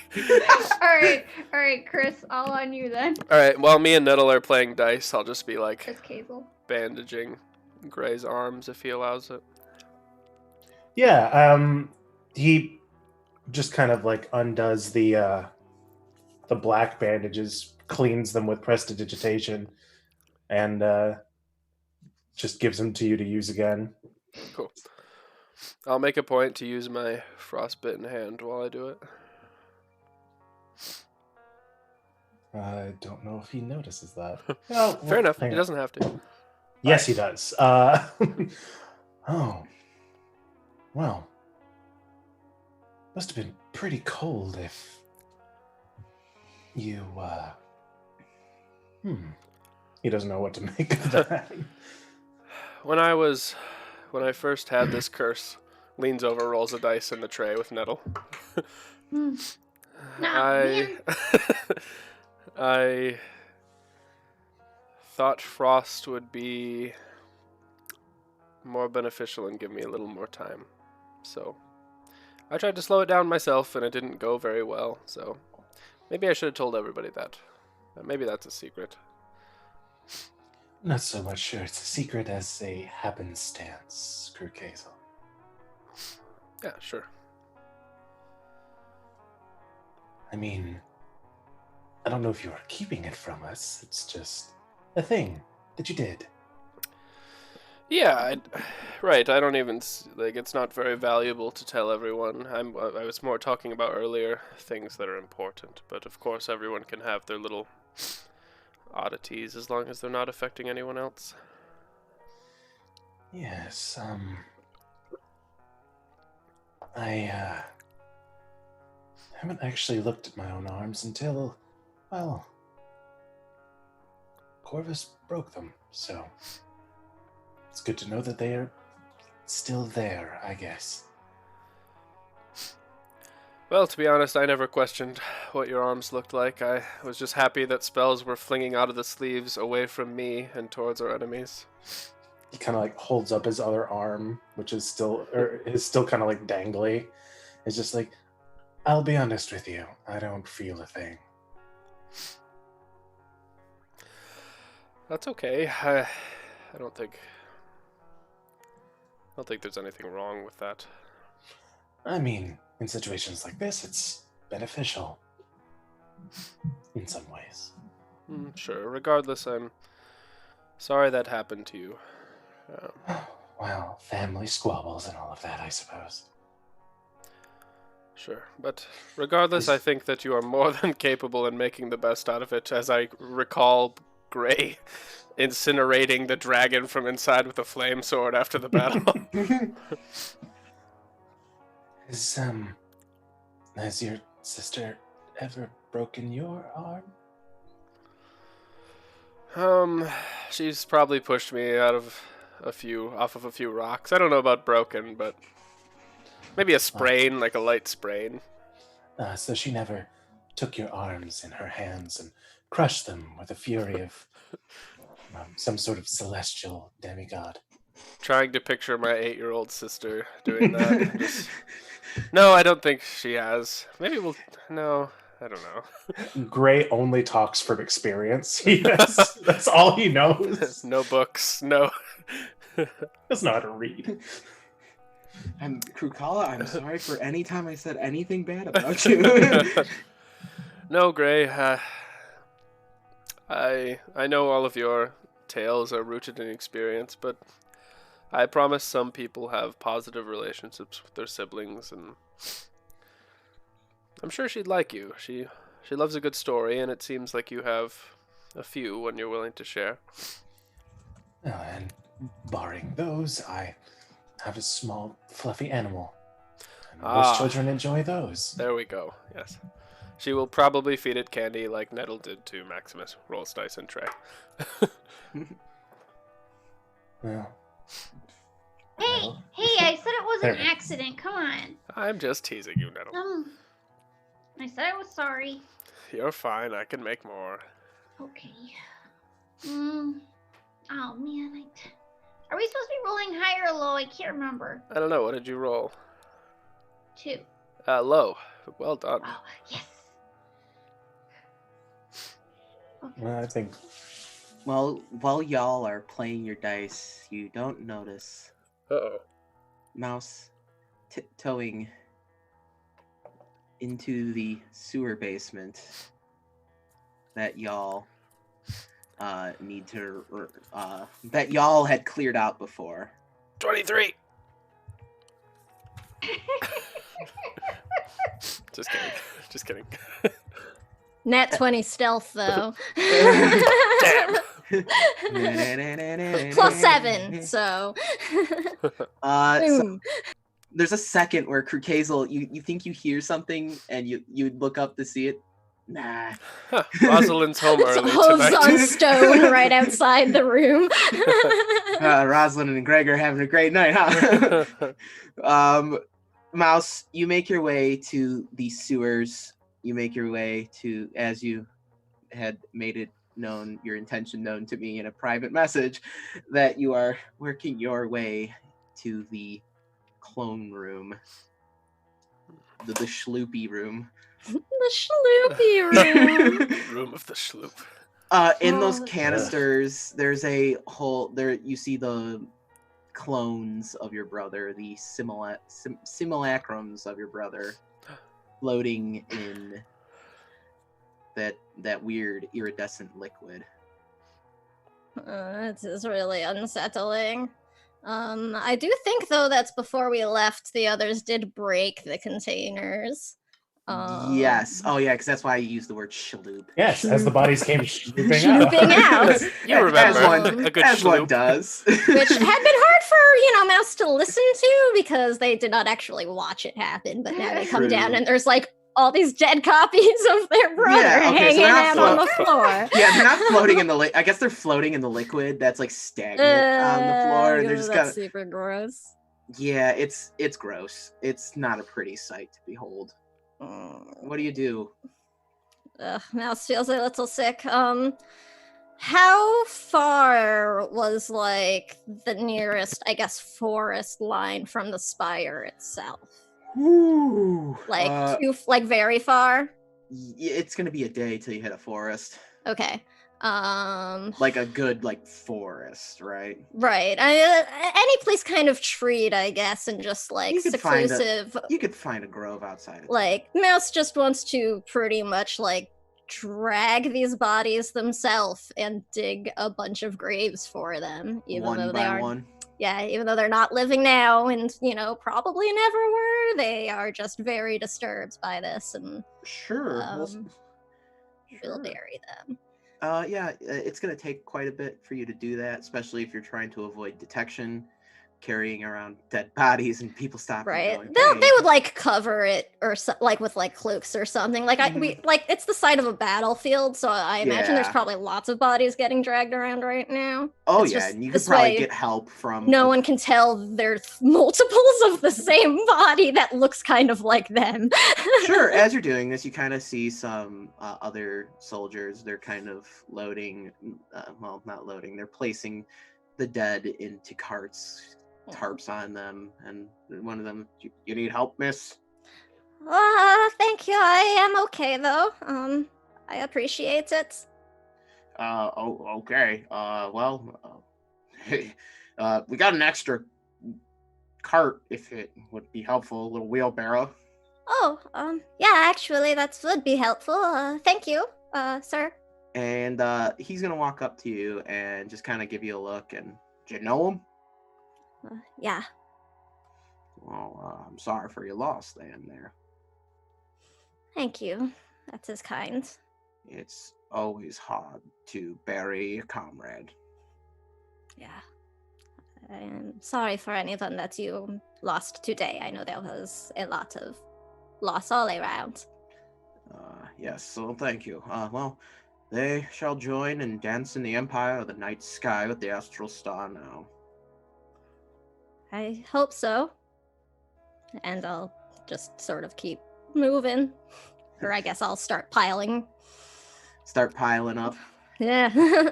all right, Chris, all on you then. All right. While me and Nettle are playing dice, I'll just be like Chris Kazel. bandaging Gray's arms if he allows it. Yeah, he just kind of like undoes the black bandages, cleans them with prestidigitation, and just gives them to you to use again. Cool. I'll make a point to use my frostbitten hand while I do it. I don't know if he notices that. Fair enough. He doesn't have to. Yes, he does. Oh. Well. Must have been pretty cold if you, He doesn't know what to make of that. When I first had this curse, leans over, rolls a dice in the tray with Nettle. I thought frost would be more beneficial and give me a little more time. So I tried to slow it down myself, and it didn't go very well. So maybe I should have told everybody that. Maybe that's a secret. Not so much sure it's a secret as a happenstance, Krukazel. Yeah, sure. I mean, I don't know if you were keeping it from us. It's just a thing that you did. Yeah, right. I don't even like. It's not very valuable to tell everyone. I was more talking about earlier things that are important, but of course everyone can have their little oddities as long as they're not affecting anyone else. Yes. I haven't actually looked at my own arms until, well, Corvus broke them. So it's good to know that they are still there, I guess. Well, to be honest, I never questioned what your arms looked like. I was just happy that spells were flinging out of the sleeves away from me and towards our enemies. He kind of like holds up his other arm, which is still kind of like dangly. It's just like, I'll be honest with you, I don't feel a thing. That's okay. I don't think there's anything wrong with that. I mean, in situations like this, it's beneficial. In some ways. Sure. Regardless, I'm sorry that happened to you. Well, family squabbles and all of that, I suppose. Sure. But regardless, I think that you are more than capable in making the best out of it, as I recall Gray incinerating the dragon from inside with a flame sword after the battle. Has your sister ever broken your arm? She's probably pushed me off of a few rocks. I don't know about broken, but maybe a sprain, like a light sprain. So she never took your arms in her hands and crushed them with the fury of some sort of celestial demigod. Trying to picture my 8-year-old sister doing that. No, I don't think she has. Maybe no, I don't know. Gray only talks from experience. That's all he knows. No books, no. Doesn't know how to read. Krukala, I'm sorry for any time I said anything bad about you. No, Gray. I know all of your tales are rooted in experience, but I promise some people have positive relationships with their siblings, and I'm sure she'd like you. She loves a good story, and it seems like you have a few when you're willing to share. And barring those, I have a small, fluffy animal. And most children enjoy those. There we go, yes. She will probably feed it candy like Nettle did to Maximus. Rolls dice and Trey. Well. Hey, I said it was an accident. Come on. I'm just teasing you, Nettle. I said I was sorry. You're fine. I can make more. Okay. Oh, man. Are we supposed to be rolling high or low? I can't remember. I don't know. What did you roll? 2. Low. Well done. Oh, yes. Okay. Well, I think... Well, while y'all are playing your dice, you don't notice Mouse tiptoeing into the sewer basement that y'all need to that y'all had cleared out before. 23. Just kidding. Just kidding. Nat 20 stealth though. Damn. Plus 7, so. So there's a second where Krukazel, you think you hear something and you look up to see it. Nah. Rosalind's home early Hooves tonight. on stone right outside the room. Rosalind and Greg are having a great night, huh? Mouse, you make your way to the sewers. You make your way to, as you had made it known, your intention known to me in a private message, that you are working your way to the clone room. The schloopy room. The schloopy room. Room of the schloop. In those canisters, there's a whole, there you see the clones of your brother, the simulacrums of your brother, floating in that weird iridescent liquid. It is really unsettling. I do think though that's before we left, the others did break the containers. Yes. Oh yeah, because that's why I used the word shaloop. Yes, as the bodies came swooping out. You remember a good as one schloop. does. Which had been hard for, Mouse to listen to because they did not actually watch it happen, but now they come True. down and there's like all these dead copies of their brother hanging out on the floor. Yeah, they're not floating in the I guess they're floating in the liquid that's like stagnant on the floor, and they're just that's super gross. Yeah, it's gross. It's not a pretty sight to behold. What do you do? Mouse feels a little sick. How far was like the nearest, I guess, forest line from the spire itself? Ooh, Like very far? It's gonna be a day till you hit a forest. Okay. Like a good forest, right? Right. Any place kind of treed, I guess, and just like You could seclusive. You could find a grove outside of Like Mouse just wants to pretty much like drag these bodies themselves and dig a bunch of graves for them, even one though by they are. one. Yeah, even though they're not living now, and probably never were. They are just very disturbed by this, and Sure. we'll bury them. Yeah, it's going to take quite a bit for you to do that, especially if you're trying to avoid detection. carrying around dead bodies and people stopping. Right. Going, They would like cover it or like with like cloaks or something. Like we like it's the side of a battlefield, so I imagine there's probably lots of bodies getting dragged around right now. Oh yeah, and you could probably get help from. No one can tell there's multiples of the same body that looks kind of like them. Sure. As you're doing this, you kind of see some other soldiers. They're kind of loading. Well, not loading. They're placing the dead into carts. Tarps on them, and one of them, you need help, miss? Thank you. I am okay though. I appreciate it. Okay. Well, we got an extra cart if it would be helpful, a little wheelbarrow. Oh, yeah, actually that would be helpful. Thank you, sir. And he's gonna walk up to you and just kind of give you a look, and do you know him? Yeah. Well, I'm sorry for your loss there. Thank you. That's as kind. It's always hard to bury a comrade. Yeah. I am sorry for anyone that you lost today. I know there was a lot of loss all around. Yes, so thank you. Well, they shall join and dance in the empire of the night sky with the astral star now. I hope so. And I'll just sort of keep moving. Or I guess I'll start piling. Start piling up. Yeah.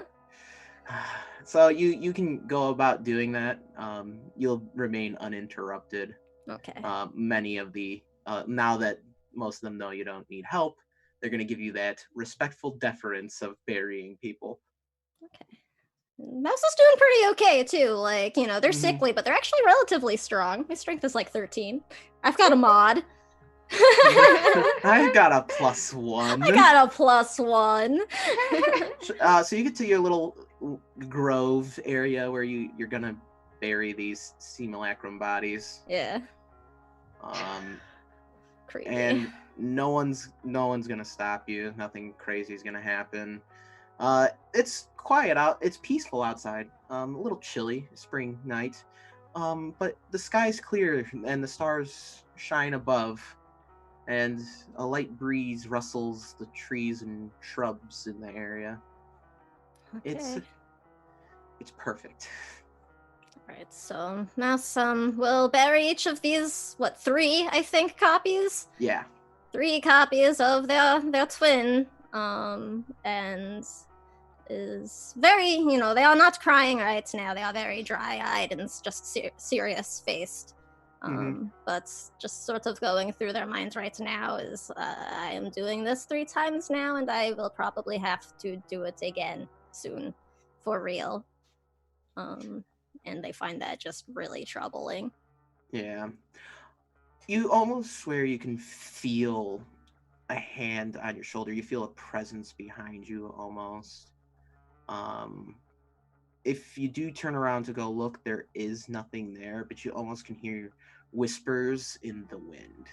So you can go about doing that. You'll remain uninterrupted. Okay. Many of the, now that most of them know you don't need help, they're going to give you that respectful deference of burying people. Okay. Mouse is doing pretty okay too. Like, you know, they're sickly, but they're actually relatively strong. My strength is like 13. I've got a mod. I got a +1. I got a +1. So you get to your little grove area where you're gonna bury these simulacrum bodies. Yeah. Creepy. And no one's gonna stop you. Nothing crazy is gonna happen. It's quiet out. It's peaceful outside. A little chilly, spring night. But the sky's clear and the stars shine above, and a light breeze rustles the trees and shrubs in the area. Okay. It's perfect. Alright, so Mouse will bury each of these, 3, I think, copies? Yeah. 3 copies of their twin. And is very, you know, they are not crying right now. They are very dry-eyed and just serious-faced. But just sort of going through their minds right now is, I am doing this 3 times now, and I will probably have to do it again soon, for real. And they find that just really troubling. Yeah. You almost swear you can feel a hand on your shoulder. You feel a presence behind you almost. If you do turn around to go look, there is nothing there, but you almost can hear whispers in the wind.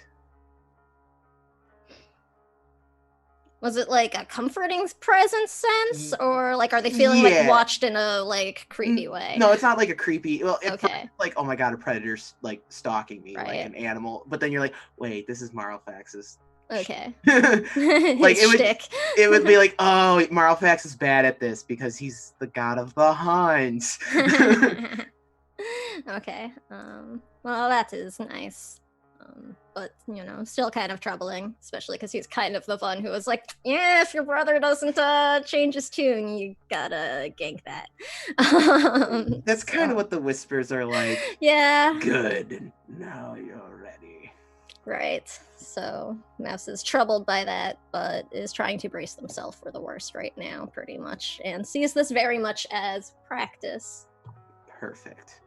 Was it like a comforting presence sense, or like are they feeling like watched in a like creepy way? No, it's not like a creepy. Well, it's like, oh my god, a predator's like stalking me like an animal. But then you're like, wait, this is Marlfax's. Okay. Like it would be like, oh, Marlfax is bad at this because he's the god of the hunt. Okay. Well, that is nice. But, you know, still kind of troubling, especially because he's kind of the one who was like, yeah, if your brother doesn't change his tune, you gotta gank that. That's kind of what the whispers are like. Yeah. Good. Now you're ready. Right. So Mouse is troubled by that, but is trying to brace themselves for the worst right now, pretty much, and sees this very much as practice. Perfect.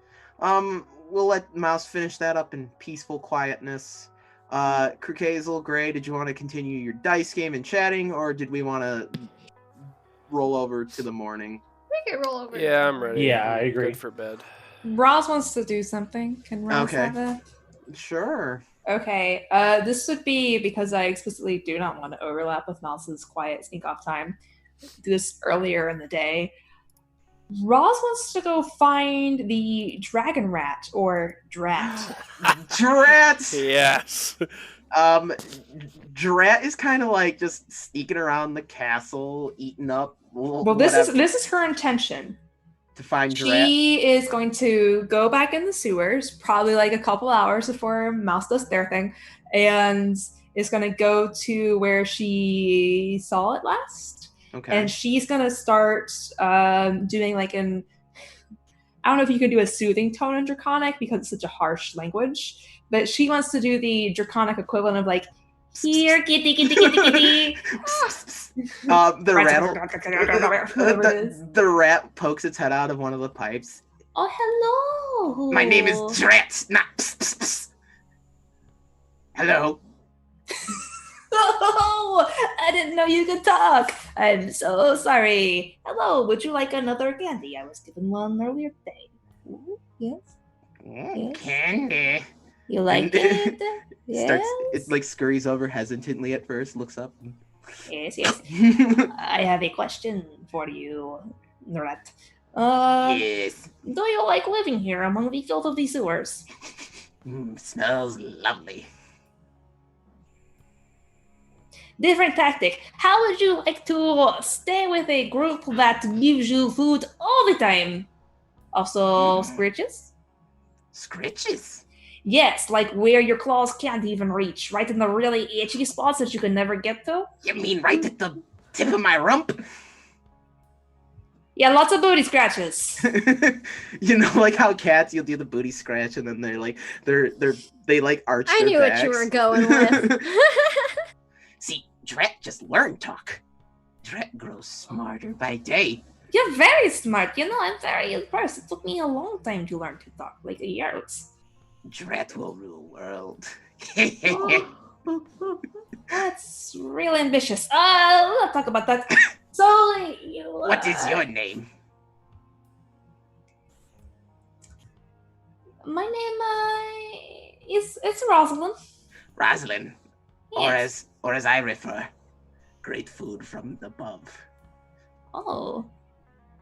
We'll let Mouse finish that up in peaceful quietness. Croquet Gray, did you want to continue your dice game and chatting, or did we want to roll over to the morning? We can roll over. Yeah, I'm ready. Yeah, I agree. Good for bed. Roz wants to do something. Can Roz have it? Sure. Okay. This would be because I explicitly do not want to overlap with Mouse's quiet sneak off time. Do this earlier in the day. Roz wants to go find the dragon rat or drat. Drat! Yes. Drat is kind of like just sneaking around the castle, eating up. Well, this is her intention. To find Drat. She is going to go back in the sewers, probably like a couple hours before Mouse does their thing, and is going to go to where she saw it last. Okay. And she's going to start doing like I don't know if you can do a soothing tone in Draconic because it's such a harsh language, but she wants to do the Draconic equivalent of like, here, kitty, kitty, kitty, kitty. The rat pokes its head out of one of the pipes. Oh, hello. My name is Drat. Not pss, pss, pss. Hello. Oh, I didn't know you could talk. I'm so sorry. Hello, would you like another candy? I was given one earlier today. Ooh, yes. Yes. Candy. You like it? Yes. It like scurries over hesitantly at first, looks up. Yes, yes. I have a question for you, Rat. Yes. Do you like living here among the filth of the sewers? Smells lovely. Different tactic. How would you like to stay with a group that gives you food all the time? Also, scritches? Scritches? Yes, like where your claws can't even reach, right in the really itchy spots that you can never get to. You mean right at the tip of my rump? Yeah, lots of booty scratches. You know, like how cats, you'll do the booty scratch and then they're like, they like arch I their knew backs. what you were going with. See, Drat just learned talk. Drat grows smarter by day. You're very smart. You know, I'm very impressed. It took me a long time to learn to talk, like a year. Drat will rule world. That's real ambitious. Let's talk about that. So, What is your name? My name it's Rosalind. Rosalind. Yes. Or as I refer, great food from above. Oh,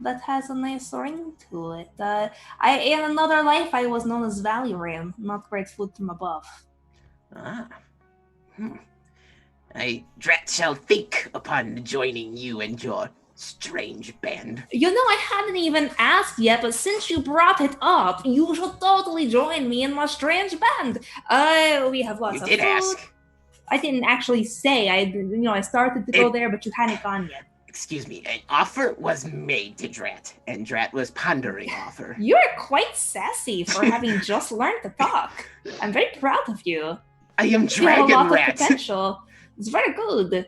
that has a nice ring to it. In another life, I was known as Valiran, not great food from above. Drat shall think upon joining you and your strange band. You know, I hadn't even asked yet, but since you brought it up, you should totally join me in my strange band. We have lots of food. You did ask. I didn't actually say. I started to go there, but you hadn't gone yet. Excuse me, an offer was made to Drat, and Drat was pondering offer. You're quite sassy for having just learned to talk. I'm very proud of you. I am You have Dragon a lot Rat. of potential. It's very good.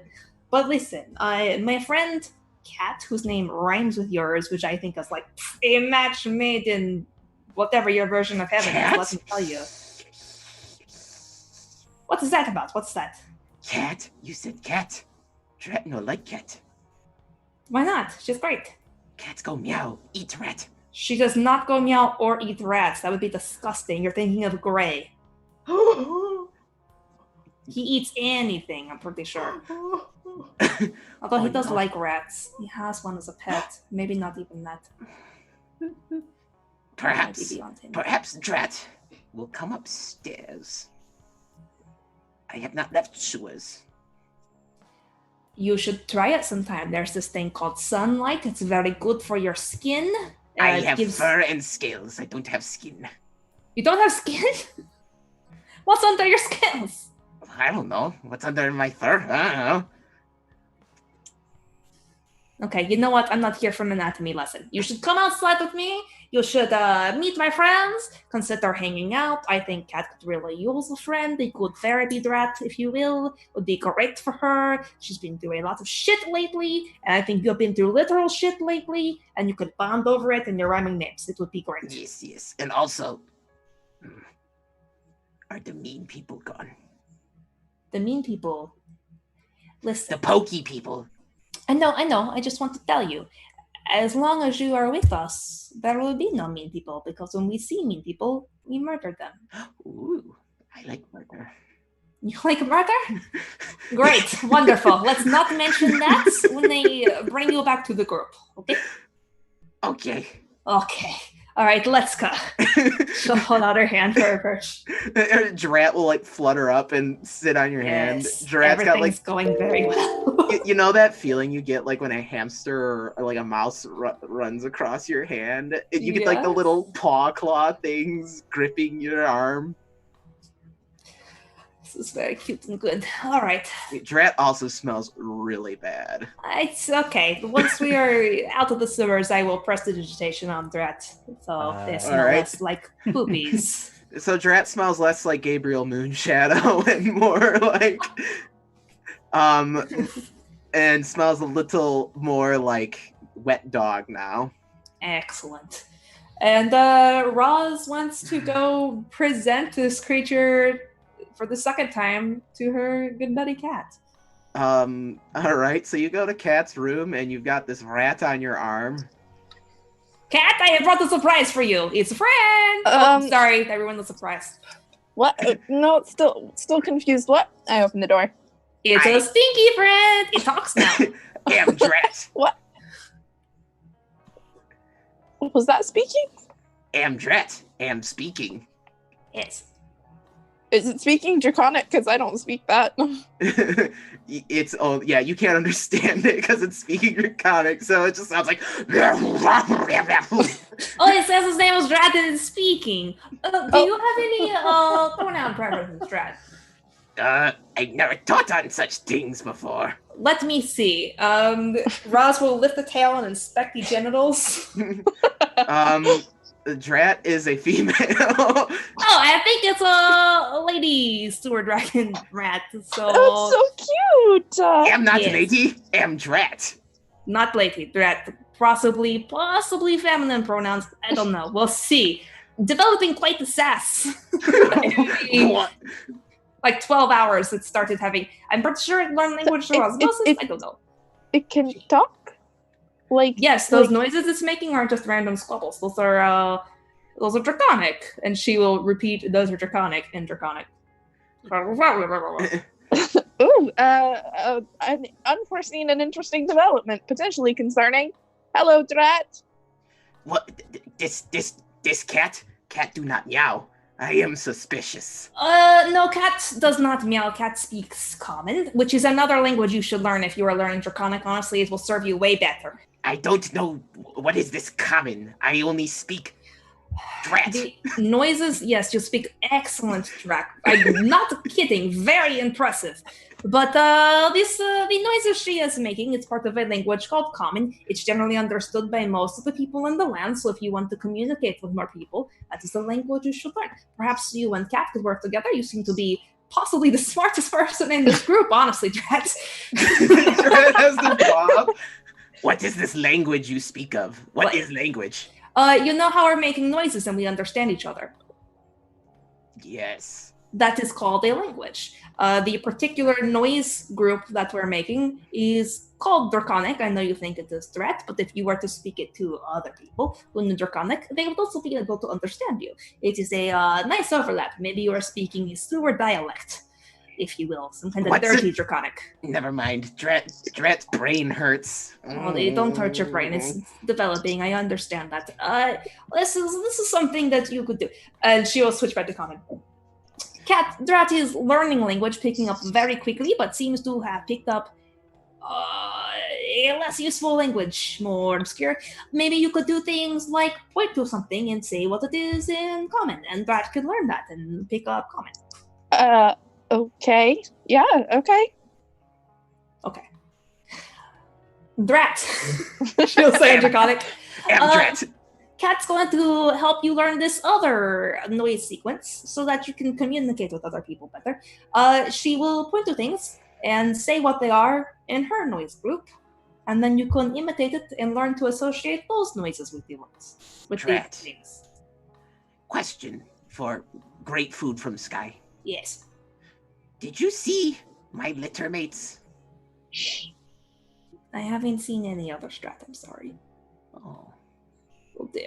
But listen, my friend Cat, whose name rhymes with yours, which I think is like a match made in whatever your version of heaven is, let me tell you. What is that about? What's that? Cat? You said cat. Drat no like cat. Why not? She's great. Cats go meow, eat rat. She does not go meow or eat rats. That would be disgusting. You're thinking of Gray. He eats anything, I'm pretty sure. Although he does like rats. He has one as a pet. Maybe not even that. Perhaps Drat will come upstairs. I have not left sewers. You should try it sometime. There's this thing called sunlight. It's very good for your skin. I have fur and scales. I don't have skin. You don't have skin? What's under your scales? I don't know. What's under my fur? I don't know. Okay, you know what? I'm not here for an anatomy lesson. You should come outside with me. You should meet my friends. Consider hanging out. I think Kat could really use a friend. A good therapy Drat, if you will. Would be correct for her. She's been through a lot of shit lately. And I think you've been through literal shit lately. And you could bond over it and you're rhyming names. It would be great. Yes. And also, are the mean people gone? The mean people? Listen. The pokey people. I know. I just want to tell you. As long as you are with us, there will be no mean people, because when we see mean people, we murder them. Ooh, I like murder. You like murder? Great, wonderful. Let's not mention that when they bring you back to the group, okay? Okay. Okay. All right, let's go. She'll hold out her hand for her purse. Drat will like flutter up and sit on your hand. Yes, Drat's got like everything's going very well. you know that feeling you get like when a hamster or like a mouse runs across your hand? You get like the Yes. little paw claw things gripping your arm. This is very cute and good. All right. Drat also smells really bad. It's okay. Once we are out of the sewers, I will press the digitation on Drat. So they smell Alright. less like boobies. So Drat smells less like Gabriel Moonshadow and more like and smells a little more like wet dog now. Excellent. And Roz wants to go present this creature for the second time to her good buddy Cat. Alright, so you go to Cat's room and you've got this rat on your arm. Cat, I have brought a surprise for you. It's a friend. Sorry, everyone was surprised. What? No, still confused. What? I open the door. It's a stinky friend. It talks now. Damn Drat. What? Was that speaking? Am Drat. Am speaking. Yes. Is it speaking Draconic? Because I don't speak that. It's yeah, you can't understand it because it's speaking Draconic, so it just sounds like. Oh, it says his name was Drat and it's speaking. Do you have any pronoun preferences, Drat? I've never thought on such things before. Let me see. Roz will lift the tail and inspect the genitals. Drat is a female. Oh, I think it's a lady sewer dragon rat. So That's so cute. Am not yes. lady. Am Drat. Not lady, Drat. Possibly feminine pronouns. I don't know. We'll see. Developing quite the sass. What? Like 12 hours it started having. I'm pretty sure it learned language through osmosis. I don't know. It can talk? Like Yes, those noises it's making aren't just random squabbles. Those are draconic. And she will repeat those are draconic and draconic. Ooh, an unforeseen and interesting development, potentially concerning. Hello, Drat. What? This cat? Cat do not meow. I am suspicious. No, Cat does not meow. Cat speaks Common, which is another language you should learn if you are learning Draconic. Honestly, it will serve you way better. I don't know what is this common. I only speak Drat. The noises, yes, you speak excellent Drac. I'm not kidding. Very impressive. But the noises she is making, it's part of a language called Common. It's generally understood by most of the people in the land, so if you want to communicate with more people, that is the language you should learn. Perhaps you and Cat could work together. You seem to be possibly the smartest person in this group, honestly, Drat. Drat has the bob. What is this language you speak of? What is language? You know how we're making noises and we understand each other. Yes. That is called a language. The particular noise group that we're making is called Draconic. I know you think it is Threat, but if you were to speak it to other people who know Draconic, they would also be able to understand you. It is a nice overlap. Maybe you are speaking a sewer dialect, if you will, some kind of dirty Draconic. Never mind. Drat's brain hurts. Oh, they don't hurt your brain. It's developing. I understand that. This is something that you could do. And she will switch back to Common. Drat is learning language, picking up very quickly, but seems to have picked up a less useful language, more obscure. Maybe you could do things like point to something and say what it is in Common, and Drat could learn that and pick up Common. Okay. Yeah, okay. Okay. Drat. She'll say in Draconic. Drat. Cat's going to help you learn this other noise sequence so that you can communicate with other people better. She will point to things and say what they are in her noise group, and then you can imitate it and learn to associate those noises with the ones. With Drat. the things. Question for great food from sky. Yes. Did you see my litter mates? I haven't seen any other Strat, I'm sorry. Oh.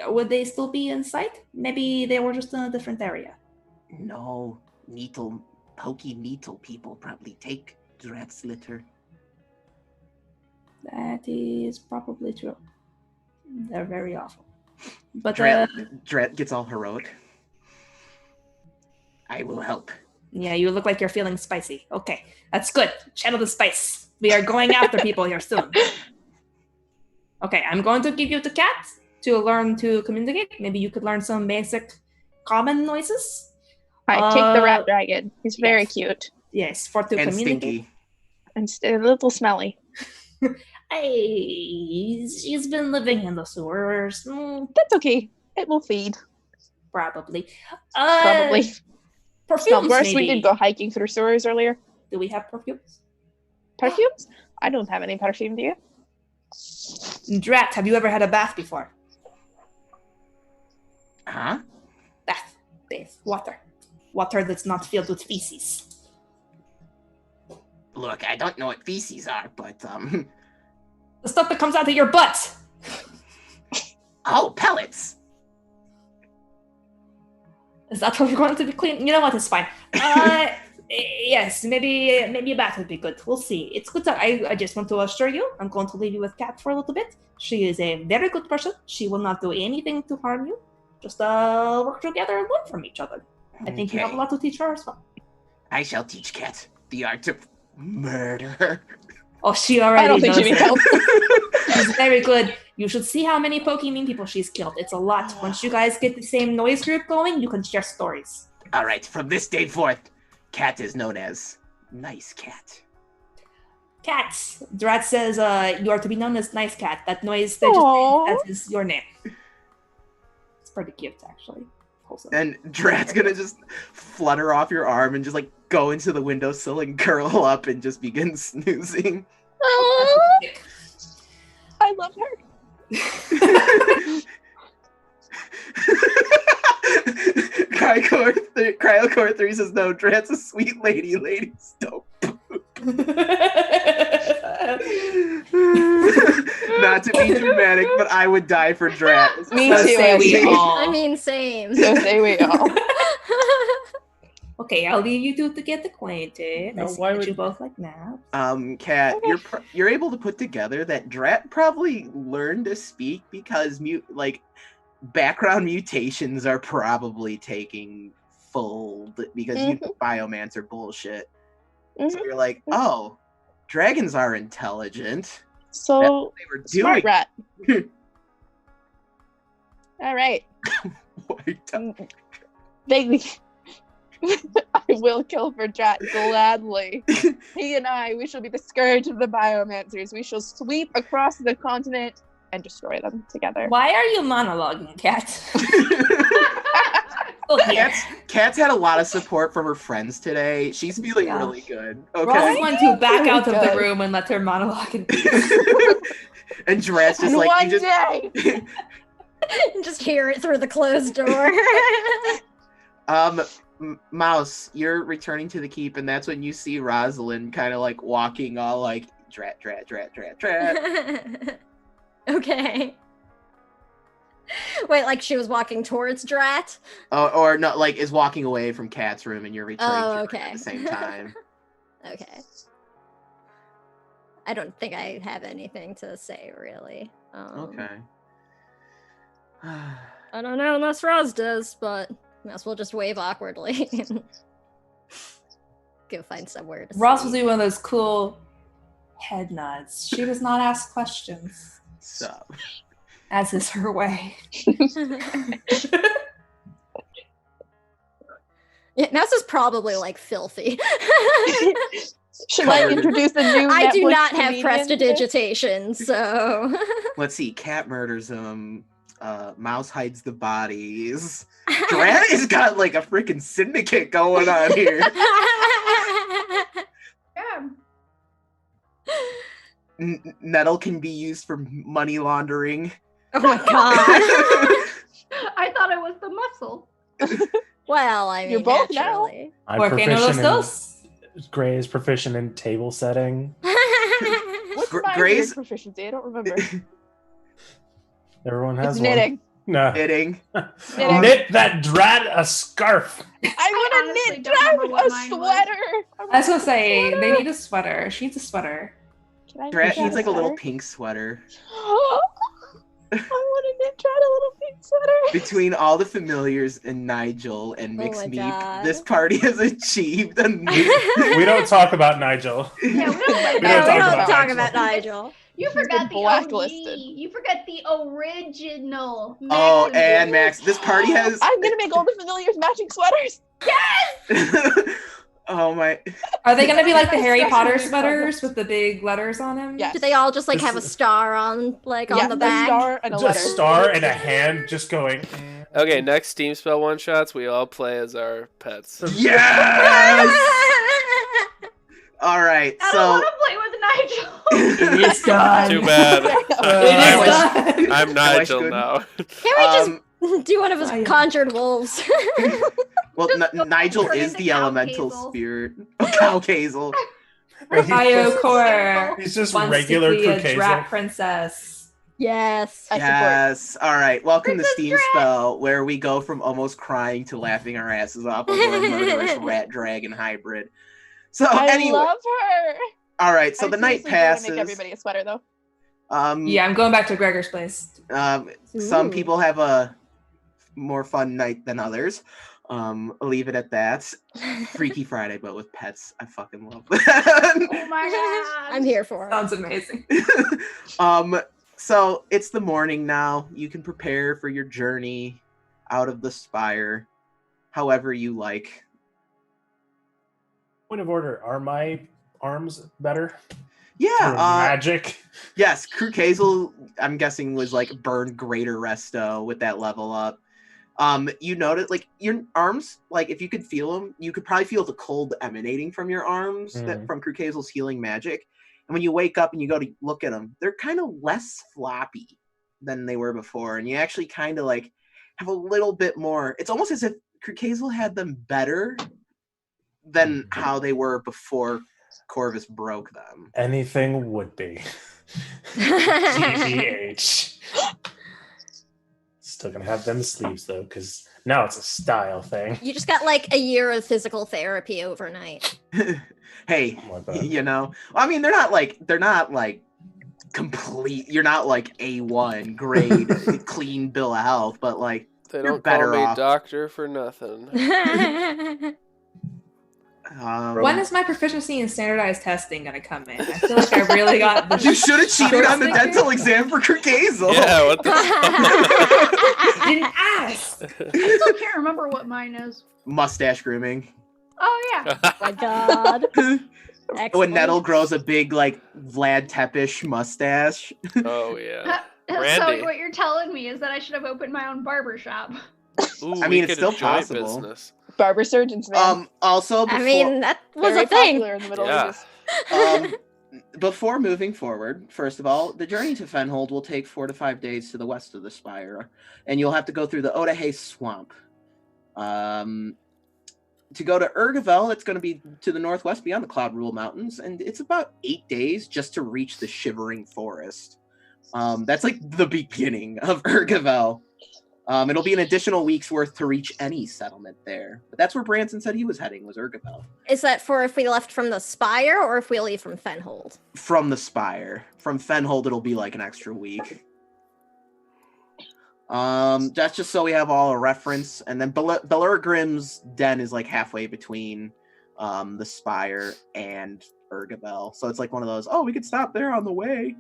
Would they still be in sight? Maybe they were just in a different area. No. Pokey Needle people probably take Drat's litter. That is probably true. They're very awful. But Drat gets all heroic. I will help. yeah, you look like you're feeling spicy. Okay, that's good. Channel the spice. We are going after people here soon. Okay, I'm going to give you the cat to learn to communicate. Maybe you could learn some basic common noises. I take the rat dragon. He's very cute. Yes, for to And communicate. stinky. And a little smelly. Hey, she's been living in the sewers. That's okay. It will feed. Probably. Probably. Perfumes, Not worse, maybe. we did go hiking through sewers earlier. Do we have perfumes? Perfumes? I don't have any perfume, do you? Drat, have you ever had a bath before? Huh? Bath. Water. Water that's not filled with feces. Look, I don't know what feces are, but The stuff that comes out of your butt! Oh, pellets! Is that how you're going to be clean? You know what? It's fine. Yes, maybe a bath would be good. We'll see. It's good. I just want to assure you, I'm going to leave you with Kat for a little bit. She is a very good person. She will not do anything to harm you. Just work together and learn from each other. I think you have a lot to teach her as well. I shall teach Kat the art of murder. Oh, she already I don't think knows she needs it. help. She's very good. You should see how many Pokemon people she's killed. It's a lot. Once you guys get the same noise group going, you can share stories. All right, from this day forth, Kat is known as Nice Cat. Cats. Drat says you are to be known as Nice Cat. That noise they just made, that is your name. It's pretty cute, actually. Wholesome. And Drat's gonna just flutter off your arm and just like go into the windowsill and curl up and just begin snoozing. I love her. Cryocore 3 says, no, Drat's a sweet lady. Ladies don't poop. Not to be dramatic, but I would die for Drat. Me too. Say we all. I mean, same. So say we all. Okay, I'll leave you two to get acquainted. No, I see why that would- you both like naps. Kat, you're able to put together that Drat probably learned to speak because background mutations are probably taking full because biomancer are bullshit. So you're like, oh, dragons are intelligent. So That's what they were smart doing. rat. All right. They I will kill for Drat gladly. He and we shall be the scourge of the biomancers. We shall sweep across the continent and destroy them together. Why are you monologuing, Kat? Kat's had a lot of support from her friends today. She's feeling really good. Ross Okay. wants to back Really out of the good. room and let her monologue in peace. And Drat's just And like, one you just day. Just hear it through the closed door. Mouse, you're returning to the keep, and that's when you see Rosalind kind of like walking all like Drat. Okay. Wait, like she was walking towards Drat? Or not, like is walking away from Kat's room, and you're returning to her okay. at the same time. Okay. I don't think I have anything to say, really. Okay. I don't know unless Roz does, but I guess we'll just wave awkwardly. Go find somewhere to Ross sit. will do one of those cool head nods. She does not ask questions, So as is her way. Yeah, Mouse is probably like filthy. Should I introduce a new I do Netflix not have comedian? prestidigitation, so let's see. Cat murders him. Mouse hides the bodies. Drat has got like a freaking syndicate going on here. Yeah. Nettle can be used for money laundering. oh my god. I thought it was the muscle. Well, I mean, You're both now. naturally. I'm Working on those proficient Gray is proficient in table setting. What's my Gray's- weird proficiency? I don't remember. Everyone has It's knitting. one. No. Knitting. Knitting. Knit that Drat a scarf. I want honestly to knit don't Drat remember what a mine was. sweater. I was gonna say they need a sweater. She needs a sweater. Can I Drat knit needs like a little sweater? pink sweater. I wanted to try a little pink sweater. Between all the familiars and Nigel and Mixed my Meep, God. this party has achieved a We don't talk about Nigel. Yeah, we don't We No, don't we talk don't about talk Nigel. about Nigel. You He's forgot been the OG. blacklisted. You forgot the original. Oh, Max and Max, this party has. I'm gonna make all the familiars matching sweaters. Oh my. Are they gonna be like the That's Harry such a Potter big sweaters concept. with the big letters on them? Yes. Do they all just like have a This- star on like Yeah, on the a back? star and a A letter. star and a hand just going. Okay, next SteamSpell one shots. We all play as our pets. Yes! All right, I don't so. want to play with Nigel. It's done. Too bad. It is done. I'm Nigel couldn't. now. Can we just do one of his I- conjured wolves? Well, Just go Nigel turn is into the Cow elemental Hazel. spirit. Cow Hazel. Iocore He's just wants regular to be a Caucasian. drat princess. Yes. I support. Yes. All right. Welcome to Princess SteamSpell, where we go from almost crying to laughing our asses off over a murderous rat dragon hybrid. So I anyway, love her. all right. So I'm the night seriously gonna passes. Make everybody a sweater though. Yeah, I'm going back to Gregor's place. Some Ooh. people have a more fun night than others. I'll leave it at that. Freaky Friday, but with pets. I fucking love that. Oh my god. I'm here for it. Sounds amazing. So it's the morning now. You can prepare for your journey out of the spire however you like. Point of order: are my arms better? Yeah, Or magic. yes, Kruk Hazel, I'm guessing, was like burned greater resto with that level up. You notice like your arms, like if you could feel them, you could probably feel the cold emanating from your arms that from Kruk Hazel's healing magic. And when you wake up and you go to look at them, they're kind of less floppy than they were before. And you actually kind of like have a little bit more. It's almost as if Kruk Hazel had them better than how they were before Corvus broke them. Anything would be. TBH. Still gonna have them sleeves though, because now it's a style thing. You just got like a year of physical therapy overnight. Hey, Like that. you know, I mean, they're not like complete. You're not like A1 grade clean bill of health, but like They You're don't call better me off. doctor for nothing. When is my proficiency in standardized testing gonna come in? I feel like I really got the you should have cheated on the Short sticker? dental exam for Kruk Hazel. Yeah, what the Didn't ask. I still can't remember what mine is. Mustache grooming. Oh yeah. Oh my god. When Excellent. Nettle grows a big like Vlad Tepish mustache. Oh yeah. So Randy. what you're telling me is that I should have opened my own barber shop. Ooh, I we mean, it's could still enjoy possible. Business. Barber surgeons, man. Also before I mean, that was Very a thing. popular in the Middle Yeah. Ages. Before moving forward, first of all, the journey to Fenhold will take 4 to 5 days to the west of the Spire, and you'll have to go through the Odahe Swamp. To go to Urgavel, it's going to be to the northwest beyond the Cloud Rule Mountains, and it's about 8 days just to reach the Shivering Forest. That's like the beginning of Urgavel. It'll be an additional week's worth to reach any settlement there. But that's where Branson said he was heading, was Urgavel. Is that for if we left from the Spire or if we leave from Fenhold? From the Spire. From Fenhold, it'll be like an extra week. That's just so we have all a reference. And then Belurgrim's den is like halfway between the Spire and Urgavel. So it's like one of those, oh, we could stop there on the way.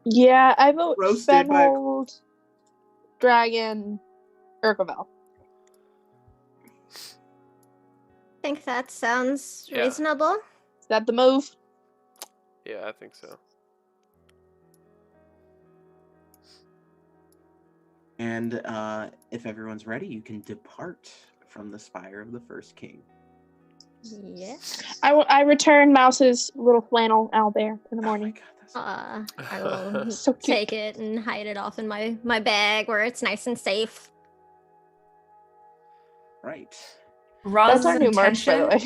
Yeah, I vote Roasted by- Fenhold, Dragon, Urgavel. I think that sounds Yeah. reasonable. Is that the move? Yeah, I think so. And if everyone's ready, you can depart from the Spire of the First King. Yes. I return Mouse's little flannel owlbear in the Oh my morning. God, that's I will So cute. take it and hide it off in my bag where it's nice and safe. right. Ron's That's our new merch, by the way.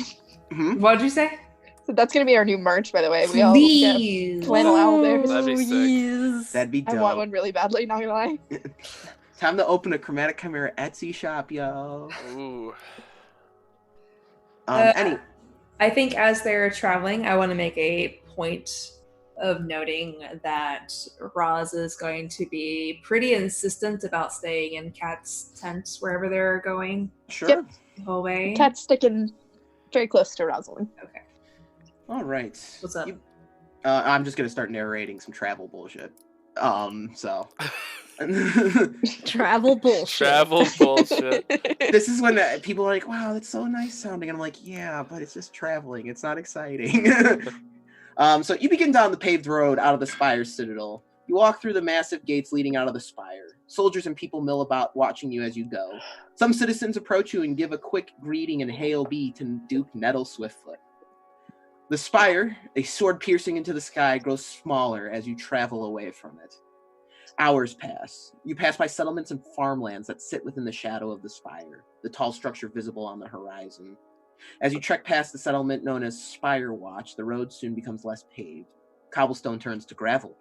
Mhm. What'd you say? So that's gonna be our new merch, by the way. We all get Please. flannel owlbears. That'd be sick. Yes. That'd be I dope. want one really badly, not gonna lie. Time to open a Chromatic Chimera Etsy shop, yo. Ooh. Any I think as they're traveling, I want to make a point of noting that Roz is going to be pretty insistent about staying in Cat's tent wherever they're going. Sure. Yep. The whole way. Cat's sticking very close to Rosalind. Okay. All right. What's up? I'm just gonna start narrating some travel bullshit. Travel bullshit. Travel bullshit. This is when people are like, "Wow, that's so nice sounding," and I'm like, "Yeah, but it's just traveling. It's not exciting." So you begin down the paved road out of the Spire's citadel. You walk through the massive gates leading out of the Spire. Soldiers and people mill about, watching you as you go. Some citizens approach you and give a quick greeting and hail be to Duke Nettle Swiftfoot. The Spire, a sword piercing into the sky, grows smaller as you travel away from it. Hours pass. You pass by settlements and farmlands that sit within the shadow of the Spire, the tall structure visible on the horizon. As you trek past the settlement known as Spire Watch, the road soon becomes less paved. Cobblestone turns to gravel.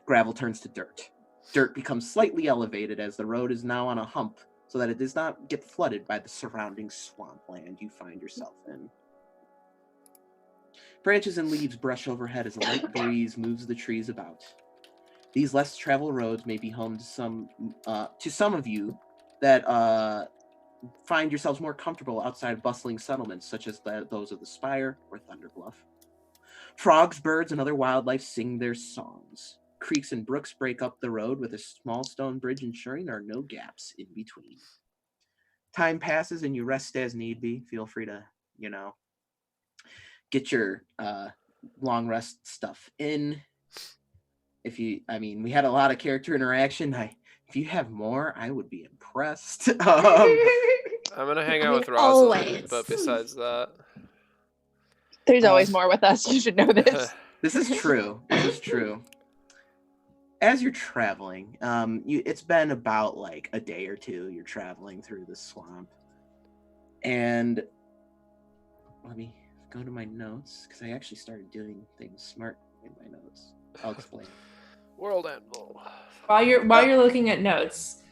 Gravel turns to dirt. Dirt becomes slightly elevated as the road is now on a hump so that it does not get flooded by the surrounding swampland you find yourself in. Branches and leaves brush overhead as a light breeze moves the trees about. These less traveled roads may be home to some of you that find yourselves more comfortable outside bustling settlements such as those of the Spire or Thunderbluff. Frogs, birds, and other wildlife sing their songs. Creeks and brooks break up the road with a small stone bridge ensuring there are no gaps in between. Time passes and you rest as need be. Feel free to, get your long rest stuff in. We had a lot of character interaction. If you have more, I would be impressed. I'm gonna hang out with Rosalind, always. but besides that, There's always more with us. You should know this. This is true. This is true. As you're traveling, it's been about like a day or two. You're traveling through the swamp, and let me go to my notes because I actually started doing things smart in my notes. I'll explain. World Anvil. While you're looking at notes,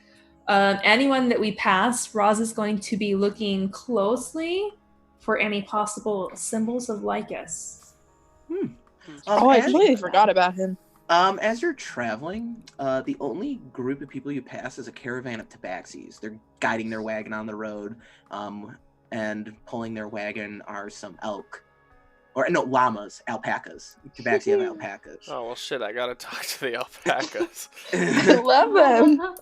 anyone that we pass, Roz is going to be looking closely for any possible symbols of Lycus. I completely forgot about him. As you're traveling, the only group of people you pass is a caravan of tabaxis. They're guiding their wagon on the road, and pulling their wagon are some elk. Llamas, alpacas. Tabaxi have alpacas. Oh, well, shit, I gotta talk to the alpacas. I love them.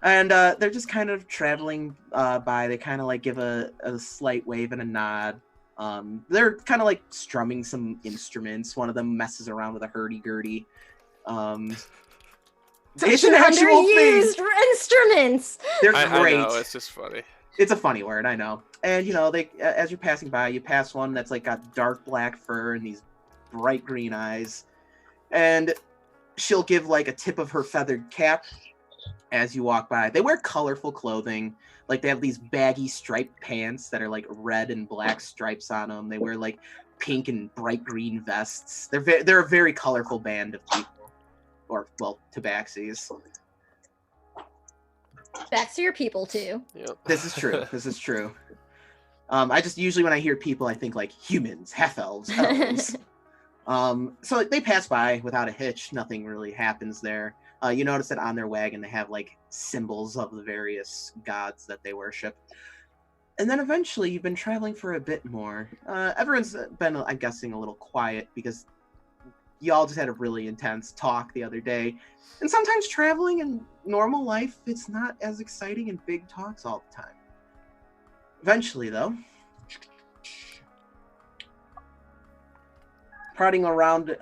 And they're just kind of traveling by. They kind of like give a slight wave and a nod. They're kind of like strumming some instruments. One of them messes around with a hurdy-gurdy. It's an actual thing. Instruments. They're great. I know, it's just funny. It's a funny word, I know. And they, as you're passing by, you pass one that's like got dark black fur and these bright green eyes, and she'll give like a tip of her feathered cap as you walk by. They wear colorful clothing, like they have these baggy striped pants that are like red and black stripes on them. They wear like pink and bright green vests. They're a very colorful band of people, or tabaxis. Back to your people too. Yep. This is true. This is true. I just usually when I hear people, I think like humans, half elves, elves. So they pass by without a hitch. Nothing really happens there. You notice that on their wagon they have like symbols of the various gods that they worship. And then eventually you've been traveling for a bit more. Everyone's been, I'm guessing, a little quiet because y'all just had a really intense talk the other day. And sometimes traveling in normal life, it's not as exciting and big talks all the time. Eventually, though, prodding around,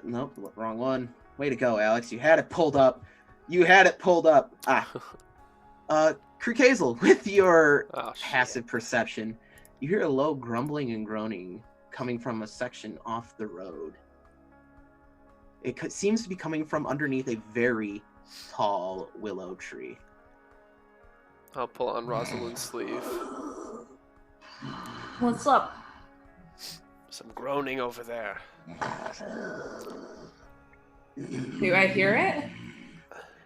nope, wrong one. Way to go, Alex. You had it pulled up. Krukazel, with your passive perception, you hear a low grumbling and groaning coming from a section off the road. It seems to be coming from underneath a very tall willow tree. I'll pull on Rosalind's sleeve. What's up? Some groaning over there. Do I hear it?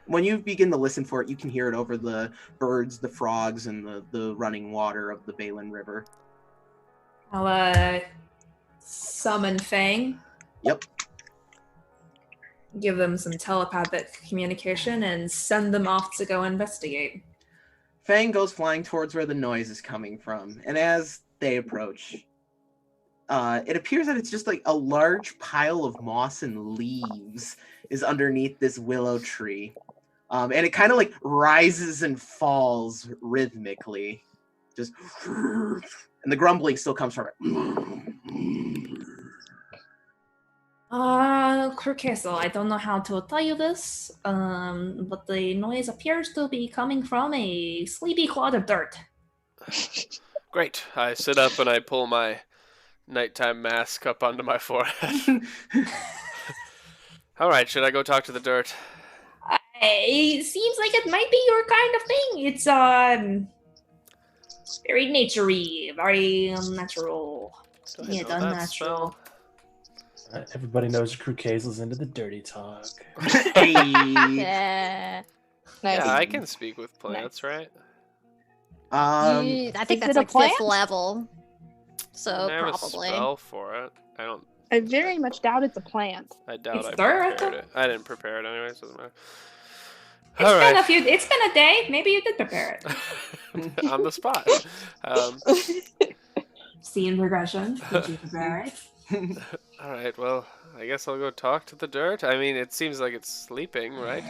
When you begin to listen for it, you can hear it over the birds, the frogs, and the running water of the Balin River. I'll summon Fang. Yep. give them some telepathic communication and send them off to go investigate. Fang goes flying towards where the noise is coming from, and as they approach, it appears that it's just like a large pile of moss and leaves is underneath this willow tree. And it kind of like rises and falls rhythmically. Just, and the grumbling still comes from it. Kirkesel, I don't know how to tell you this, but the noise appears to be coming from a sleepy clod of dirt. Great. I sit up and I pull my nighttime mask up onto my forehead. All right, should I go talk to the dirt? It seems like it might be your kind of thing. It's very naturey, very unnatural. Yeah, unnatural. Everybody knows Krukazel's into the dirty talk. Yeah. Nice. Yeah, I can speak with plants, right? I think Is that's it a like plant? 5th level. So I have probably. a spell for it. I very much doubt it's a plant. I doubt It's I dirt. prepared it. I didn't prepare it anyway, so it doesn't matter. It's been a day. Maybe you did prepare it. On the spot. Scene progression. Did you prepare it? All right, well, I guess I'll go talk to the dirt. I mean, it seems like it's sleeping, right?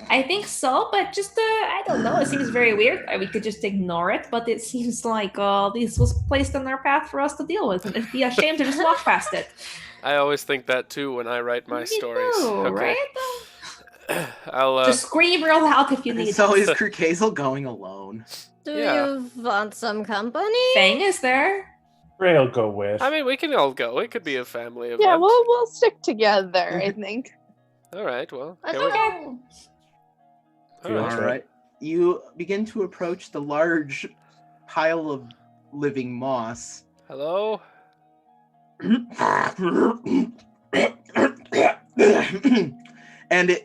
I think so, but just I don't know. It seems very weird. We could just ignore it, but it seems like this was placed on our path for us to deal with, and it'd be a shame to just walk past it. I always think that too when I write my stories. Do, Okay. right? I'll Just scream real loud if you need. So is Krukazel going alone? Do Yeah. you want some company? Fang is there. Ray'll go with. I mean, we can all go. It could be a family event. Yeah, we'll stick together, I think. All right, well. Let's here we go. go. All right. All right. You begin to approach the large pile of living moss. Hello? And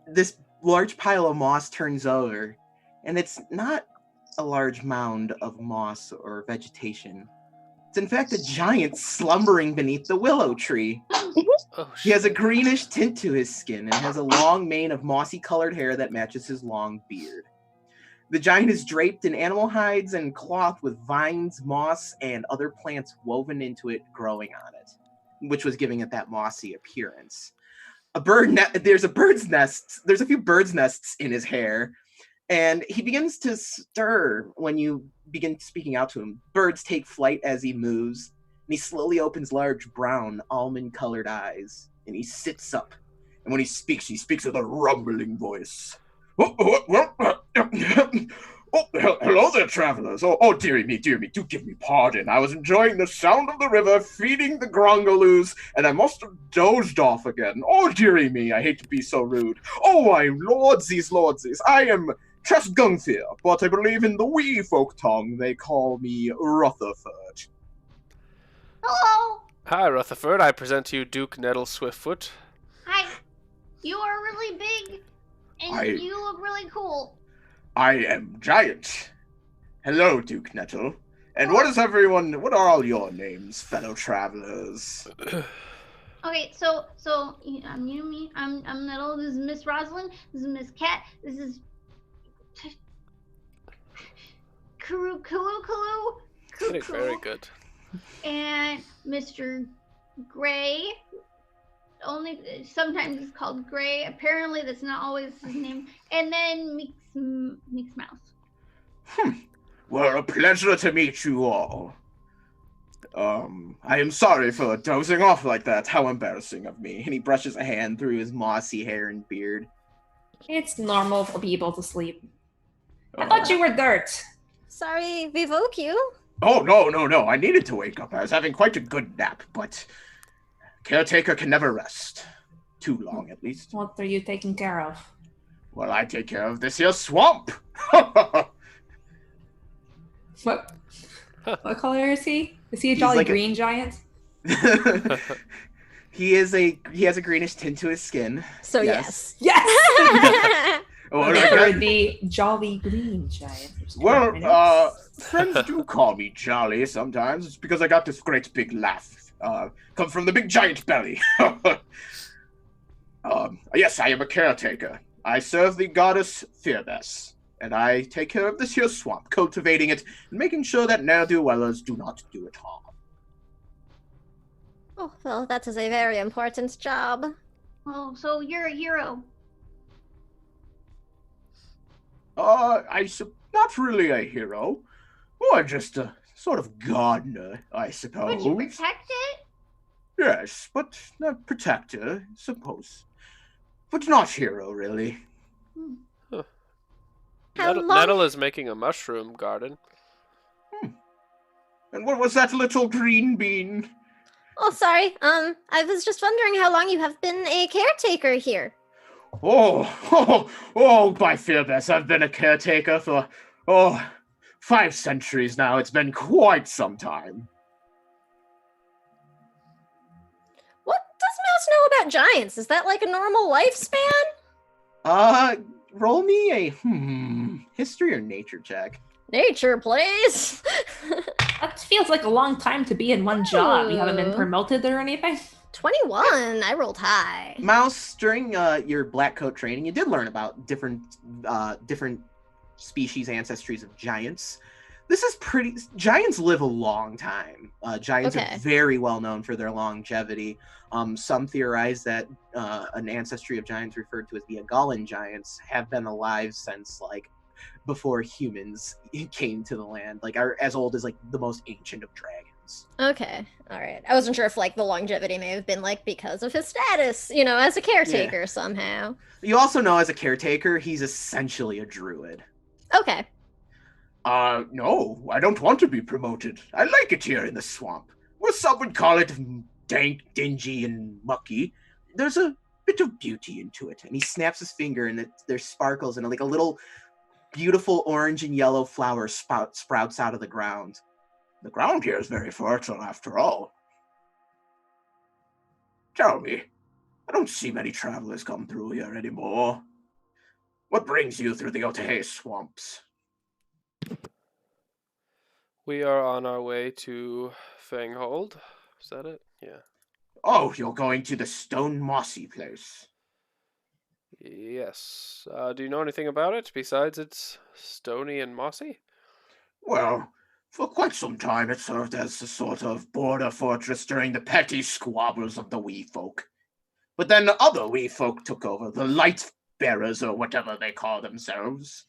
this large pile of moss turns over, and it's not a large mound of moss or vegetation. It's in fact a giant slumbering beneath the willow tree. Oh, He has a shit. greenish tint to his skin and has a long mane of mossy colored hair that matches his long beard. The giant is draped in animal hides and cloth with vines, moss, and other plants woven into it growing on it, which was giving it that mossy appearance. There's a few bird's nests in his hair, and he begins to stir when you begin speaking out to him. Birds take flight as he moves, and he slowly opens large brown almond-colored eyes, and he sits up. And when he speaks with a rumbling voice. Hello there, travelers. Oh, dearie me, do give me pardon. I was enjoying the sound of the river, feeding the grongoloos, and I must have dozed off again. Oh, dearie me, I hate to be so rude. Oh, my lordsies, I am Trustgungthir, but I believe in the wee folk tongue they call me Rutherford. Hello. Hi, Rutherford. I present to you Duke Nettle Swiftfoot. Hi. You are really big, and you look really cool. I am giant. Hello, Duke Nettle. And what are all your names, fellow travelers? Okay, so I'm me. I'm Nettle. This is Miss Rosalind. This is Miss Cat. This is Kuru. Very good. And Mr. Gray. Only sometimes it's called Gray. Apparently, that's not always his name. And then Mix Mouse. Well, a pleasure to meet you all. I am sorry for dozing off like that. How embarrassing of me. And he brushes a hand through his mossy hair and beard. It's normal for people to sleep. I thought you were dirt. Sorry, we woke you. Oh, no. I needed to wake up. I was having quite a good nap, but caretaker can never rest. Too long, at least. What are you taking care of? Well, I take care of this here swamp. What? What color is he? Is he a jolly like green giant? He has a greenish tint to his skin. So yes. Yes! Oh, The jolly green giant. well, friends do call me Jolly sometimes. It's because I got this great big laugh. Come from the big giant belly. Yes, I am a caretaker. I serve the goddess Fearbess, and I take care of this here swamp, cultivating it, and making sure that ne'er-do-wellers do not do it harm. Oh, well, that is a very important job. Oh, so you're a hero. Not really a hero. More just a sort of gardener, I suppose. Would you protect it? Yes, but not protector, suppose. But not hero, really. Huh. How Nettle is making a mushroom garden. And what was that little green bean? Oh, sorry. I was just wondering how long you have been a caretaker here. By Fearbess, I've been a caretaker for, 5 centuries now. It's been quite some time. What does Mouse know about giants? Is that like a normal lifespan? Roll me a, history or nature check. Nature, please. That feels like a long time to be in one job. You haven't been Ooh. promoted or anything? 21. I rolled high. Mouse, during your black coat training, you did learn about different species ancestries of giants. Giants live a long time. Giants Okay. are very well known for their longevity. Some theorize that an ancestry of giants referred to as the Agalan giants have been alive since before humans came to the land, are as old as the most ancient of dragons. Okay, all right. I wasn't sure if the longevity may have been because of his status, as a caretaker somehow. You also know as a caretaker, he's essentially a druid. Okay. No, I don't want to be promoted. I like it here in the swamp. Or some would call it dank, dingy, and mucky. There's a bit of beauty into it. And he snaps his finger, and there's sparkles, and a little beautiful orange and yellow flower sprouts out of the ground. The ground here is very fertile, after all. Tell me, I don't see many travelers come through here anymore. What brings you through the Otahé swamps? We are on our way to Fanghold. Is that it? Yeah. Oh, you're going to the Stone Mossy place. Yes. Do you know anything about it besides it's stony and mossy? Well, for quite some time it served as a sort of border fortress during the petty squabbles of the wee folk. But then other wee folk took over, the light bearers or whatever they call themselves.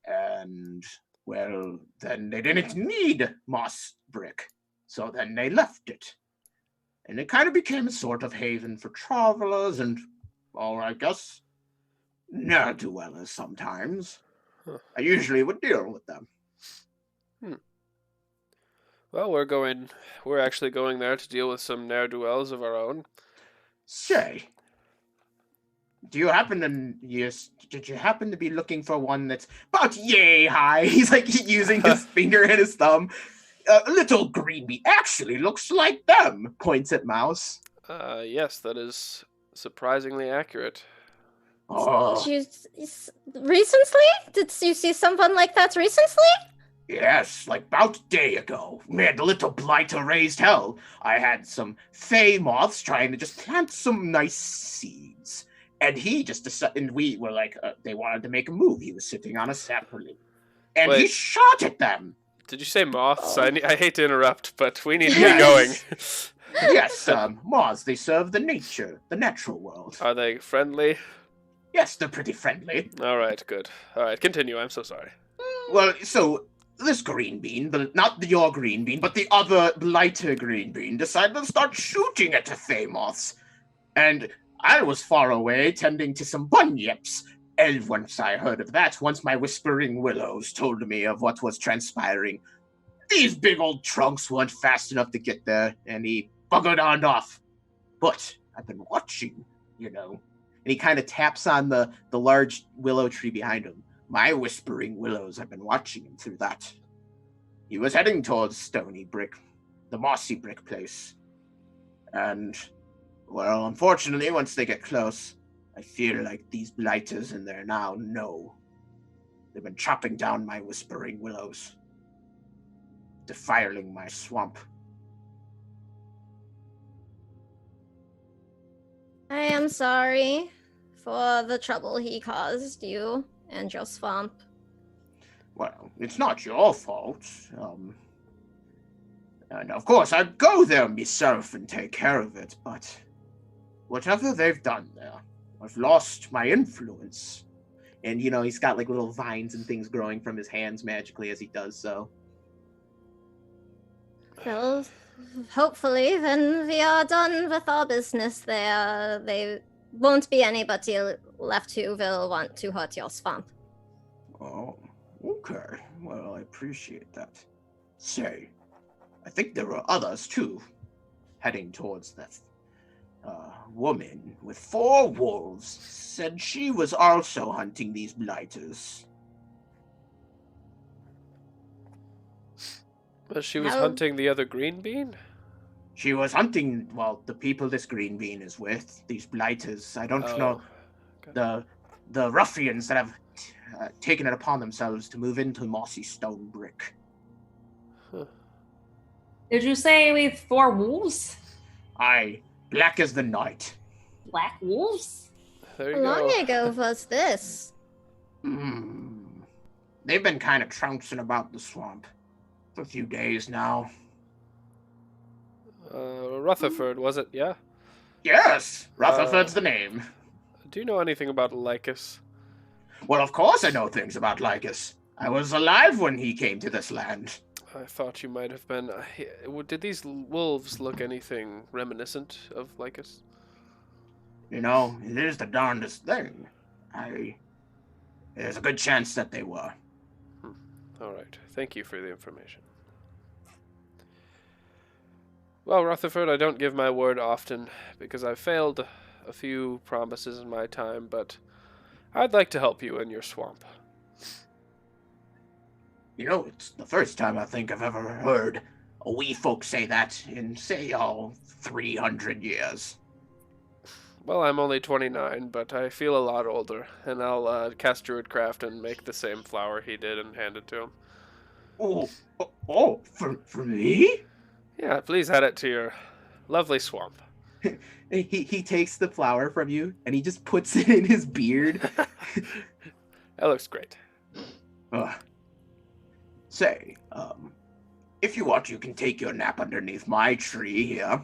And, well, then they didn't need moss brick, so then they left it. And it kind of became a sort of haven for travelers and, I guess, ne'er-do-wellers sometimes. Huh. I usually would deal with them. Well, we're actually going there to deal with some ne'er-do-wells of our own. Say, did you happen to be looking for one that's about yay high? He's using his finger and his thumb. A little green bee actually looks like them, points at Mouse. Yes, that is surprisingly accurate. Oh, Recently? Did you see someone like that recently? yes, about a day ago. We had the little blighter raised hell. I had some fey moths trying to just plant some nice seeds. And he just decided, and we were they wanted to make a move. He was sitting on a sapling. And he Wait. shot at them. Did you say moths? I hate to interrupt, but we need to Yes. be going. Yes, moths, they serve the natural world. Are they friendly? Yes, they're pretty friendly. All right, good. All right, continue. I'm so sorry. Well, so this green bean, not your green bean, but the other lighter green bean, decided to start shooting at the fey moths. And I was far away tending to some bunyips. And once I heard of that, once my whispering willows told me of what was transpiring, these big old trunks weren't fast enough to get there, and he buggered on off. But I've been watching, And he kind of taps on the large willow tree behind him. My whispering willows, I've been watching him through that. He was heading towards Stony Brick, the mossy brick place. And, well, unfortunately, once they get close, I feel like these blighters in there now know. They've been chopping down my whispering willows, defiling my swamp. I am sorry for the trouble he caused you and your swamp. Well, it's not your fault. And of course, I'd go there myself and take care of it, but whatever they've done there, I've lost my influence. And, he's got, like, little vines and things growing from his hands magically as he does so. Well, hopefully, when we are done with our business there, they won't be anybody left who will want to hurt your swamp. Oh, okay. Well, I appreciate that. Say, I think there were others, too, heading towards that woman with 4 wolves. Said she was also hunting these blighters. She was hunting the other green bean? She was hunting, the people this green bean is with, these blighters. I don't know, Okay. the ruffians that have taken it upon themselves to move into Mossy Stone Brick. Huh. Did you say with 4 wolves? Aye, black as the night. Black wolves? There you How long go. ago was this? They've been kind of trouncing about the swamp for a few days now. Rutherford, was it? Yeah? Yes, Rutherford's the name. Do you know anything about Lycus? Well, of course I know things about Lycus. I was alive when he came to this land. I thought you might have been. Did these wolves look anything reminiscent of Lycus? It is the darndest thing. There's a good chance that they were. Alright, thank you for the information. Well, Rutherford, I don't give my word often, because I've failed a few promises in my time, but I'd like to help you in your swamp. It's the first time I think I've ever heard a wee folk say that in, say, 300 years. Well, I'm only 29, but I feel a lot older, and I'll cast Druidcraft and make the same flower he did and hand it to him. For me? Yeah, please add it to your lovely swamp. He takes the flower from you, and he just puts it in his beard. That looks great. Say, if you want, you can take your nap underneath my tree here.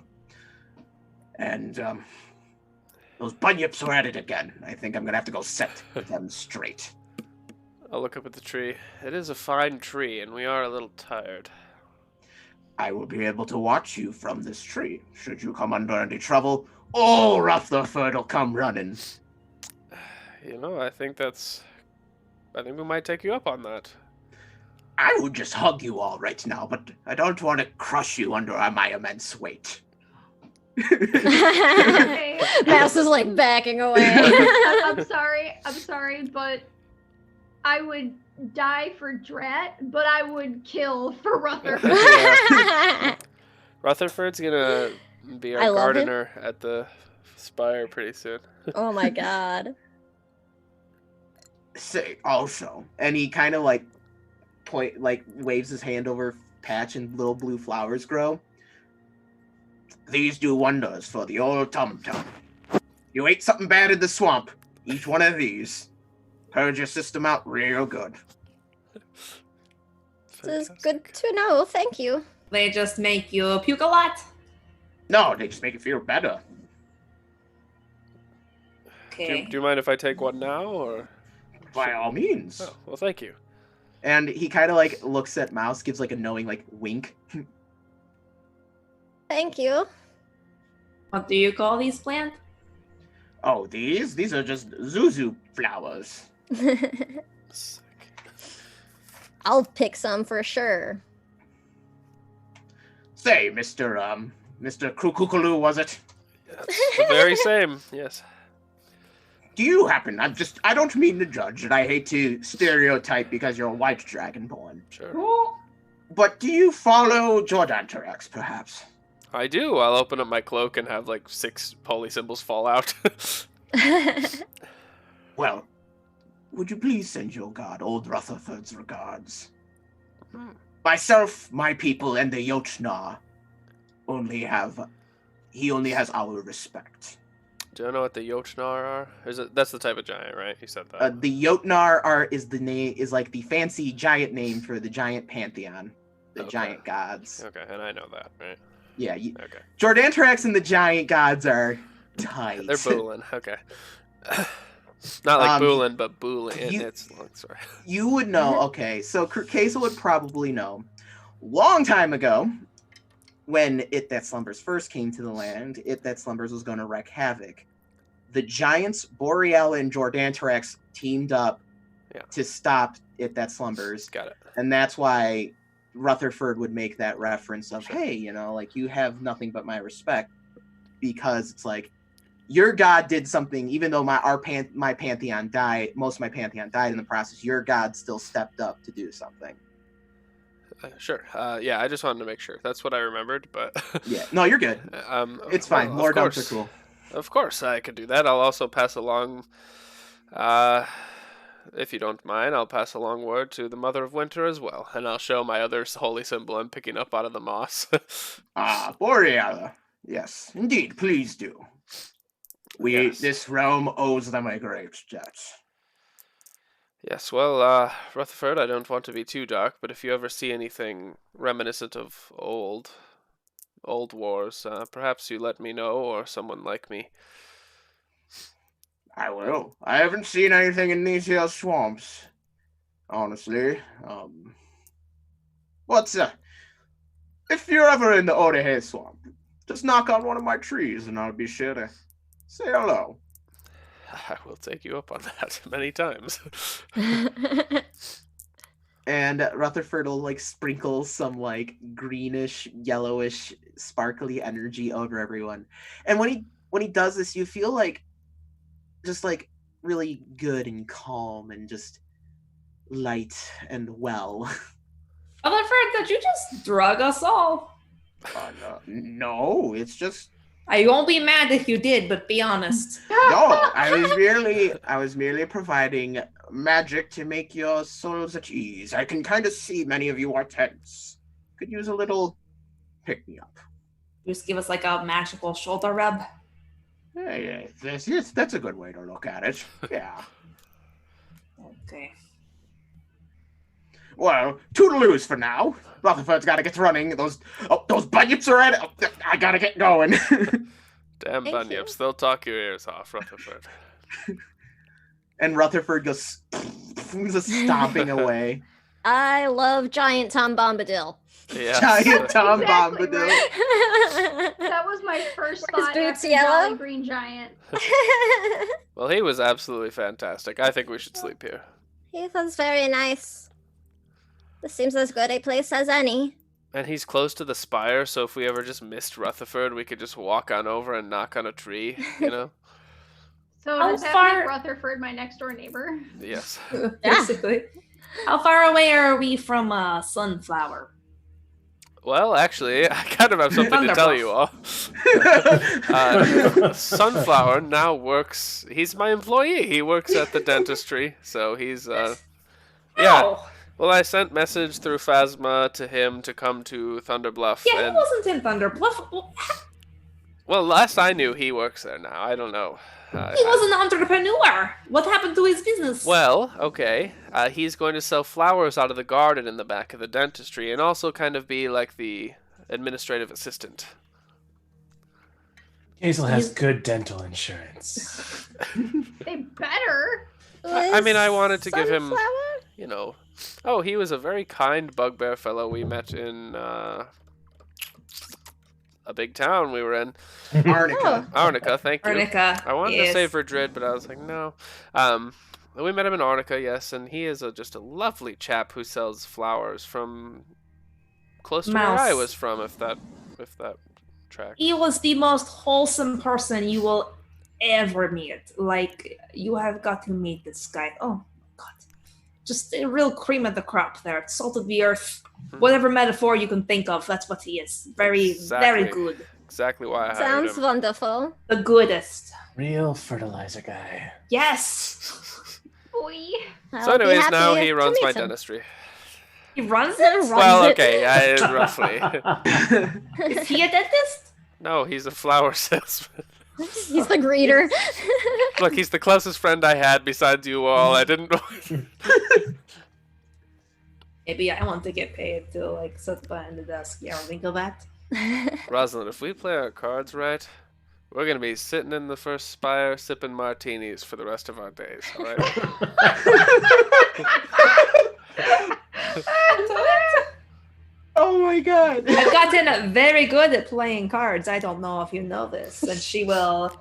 And, those bunyips are at it again. I think I'm gonna have to go set them straight. I'll look up at the tree. It is a fine tree, and we are a little tired. I will be able to watch you from this tree. Should you come under any trouble, old Rutherford will come running. I think we might take you up on that. I would just hug you all right now, but I don't want to crush you under my immense weight. Mouse is like backing away. I'm sorry, but I would die for Drat, but I would kill for Rutherford. Yeah. Rutherford's gonna be I our love it. gardener at the spire pretty soon. Oh my god. Say also, and he kind of waves his hand over patch and little blue flowers grow. These do wonders for the old tum-tum. You ate something bad in the swamp, eat one of these. Purge your system out real good. This is good to know, thank you. They just make you puke a lot. No, they just make you feel better. Okay. Do you mind if I take one now, or? By all means. Oh, well, thank you. And he kind of looks at Mouse, gives a knowing wink. Thank you. What do you call these plants? Oh, these are just Zuzu flowers. Sick. I'll pick some for sure. Say, Mr. Krukukalu, was it? Yes, the very same, yes. Do you happen, I don't mean to judge, and I hate to stereotype because you're a white dragonborn. Sure. But do you follow Jordanterex, perhaps? I do. I'll open up my cloak and have 6 holy symbols fall out. Well, would you please send your god, old Rutherford's regards? Myself, my people, and the Yochna he only has our respect. Do you know what the Jotnar are? That's the type of giant, right? You said that. The Jotnar is like the fancy giant name for the giant pantheon, the giant gods. Okay, and I know that, right? Yeah. Okay. Jordantrax and the giant gods are tight. They're Boolin. Okay. Not like Boolin, but Boolin. It's long. Sorry. You would know. Okay, so Kesa would probably know. Long time ago, when It That Slumbers first came to the land, It That Slumbers was going to wreak havoc. The giants, Boreal and Jordantrax, teamed up to stop It That Slumbers. Got it. And that's why Rutherford would make that reference of, hey, you have nothing but my respect. Because it's like, your god did something, even though my pantheon died, most of my pantheon died in the process, your god still stepped up to do something. Sure. I just wanted to make sure. That's what I remembered, but... Yeah. No, you're good. It's fine. More dumps are cool. Of course, I could do that. I'll also pass along... if you don't mind, I'll pass along word to the Mother of Winter as well, and I'll show my other holy symbol I'm picking up out of the moss. Boreal. Yes, indeed. Please do. This realm owes them a great debt. Yes, well, Rutherford, I don't want to be too dark, but if you ever see anything reminiscent of old wars, perhaps you let me know, or someone like me. I will. I haven't seen anything in these here swamps, honestly. If you're ever in the Odahe swamp, just knock on one of my trees and I'll be sure to say hello. I will take you up on that many times. And Rutherford will sprinkle some greenish, yellowish, sparkly energy over everyone. And when he does this, you feel just really good and calm and just light and well. Rutherford, did you just drug us all? No, it's just... I won't be mad if you did, but be honest. No, I was merely providing magic to make your souls at ease. I can kind of see many of you are tense. Could use a little pick-me-up. Just give us a magical shoulder rub. Yeah, that's a good way to look at it. Yeah. Okay. Well, toodaloos for now. Rutherford's got to get running. Those bunyips are at it. I got to get going. Damn bunyips. They'll talk your ears off, Rutherford. And Rutherford goes stomping away. I love Giant Tom Bombadil. Yes. Giant Tom Exactly Bombadil. right. That was my first thought boots after yellow? Jolly Green Giant. Well, he was absolutely fantastic. I think we should sleep here. He was very nice. This seems as good a place as any. And he's close to the spire, so if we ever just missed Rutherford, we could just walk on over and knock on a tree, So How does that far- make Rutherford my next door neighbor? Yes. Basically. How far away are we from Sunflower? Well, actually, I kind of have something to tell you all. Sunflower now works... He's my employee. He works at the dentistry, so he's... Yeah. Well, I sent message through Phasma to him to come to Thunderbluff. Yeah, he wasn't in Thunderbluff. Well, last I knew, he works there now. I don't know. He was an entrepreneur. What happened to his business? Well, okay. He's going to sell flowers out of the garden in the back of the dentistry and also kind of be like the administrative assistant. Hazel has good dental insurance. They better. I mean, I wanted to give him, Sunflower? Oh, he was a very kind bugbear fellow we met in a big town we were in. Arnica, thank you. Arnica. I wanted to say Verdrid, but I was like, no. We met him in Arnica, yes, and he is just a lovely chap who sells flowers from close to where I was from, if that tracks. He was the most wholesome person you will ever meet. You have got to meet this guy. Oh my god. Just a real cream of the crop there. Salt of the earth. Whatever metaphor you can think of, that's what he is. Very good. Exactly why I hired Sounds him. wonderful. The goodest. Real fertilizer guy. Yes. Boy. So anyways, now he runs my dentistry. He runs it? Well, okay, roughly. Is he a dentist? No, he's a flower salesman. He's the greeter. Look, he's the closest friend I had besides you all. I didn't know. Maybe I want to get paid to like sit behind the desk. You ever think of that? Rosalind, if we play our cards right, we're gonna be sitting in the first spire sipping martinis for the rest of our days, alright? Oh my god. I've gotten very good at playing cards. I don't know if you know this. And she will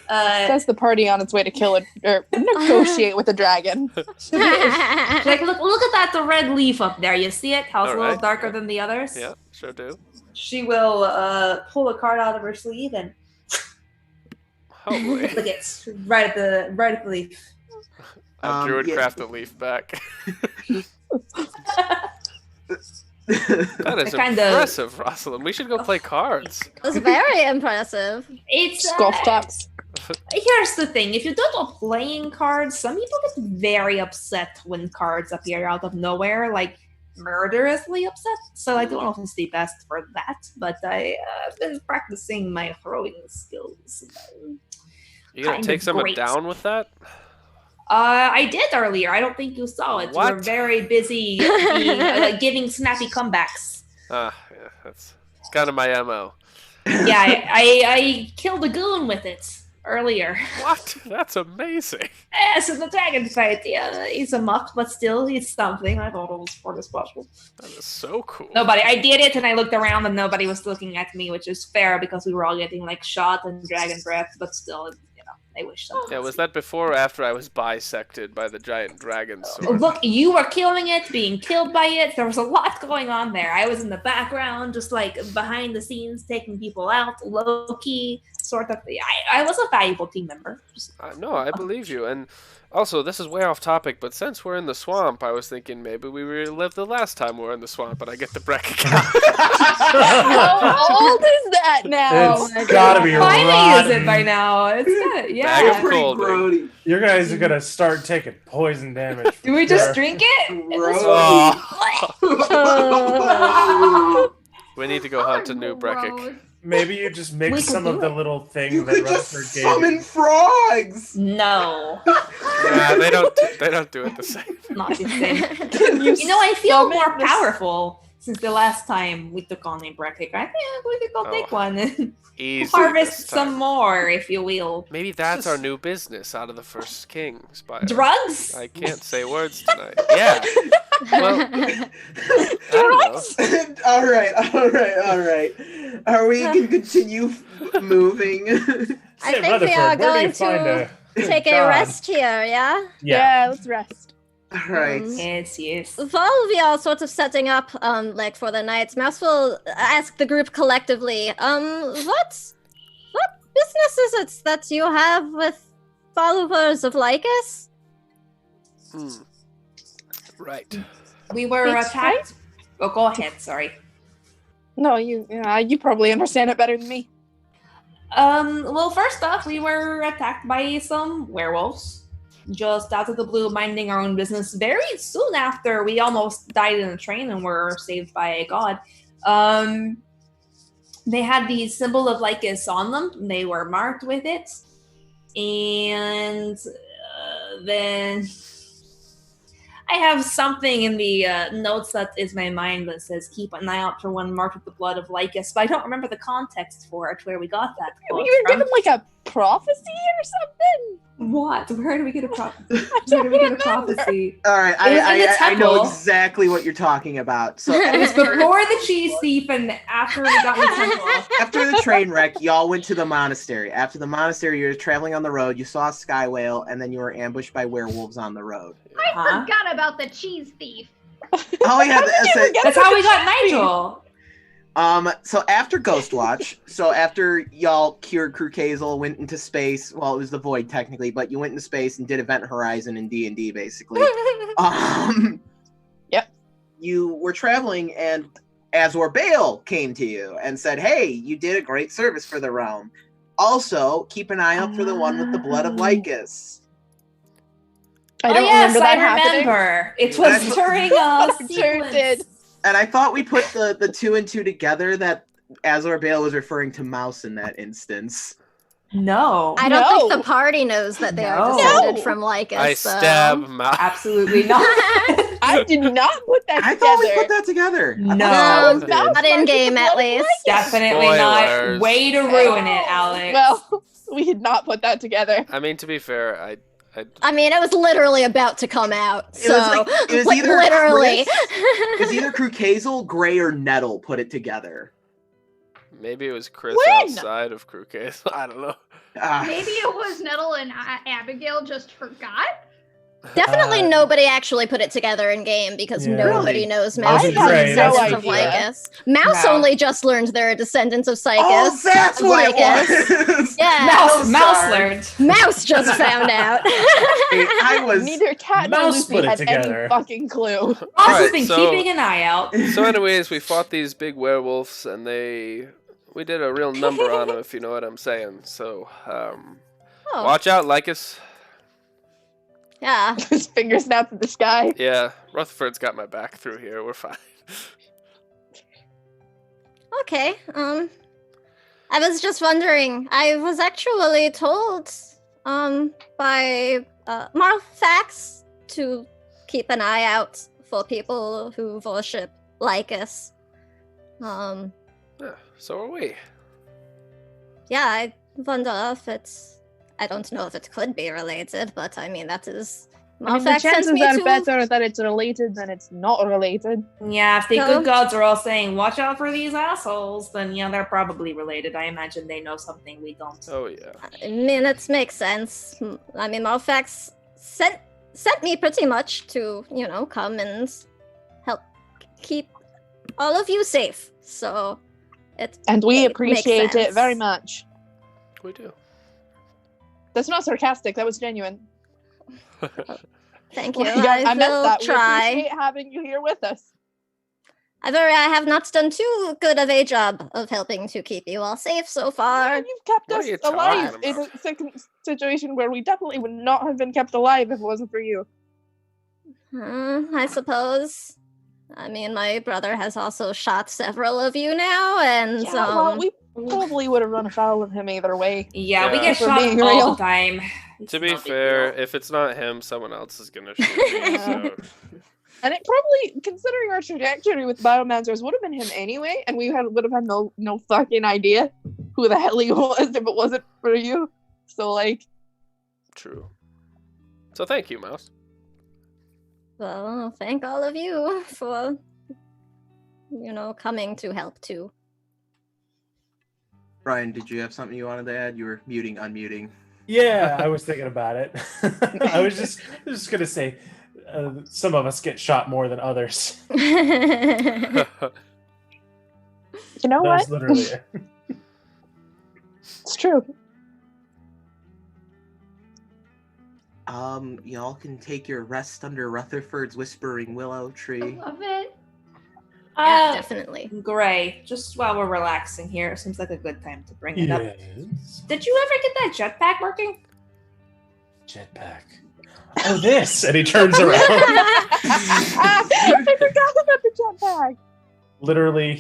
Says the party on its way to kill it or negotiate with the dragon. like look at that the red leaf up there. You see it? How it's a little Alright, darker yeah. than the others? Yeah, sure do. She will pull a card out of her sleeve and Hopefully. look it right at the leaf. I druid yeah. craft the leaf back. That is Kinda- impressive, Rosalind. We should go play cards. That's very impressive. It's Golf claps. Here's the thing: if you don't know playing cards, some people get very upset when cards appear out of nowhere, like murderously upset. So I don't know if it's the best for that, but I've been practicing my throwing skills. You gonna Kind take of someone great. down with that? I did earlier. I don't think you saw it. What? We're very busy being, giving snappy comebacks. Yeah, that's kind of my MO. Yeah, I killed a goon with it earlier. What? That's amazing. Yes, in the dragon fight. Yeah, he's a muck, but still, he's something. I thought it was for the special. That is so cool. Nobody. I did it, and I looked around, and nobody was looking at me, which is fair because we were all getting like shot and dragon breath. But still, I wish something. Yeah, was that before or after I was bisected by the giant dragon sword? Look, you were killing it, being killed by it. There was a lot going on there. I was in the background, just like behind the scenes, taking people out, low key, sort of. I was a valuable team member. No, I believe you. And also, this is way off topic, but since we're in the swamp, I was thinking maybe we relived the last time we were in the swamp, but I get the Breck account. How old is that now? It's gotta be Finally, rotten. is it by now? It's good. Bag Yeah. of Pretty cold, grody. You guys are gonna start taking poison damage. Do we just drink it? Oh. We need to go hunt a new Brekkic. Gross. Maybe you just We mix could some do of the it. little thing You that could just Rutherford gave summon you. frogs. No, Yeah, they don't do it the same. not the same. Can you I feel summon more this- powerful since the last time we took on a Brekkic. I think we could go take one and Easy harvest this time. some more, if you will. Maybe that's our new business out of the first king spire. Drugs? I can't say words tonight. Yeah. Well, I don't know. all right. Are we can continue moving? I Say, think we Rutherford, are where do going you find to a take a god? rest here, yeah? Yeah, let's rest. All right. Yes. While we are sort of setting up, like for the night, Mouse will ask the group collectively, what business is it that you have with followers of Lycus? Right. We were It's attacked. Oh, go ahead. Sorry. No, you probably understand it better than me. Well, first off, we were attacked by some werewolves. Just out of the blue, minding our own business. Very soon after, we almost died in a train and were saved by a god. They had the symbol of Lycus on them. They were marked with it. And then I have something in the notes that is my mind that says keep an eye out for one marked with the blood of Lycus, but I don't remember the context for it, where we got that You quote were from. given like a prophecy or something. What? Where do we get a prophecy? don't Where do we get a remember. prophecy? All right. It was in the I know temple. exactly what you're talking about. So It was before the cheese thief and after we got in the temple. after the train wreck, y'all went to the monastery. After the monastery, you were traveling on the road. You saw a sky whale, and then you were ambushed by werewolves on the road. I Huh? forgot about the cheese thief. Oh yeah, That's how we got Nigel. So after Ghostwatch, after y'all cured Crew Kazel, went into space. Well, it was the Void technically, but you went into space and did Event Horizon in D&D basically. Yep. You were traveling, and Azor Bale came to you and said, "Hey, you did a great service for the realm. Also, keep an eye out for the one with the blood of Lycus." I don't remember that happening. remember. It was That's- during a It sure did. sequence. And I thought we put the two and two together that Azor Bale was referring to Mouse in that instance. No. I don't think No. the party knows that they are No. descended No. from Lycus. I so- stab Mouse. Absolutely not. I did not put that I together. thought we put that together. I No. thought was we not did. Not in game, at least. Definitely Spoilers. not. Way to ruin it, Alex. Well, we did not put that together. I mean, to be fair, I I mean, it was literally about to come out. It So, was like- it was like, either literally. It was either Krukazel, Gray, or Nettle put it together. maybe it was Chris When? outside of Crew Case. I don't know. Maybe it was Nettle and Abigail just forgot. Definitely nobody actually put it together in game because Yeah. nobody Really? knows I Mouse had is no descendants idea. of Lycus. Mouse No. only just learned they're descendants of Sycus. Oh, that's what it was! Yeah. Mouse sorry. learned. Mouse just found out. I was... Neither Cat nor Mouse Lucy put it had together. any fucking clue. Mouse has Alright, been so- keeping an eye out. So, anyways, we fought these big werewolves, and we did a real number on them, if you know what I'm saying. So, Oh, watch out, Lycus. yeah. His finger snapped at the sky. Yeah, Rutherford's got my back through here. We're fine. Okay. I was just wondering. I was actually told, by Marfax to keep an eye out for people who worship Lycus. Yeah, so are we. Yeah, I wonder if it's. I don't know if it could be related, but I mean that is. I mean, the Marfax sent chances me are to- better that it's related than it's not related. Yeah, if the No. good gods are all saying, watch out for these assholes, then yeah, they're probably related. I imagine they know something we don't. Oh, yeah. I mean, it makes sense. I mean, Marfax sent me pretty much to, come and help keep all of you safe. So, And we it makes appreciate it sense. very much. We do. That's not sarcastic, that was genuine. Thank you. Like, I meant will that. We try. appreciate having you here with us. I have not done too good of a job of helping to keep you all safe so far. You've kept What are us you alive talking in about? a situation where we definitely would not have been kept alive if it wasn't for you. I suppose. I mean, my brother has also shot several of you now, and Yeah, well, we probably would have run afoul of him either way. Yeah, we Yeah. get For shot being all real. the time. It's To be no big fair, deal. if it's not him, someone else is gonna shoot me. Yeah. So. And it probably, considering our trajectory with Biomancers, would have been him anyway, and we would have had no fucking idea who the hell he was if it wasn't for you. So, like, True. So thank you, Mouse. well, thank all of you for, coming to help too. Brian, did you have something you wanted to add? You were unmuting. Yeah, I was thinking about it. I was just gonna say, some of us get shot more than others. you know That's what? literally it. It's true. Y'all can take your rest under Rutherford's whispering willow tree. Love it. Yeah, definitely. Gray, just while we're relaxing here, it seems like a good time to bring it up. Yes. Did you ever get that jetpack working? Jetpack. Oh, this! And he turns around. I forgot about the jetpack. Literally,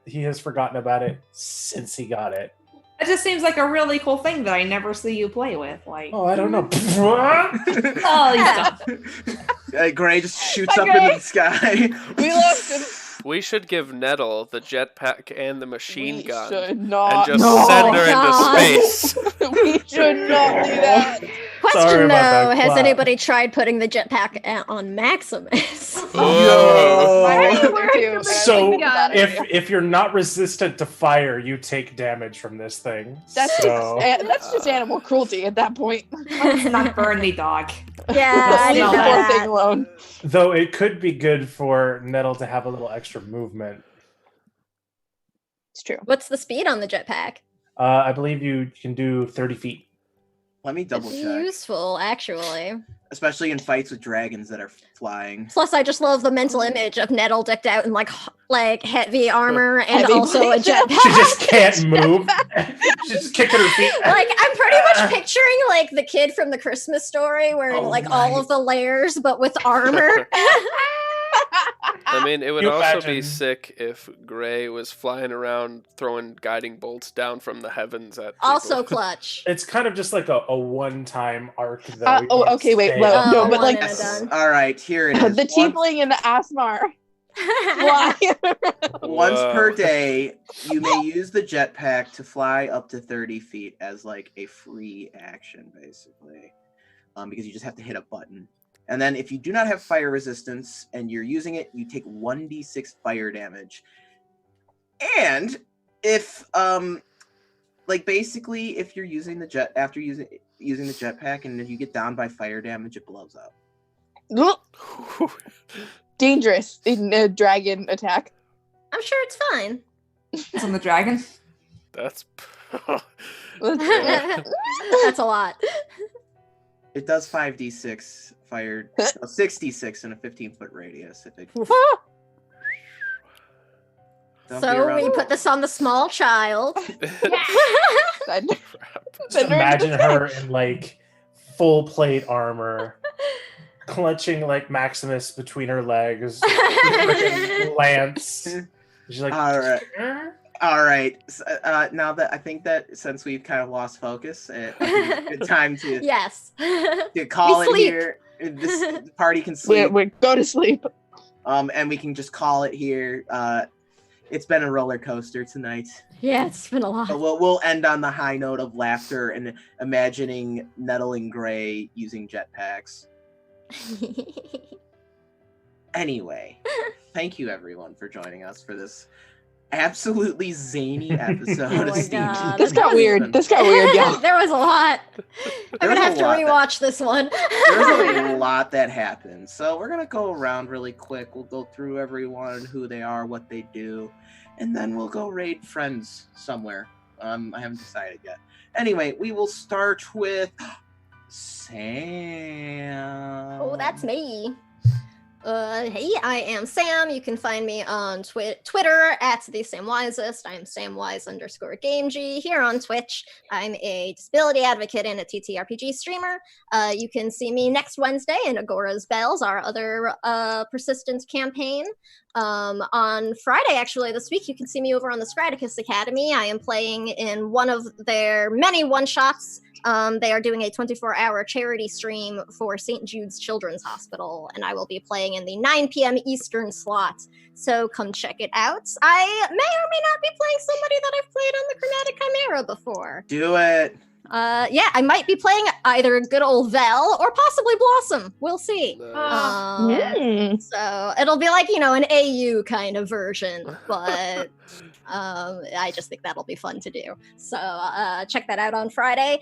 he has forgotten about it since he got it. It just seems like a really cool thing that I never see you play with. Like, Oh, I don't know. oh, he's done. Gray just shoots up into the sky. We lost him. We should give Nettle the jetpack and the machine We gun should and not. just No. send her God. into space. We should not do that. Sorry Question about though, that has plot. anybody tried putting the jetpack on Maximus? Whoa. Why are you Thank wearing you. the So, machine gun? if you're not resistant to fire, you take damage from this thing. That's so, that's just animal cruelty at that point. Let's not burn the dog. Yeah, I Leave know the poor that. thing alone. though it could be good for Nettle to have a little extra movement. It's true. What's the speed on the jetpack? I believe you can do 30 feet. Let me double It's check. useful, actually. Especially in fights with dragons that are flying. Plus, I just love the mental image of Nettle decked out in like heavy armor and Heavy also a plate. She jetpack. just can't move. She's just kicking her feet. Like I'm pretty much picturing like the kid from the Christmas Story wearing Oh like my. all of the layers but with armor. I mean, it would You also be imagine- sick if Gray was flying around throwing guiding bolts down from the heavens at people. Also clutch. It's kind of just like a one-time arc, though. You don't okay, wait, stay well, up no, there. but one like and a done. All right, here it is. the tiefling and the Asmar fly. Once per Whoa. day, you may use the jetpack to fly up to 30 feet as like a free action, basically, because you just have to hit a button. And then if you do not have fire resistance and you're using it, you take 1d6 fire damage. And if basically if you're using the jet after using the jetpack and if you get down by fire damage, it blows up. Dangerous in a dragon attack. I'm sure it's fine. It's on the dragon. That's. That's a lot. It does 5d6 fire, 66 in a 15-foot radius. If it, Don't be So around- we put this on the small child. Just imagine her in like full plate armor, clutching like Maximus between her legs, freaking lance. She's like, all right. Now that I think that since we've kind of lost focus, it's a good time to Yes. to call We it sleep. here. This party can sleep. We go to sleep. And we can just call it here. It's been a roller coaster tonight. Yeah, it's been a lot. But we'll end on the high note of laughter and imagining Nettle and Gray using jetpacks. Anyway, thank you everyone for joining us for this absolutely zany episode Oh of my Steam. God. This got weird. Yeah. There was a lot. I'm There's gonna a have to lot rewatch this one. There's a lot that happened. So we're gonna go around really quick. We'll go through everyone, who they are, what they do, and then we'll go raid friends somewhere. I haven't decided yet. Anyway, we will start with Sam. Oh, that's me. Hey, I am Sam. You can find me on Twitter at @TheSamWisest. I'm SamWise_GameG. Here on Twitch, I'm a disability advocate and a TTRPG streamer. You can see me next Wednesday in Agora's Bells, our other persistent campaign. On Friday, actually, this week, you can see me over on the Scraticus Academy. I am playing in one of their many one-shots. They are doing a 24-hour charity stream for St. Jude's Children's Hospital, and I will be playing in the 9 p.m. Eastern slot. So come check it out. I may or may not be playing somebody that I've played on the Chromatic Chimera before. Do it. Yeah, I might be playing either good old Vel or possibly Blossom. We'll see. So it'll be like, an AU kind of version, but I just think that'll be fun to do. So check that out on Friday.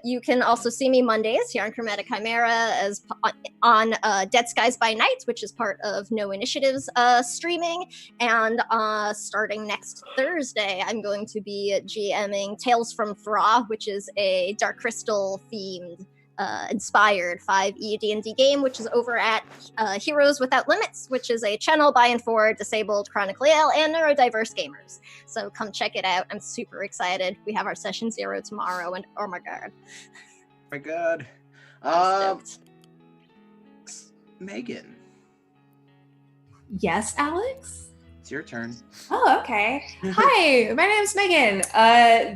You can also see me Mondays here on Chromatic Chimera on Dead Skies by Night, which is part of No Initiative's streaming. And starting next Thursday, I'm going to be GMing Tales from Thra, which is a Dark Crystal themed inspired 5e D&D game, which is over at Heroes Without Limits, which is a channel by and for disabled, chronically ill, and neurodiverse gamers. So come check it out. I'm super excited. We have our session 0 tomorrow, and oh my god. My god. I'm stoked. Megan, Yes, Alex? it's your turn. Oh, okay. Hi, my name's Megan.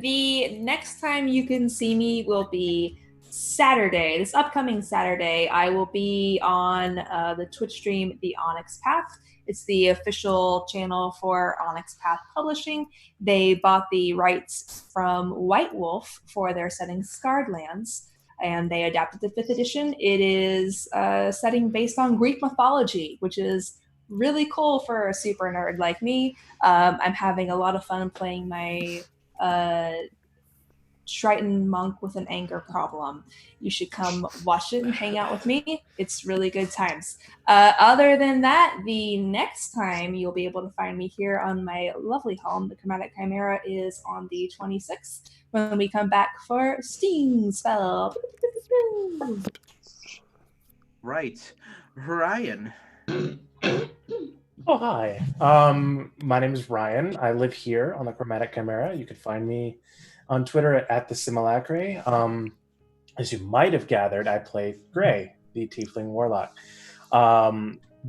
The next time you can see me will be Saturday. This upcoming Saturday, I will be on the Twitch stream, The Onyx Path. It's the official channel for Onyx Path Publishing. They bought the rights from White Wolf for their setting Scarred Lands, and they adapted the 5th edition. It is a setting based on Greek mythology, which is really cool for a super nerd like me. I'm having a lot of fun playing my Triton monk with an anger problem. You should come watch it and hang out with me. It's really good times. Other than that, the next time you'll be able to find me here on my lovely home, the Chromatic Chimera, is on the 26th when we come back for SteamSpell. Right. Ryan. Oh, hi. My name is Ryan. I live here on the Chromatic Chimera. You can find me on Twitter at the Simulacre. As you might have gathered, I play Gray, the Tiefling Warlock.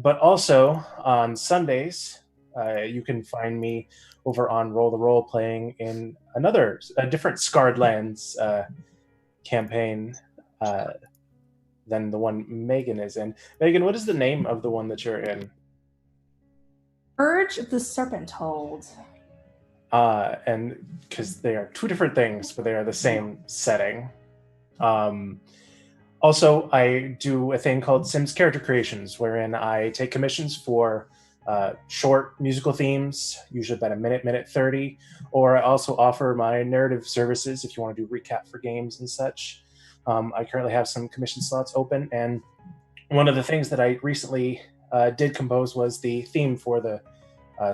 But also on Sundays, you can find me over on Roll the Roll playing in a different Scarred Lands campaign than the one Megan is in. Megan, what is the name of the one that you're in? Urge of the Serpent Hold. And because they are two different things, but they are the same setting. Also, I do a thing called Sims Character Creations, wherein I take commissions for short musical themes, usually about a minute 30, or I also offer my narrative services if you want to do recap for games and such. I currently have some commission slots open, and one of the things that I recently did compose was the theme for the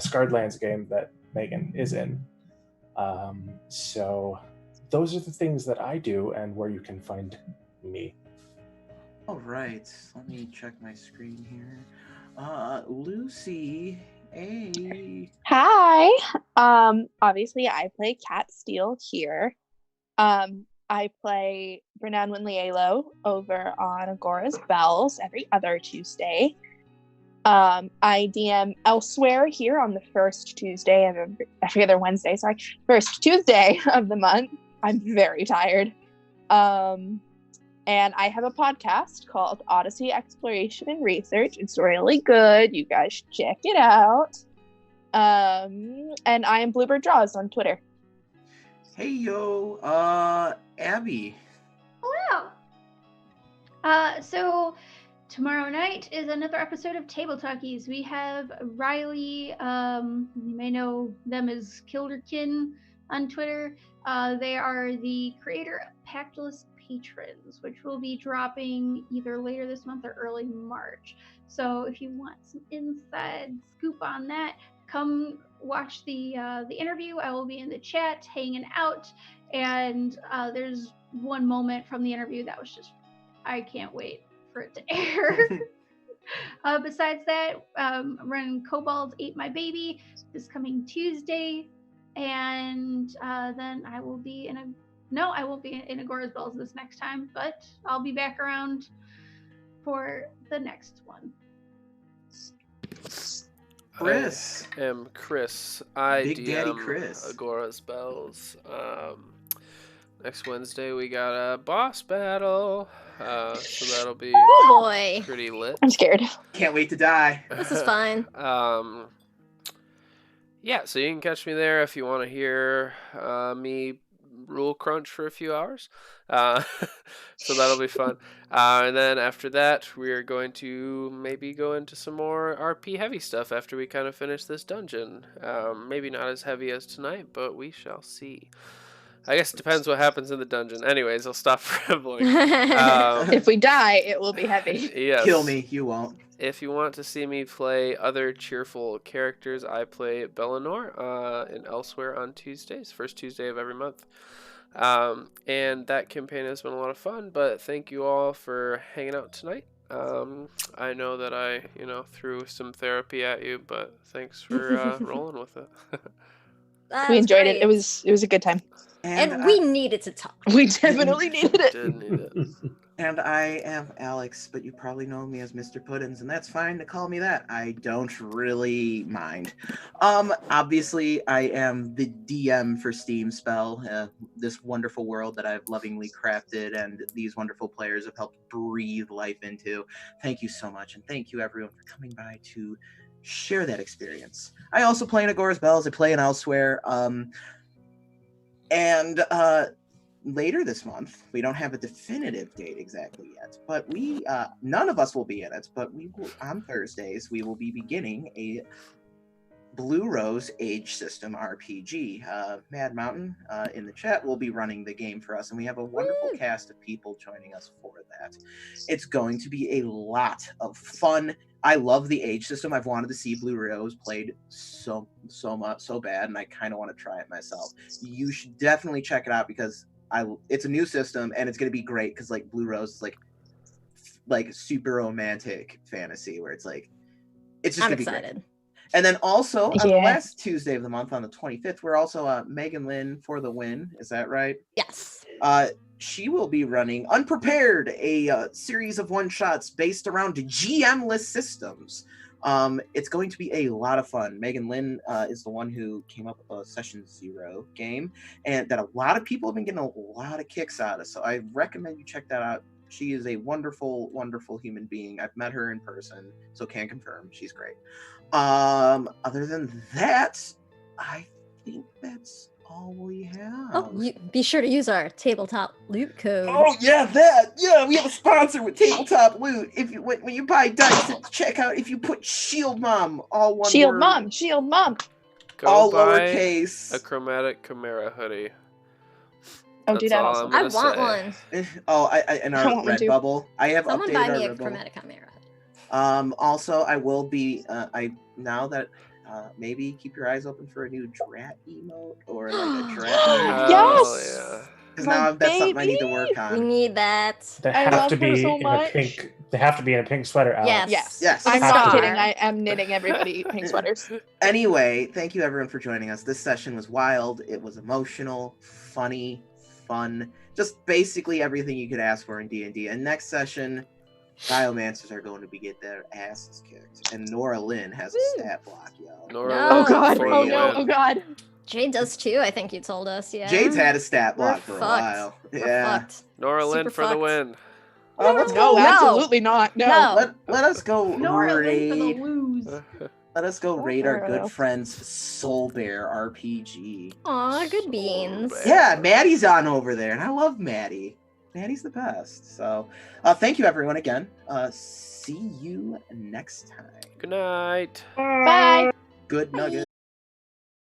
Scarred Lands game that Megan is in. So those are the things that I do and where you can find me. All right, let me check my screen here. Lucy, hey. Hi. Obviously I play Cat Steele here. I play Renan Winlielo over on Agora's Bells every other Tuesday. I DM elsewhere here on the first Tuesday of every other Wednesday, first Tuesday of the month. I'm very tired. And I have a podcast called Odyssey Exploration and Research. It's really good. You guys should check it out. And I am Bluebird Draws on Twitter. Hey, yo, Abby. Hello. So tomorrow night is another episode of Table Talkies. We have Riley. You may know them as Kilderkin on Twitter. They are the creator of Pactless Patrons, which will be dropping either later this month or early March. So if you want some inside scoop on that, come watch the interview. I will be in the chat hanging out, and there's one moment from the interview that was just, I can't wait for it to air. Besides that, I'm running Cobalt Ate My Baby this coming Tuesday, and then I will be I won't be in Agora's Bells this next time, but I'll be back around for the next one. Chris. I am Chris. I Big DM Daddy Chris. Agora's Bells. Next Wednesday we got a boss battle, so that'll be Oh boy. pretty lit. I'm scared. Can't wait to die. This is fine. Yeah, so you can catch me there if you want to hear me rule crunch for a few hours. So that'll be fun. And then after that, we're going to maybe go into some more RP heavy stuff after we kind of finish this dungeon. Maybe not as heavy as tonight, but we shall see. I guess it depends what happens in the dungeon. Anyways, I'll stop rambling. If we die, it will be heavy. Yes. Kill me, you won't. If you want to see me play other cheerful characters, I play Bellinor in Elsewhere on Tuesdays, first Tuesday of every month. And that campaign has been a lot of fun, but thank you all for hanging out tonight. I know that I, threw some therapy at you, but thanks for rolling with it. We enjoyed it. It was a good time. And we needed to talk. We definitely needed it. Did need it. And I am Alex, but you probably know me as Mr. Puddins, and that's fine to call me that. I don't really mind. Obviously, I am the DM for SteamSpell, this wonderful world that I've lovingly crafted and these wonderful players have helped breathe life into. Thank you so much, and thank you everyone for coming by to share that experience. I also play in Agora's Bells. I play in Elsewhere. And later this month, we don't have a definitive date exactly yet, but we none of us will be in it, but we will, on Thursdays, we will be beginning a Blue Rose Age System RPG. Mad Mountain in the chat will be running the game for us, and we have a wonderful cast of people joining us for that. It's going to be a lot of fun. I love the Age System. I've wanted to see Blue Rose played so bad, and I kind of want to try it myself. You should definitely check it out because it's a new system, and it's going to be great because like Blue Rose is like super romantic fantasy where it's like it's just I'm gonna be excited. Great. And then also on the last Tuesday of the month, on the 25th, we're also Megan Lynn for the win. Is that right? Yes. she will be running Unprepared, a series of one-shots based around GM-less systems. It's going to be a lot of fun. Megan Lynn is the one who came up with a Session 0 game, and that a lot of people have been getting a lot of kicks out of. So I recommend you check that out. She is a wonderful, wonderful human being. I've met her in person, so can confirm she's great. Other than that, I think that's all we have. Oh, be sure to use our tabletop loot code. Oh yeah, that. Yeah, we have a sponsor with Tabletop Loot. If you when you buy dice at the checkout, if you put Shield Mom, all one Shield word, Mom, Shield Mom. Go all buy lowercase. a chromatic Chimera hoodie. Oh, do That's that all also. I'm I gonna want say. one. Oh, I in I our want one too. Redbubble. I have Someone updated buy our me a Redbubble. chromatic chimera. Also, I will be. Now that maybe keep your eyes open for a new Drat emote or like a Drat. Hell Yes! yeah. Because My now that's something I need to baby! work We on. need that. They I have love to her be so in much. a pink. They have to be in a pink sweater, Alex. Yes. Yes. I'm A not star. kidding. I am knitting everybody pink sweaters. Anyway, thank you everyone for joining us. This session was wild. It was emotional, funny, fun. Just basically everything you could ask for in D&D. And next session, Biomancers are going to get their asses kicked. And Nora Lynn has a stat block, y'all. Nora No. Oh Lynn god. for Oh the no. win. Oh god. Jade does too, I think you told us, yeah. Jade's had a stat We're block for a fucked. while. We're Yeah. fucked. Nora Lynn Super for the fucked. win. Let's No, go. absolutely not. No. No. Let us go Nora Lynn for the raid. lose. Let us go raid our good Oh. friends Soul Bear RPG. Aw, good beans. Soul Yeah, Maddie's on over there, and I love Maddie. Maddie's the best. So, thank you everyone again. See you next time. Good night. Bye. Good nugget.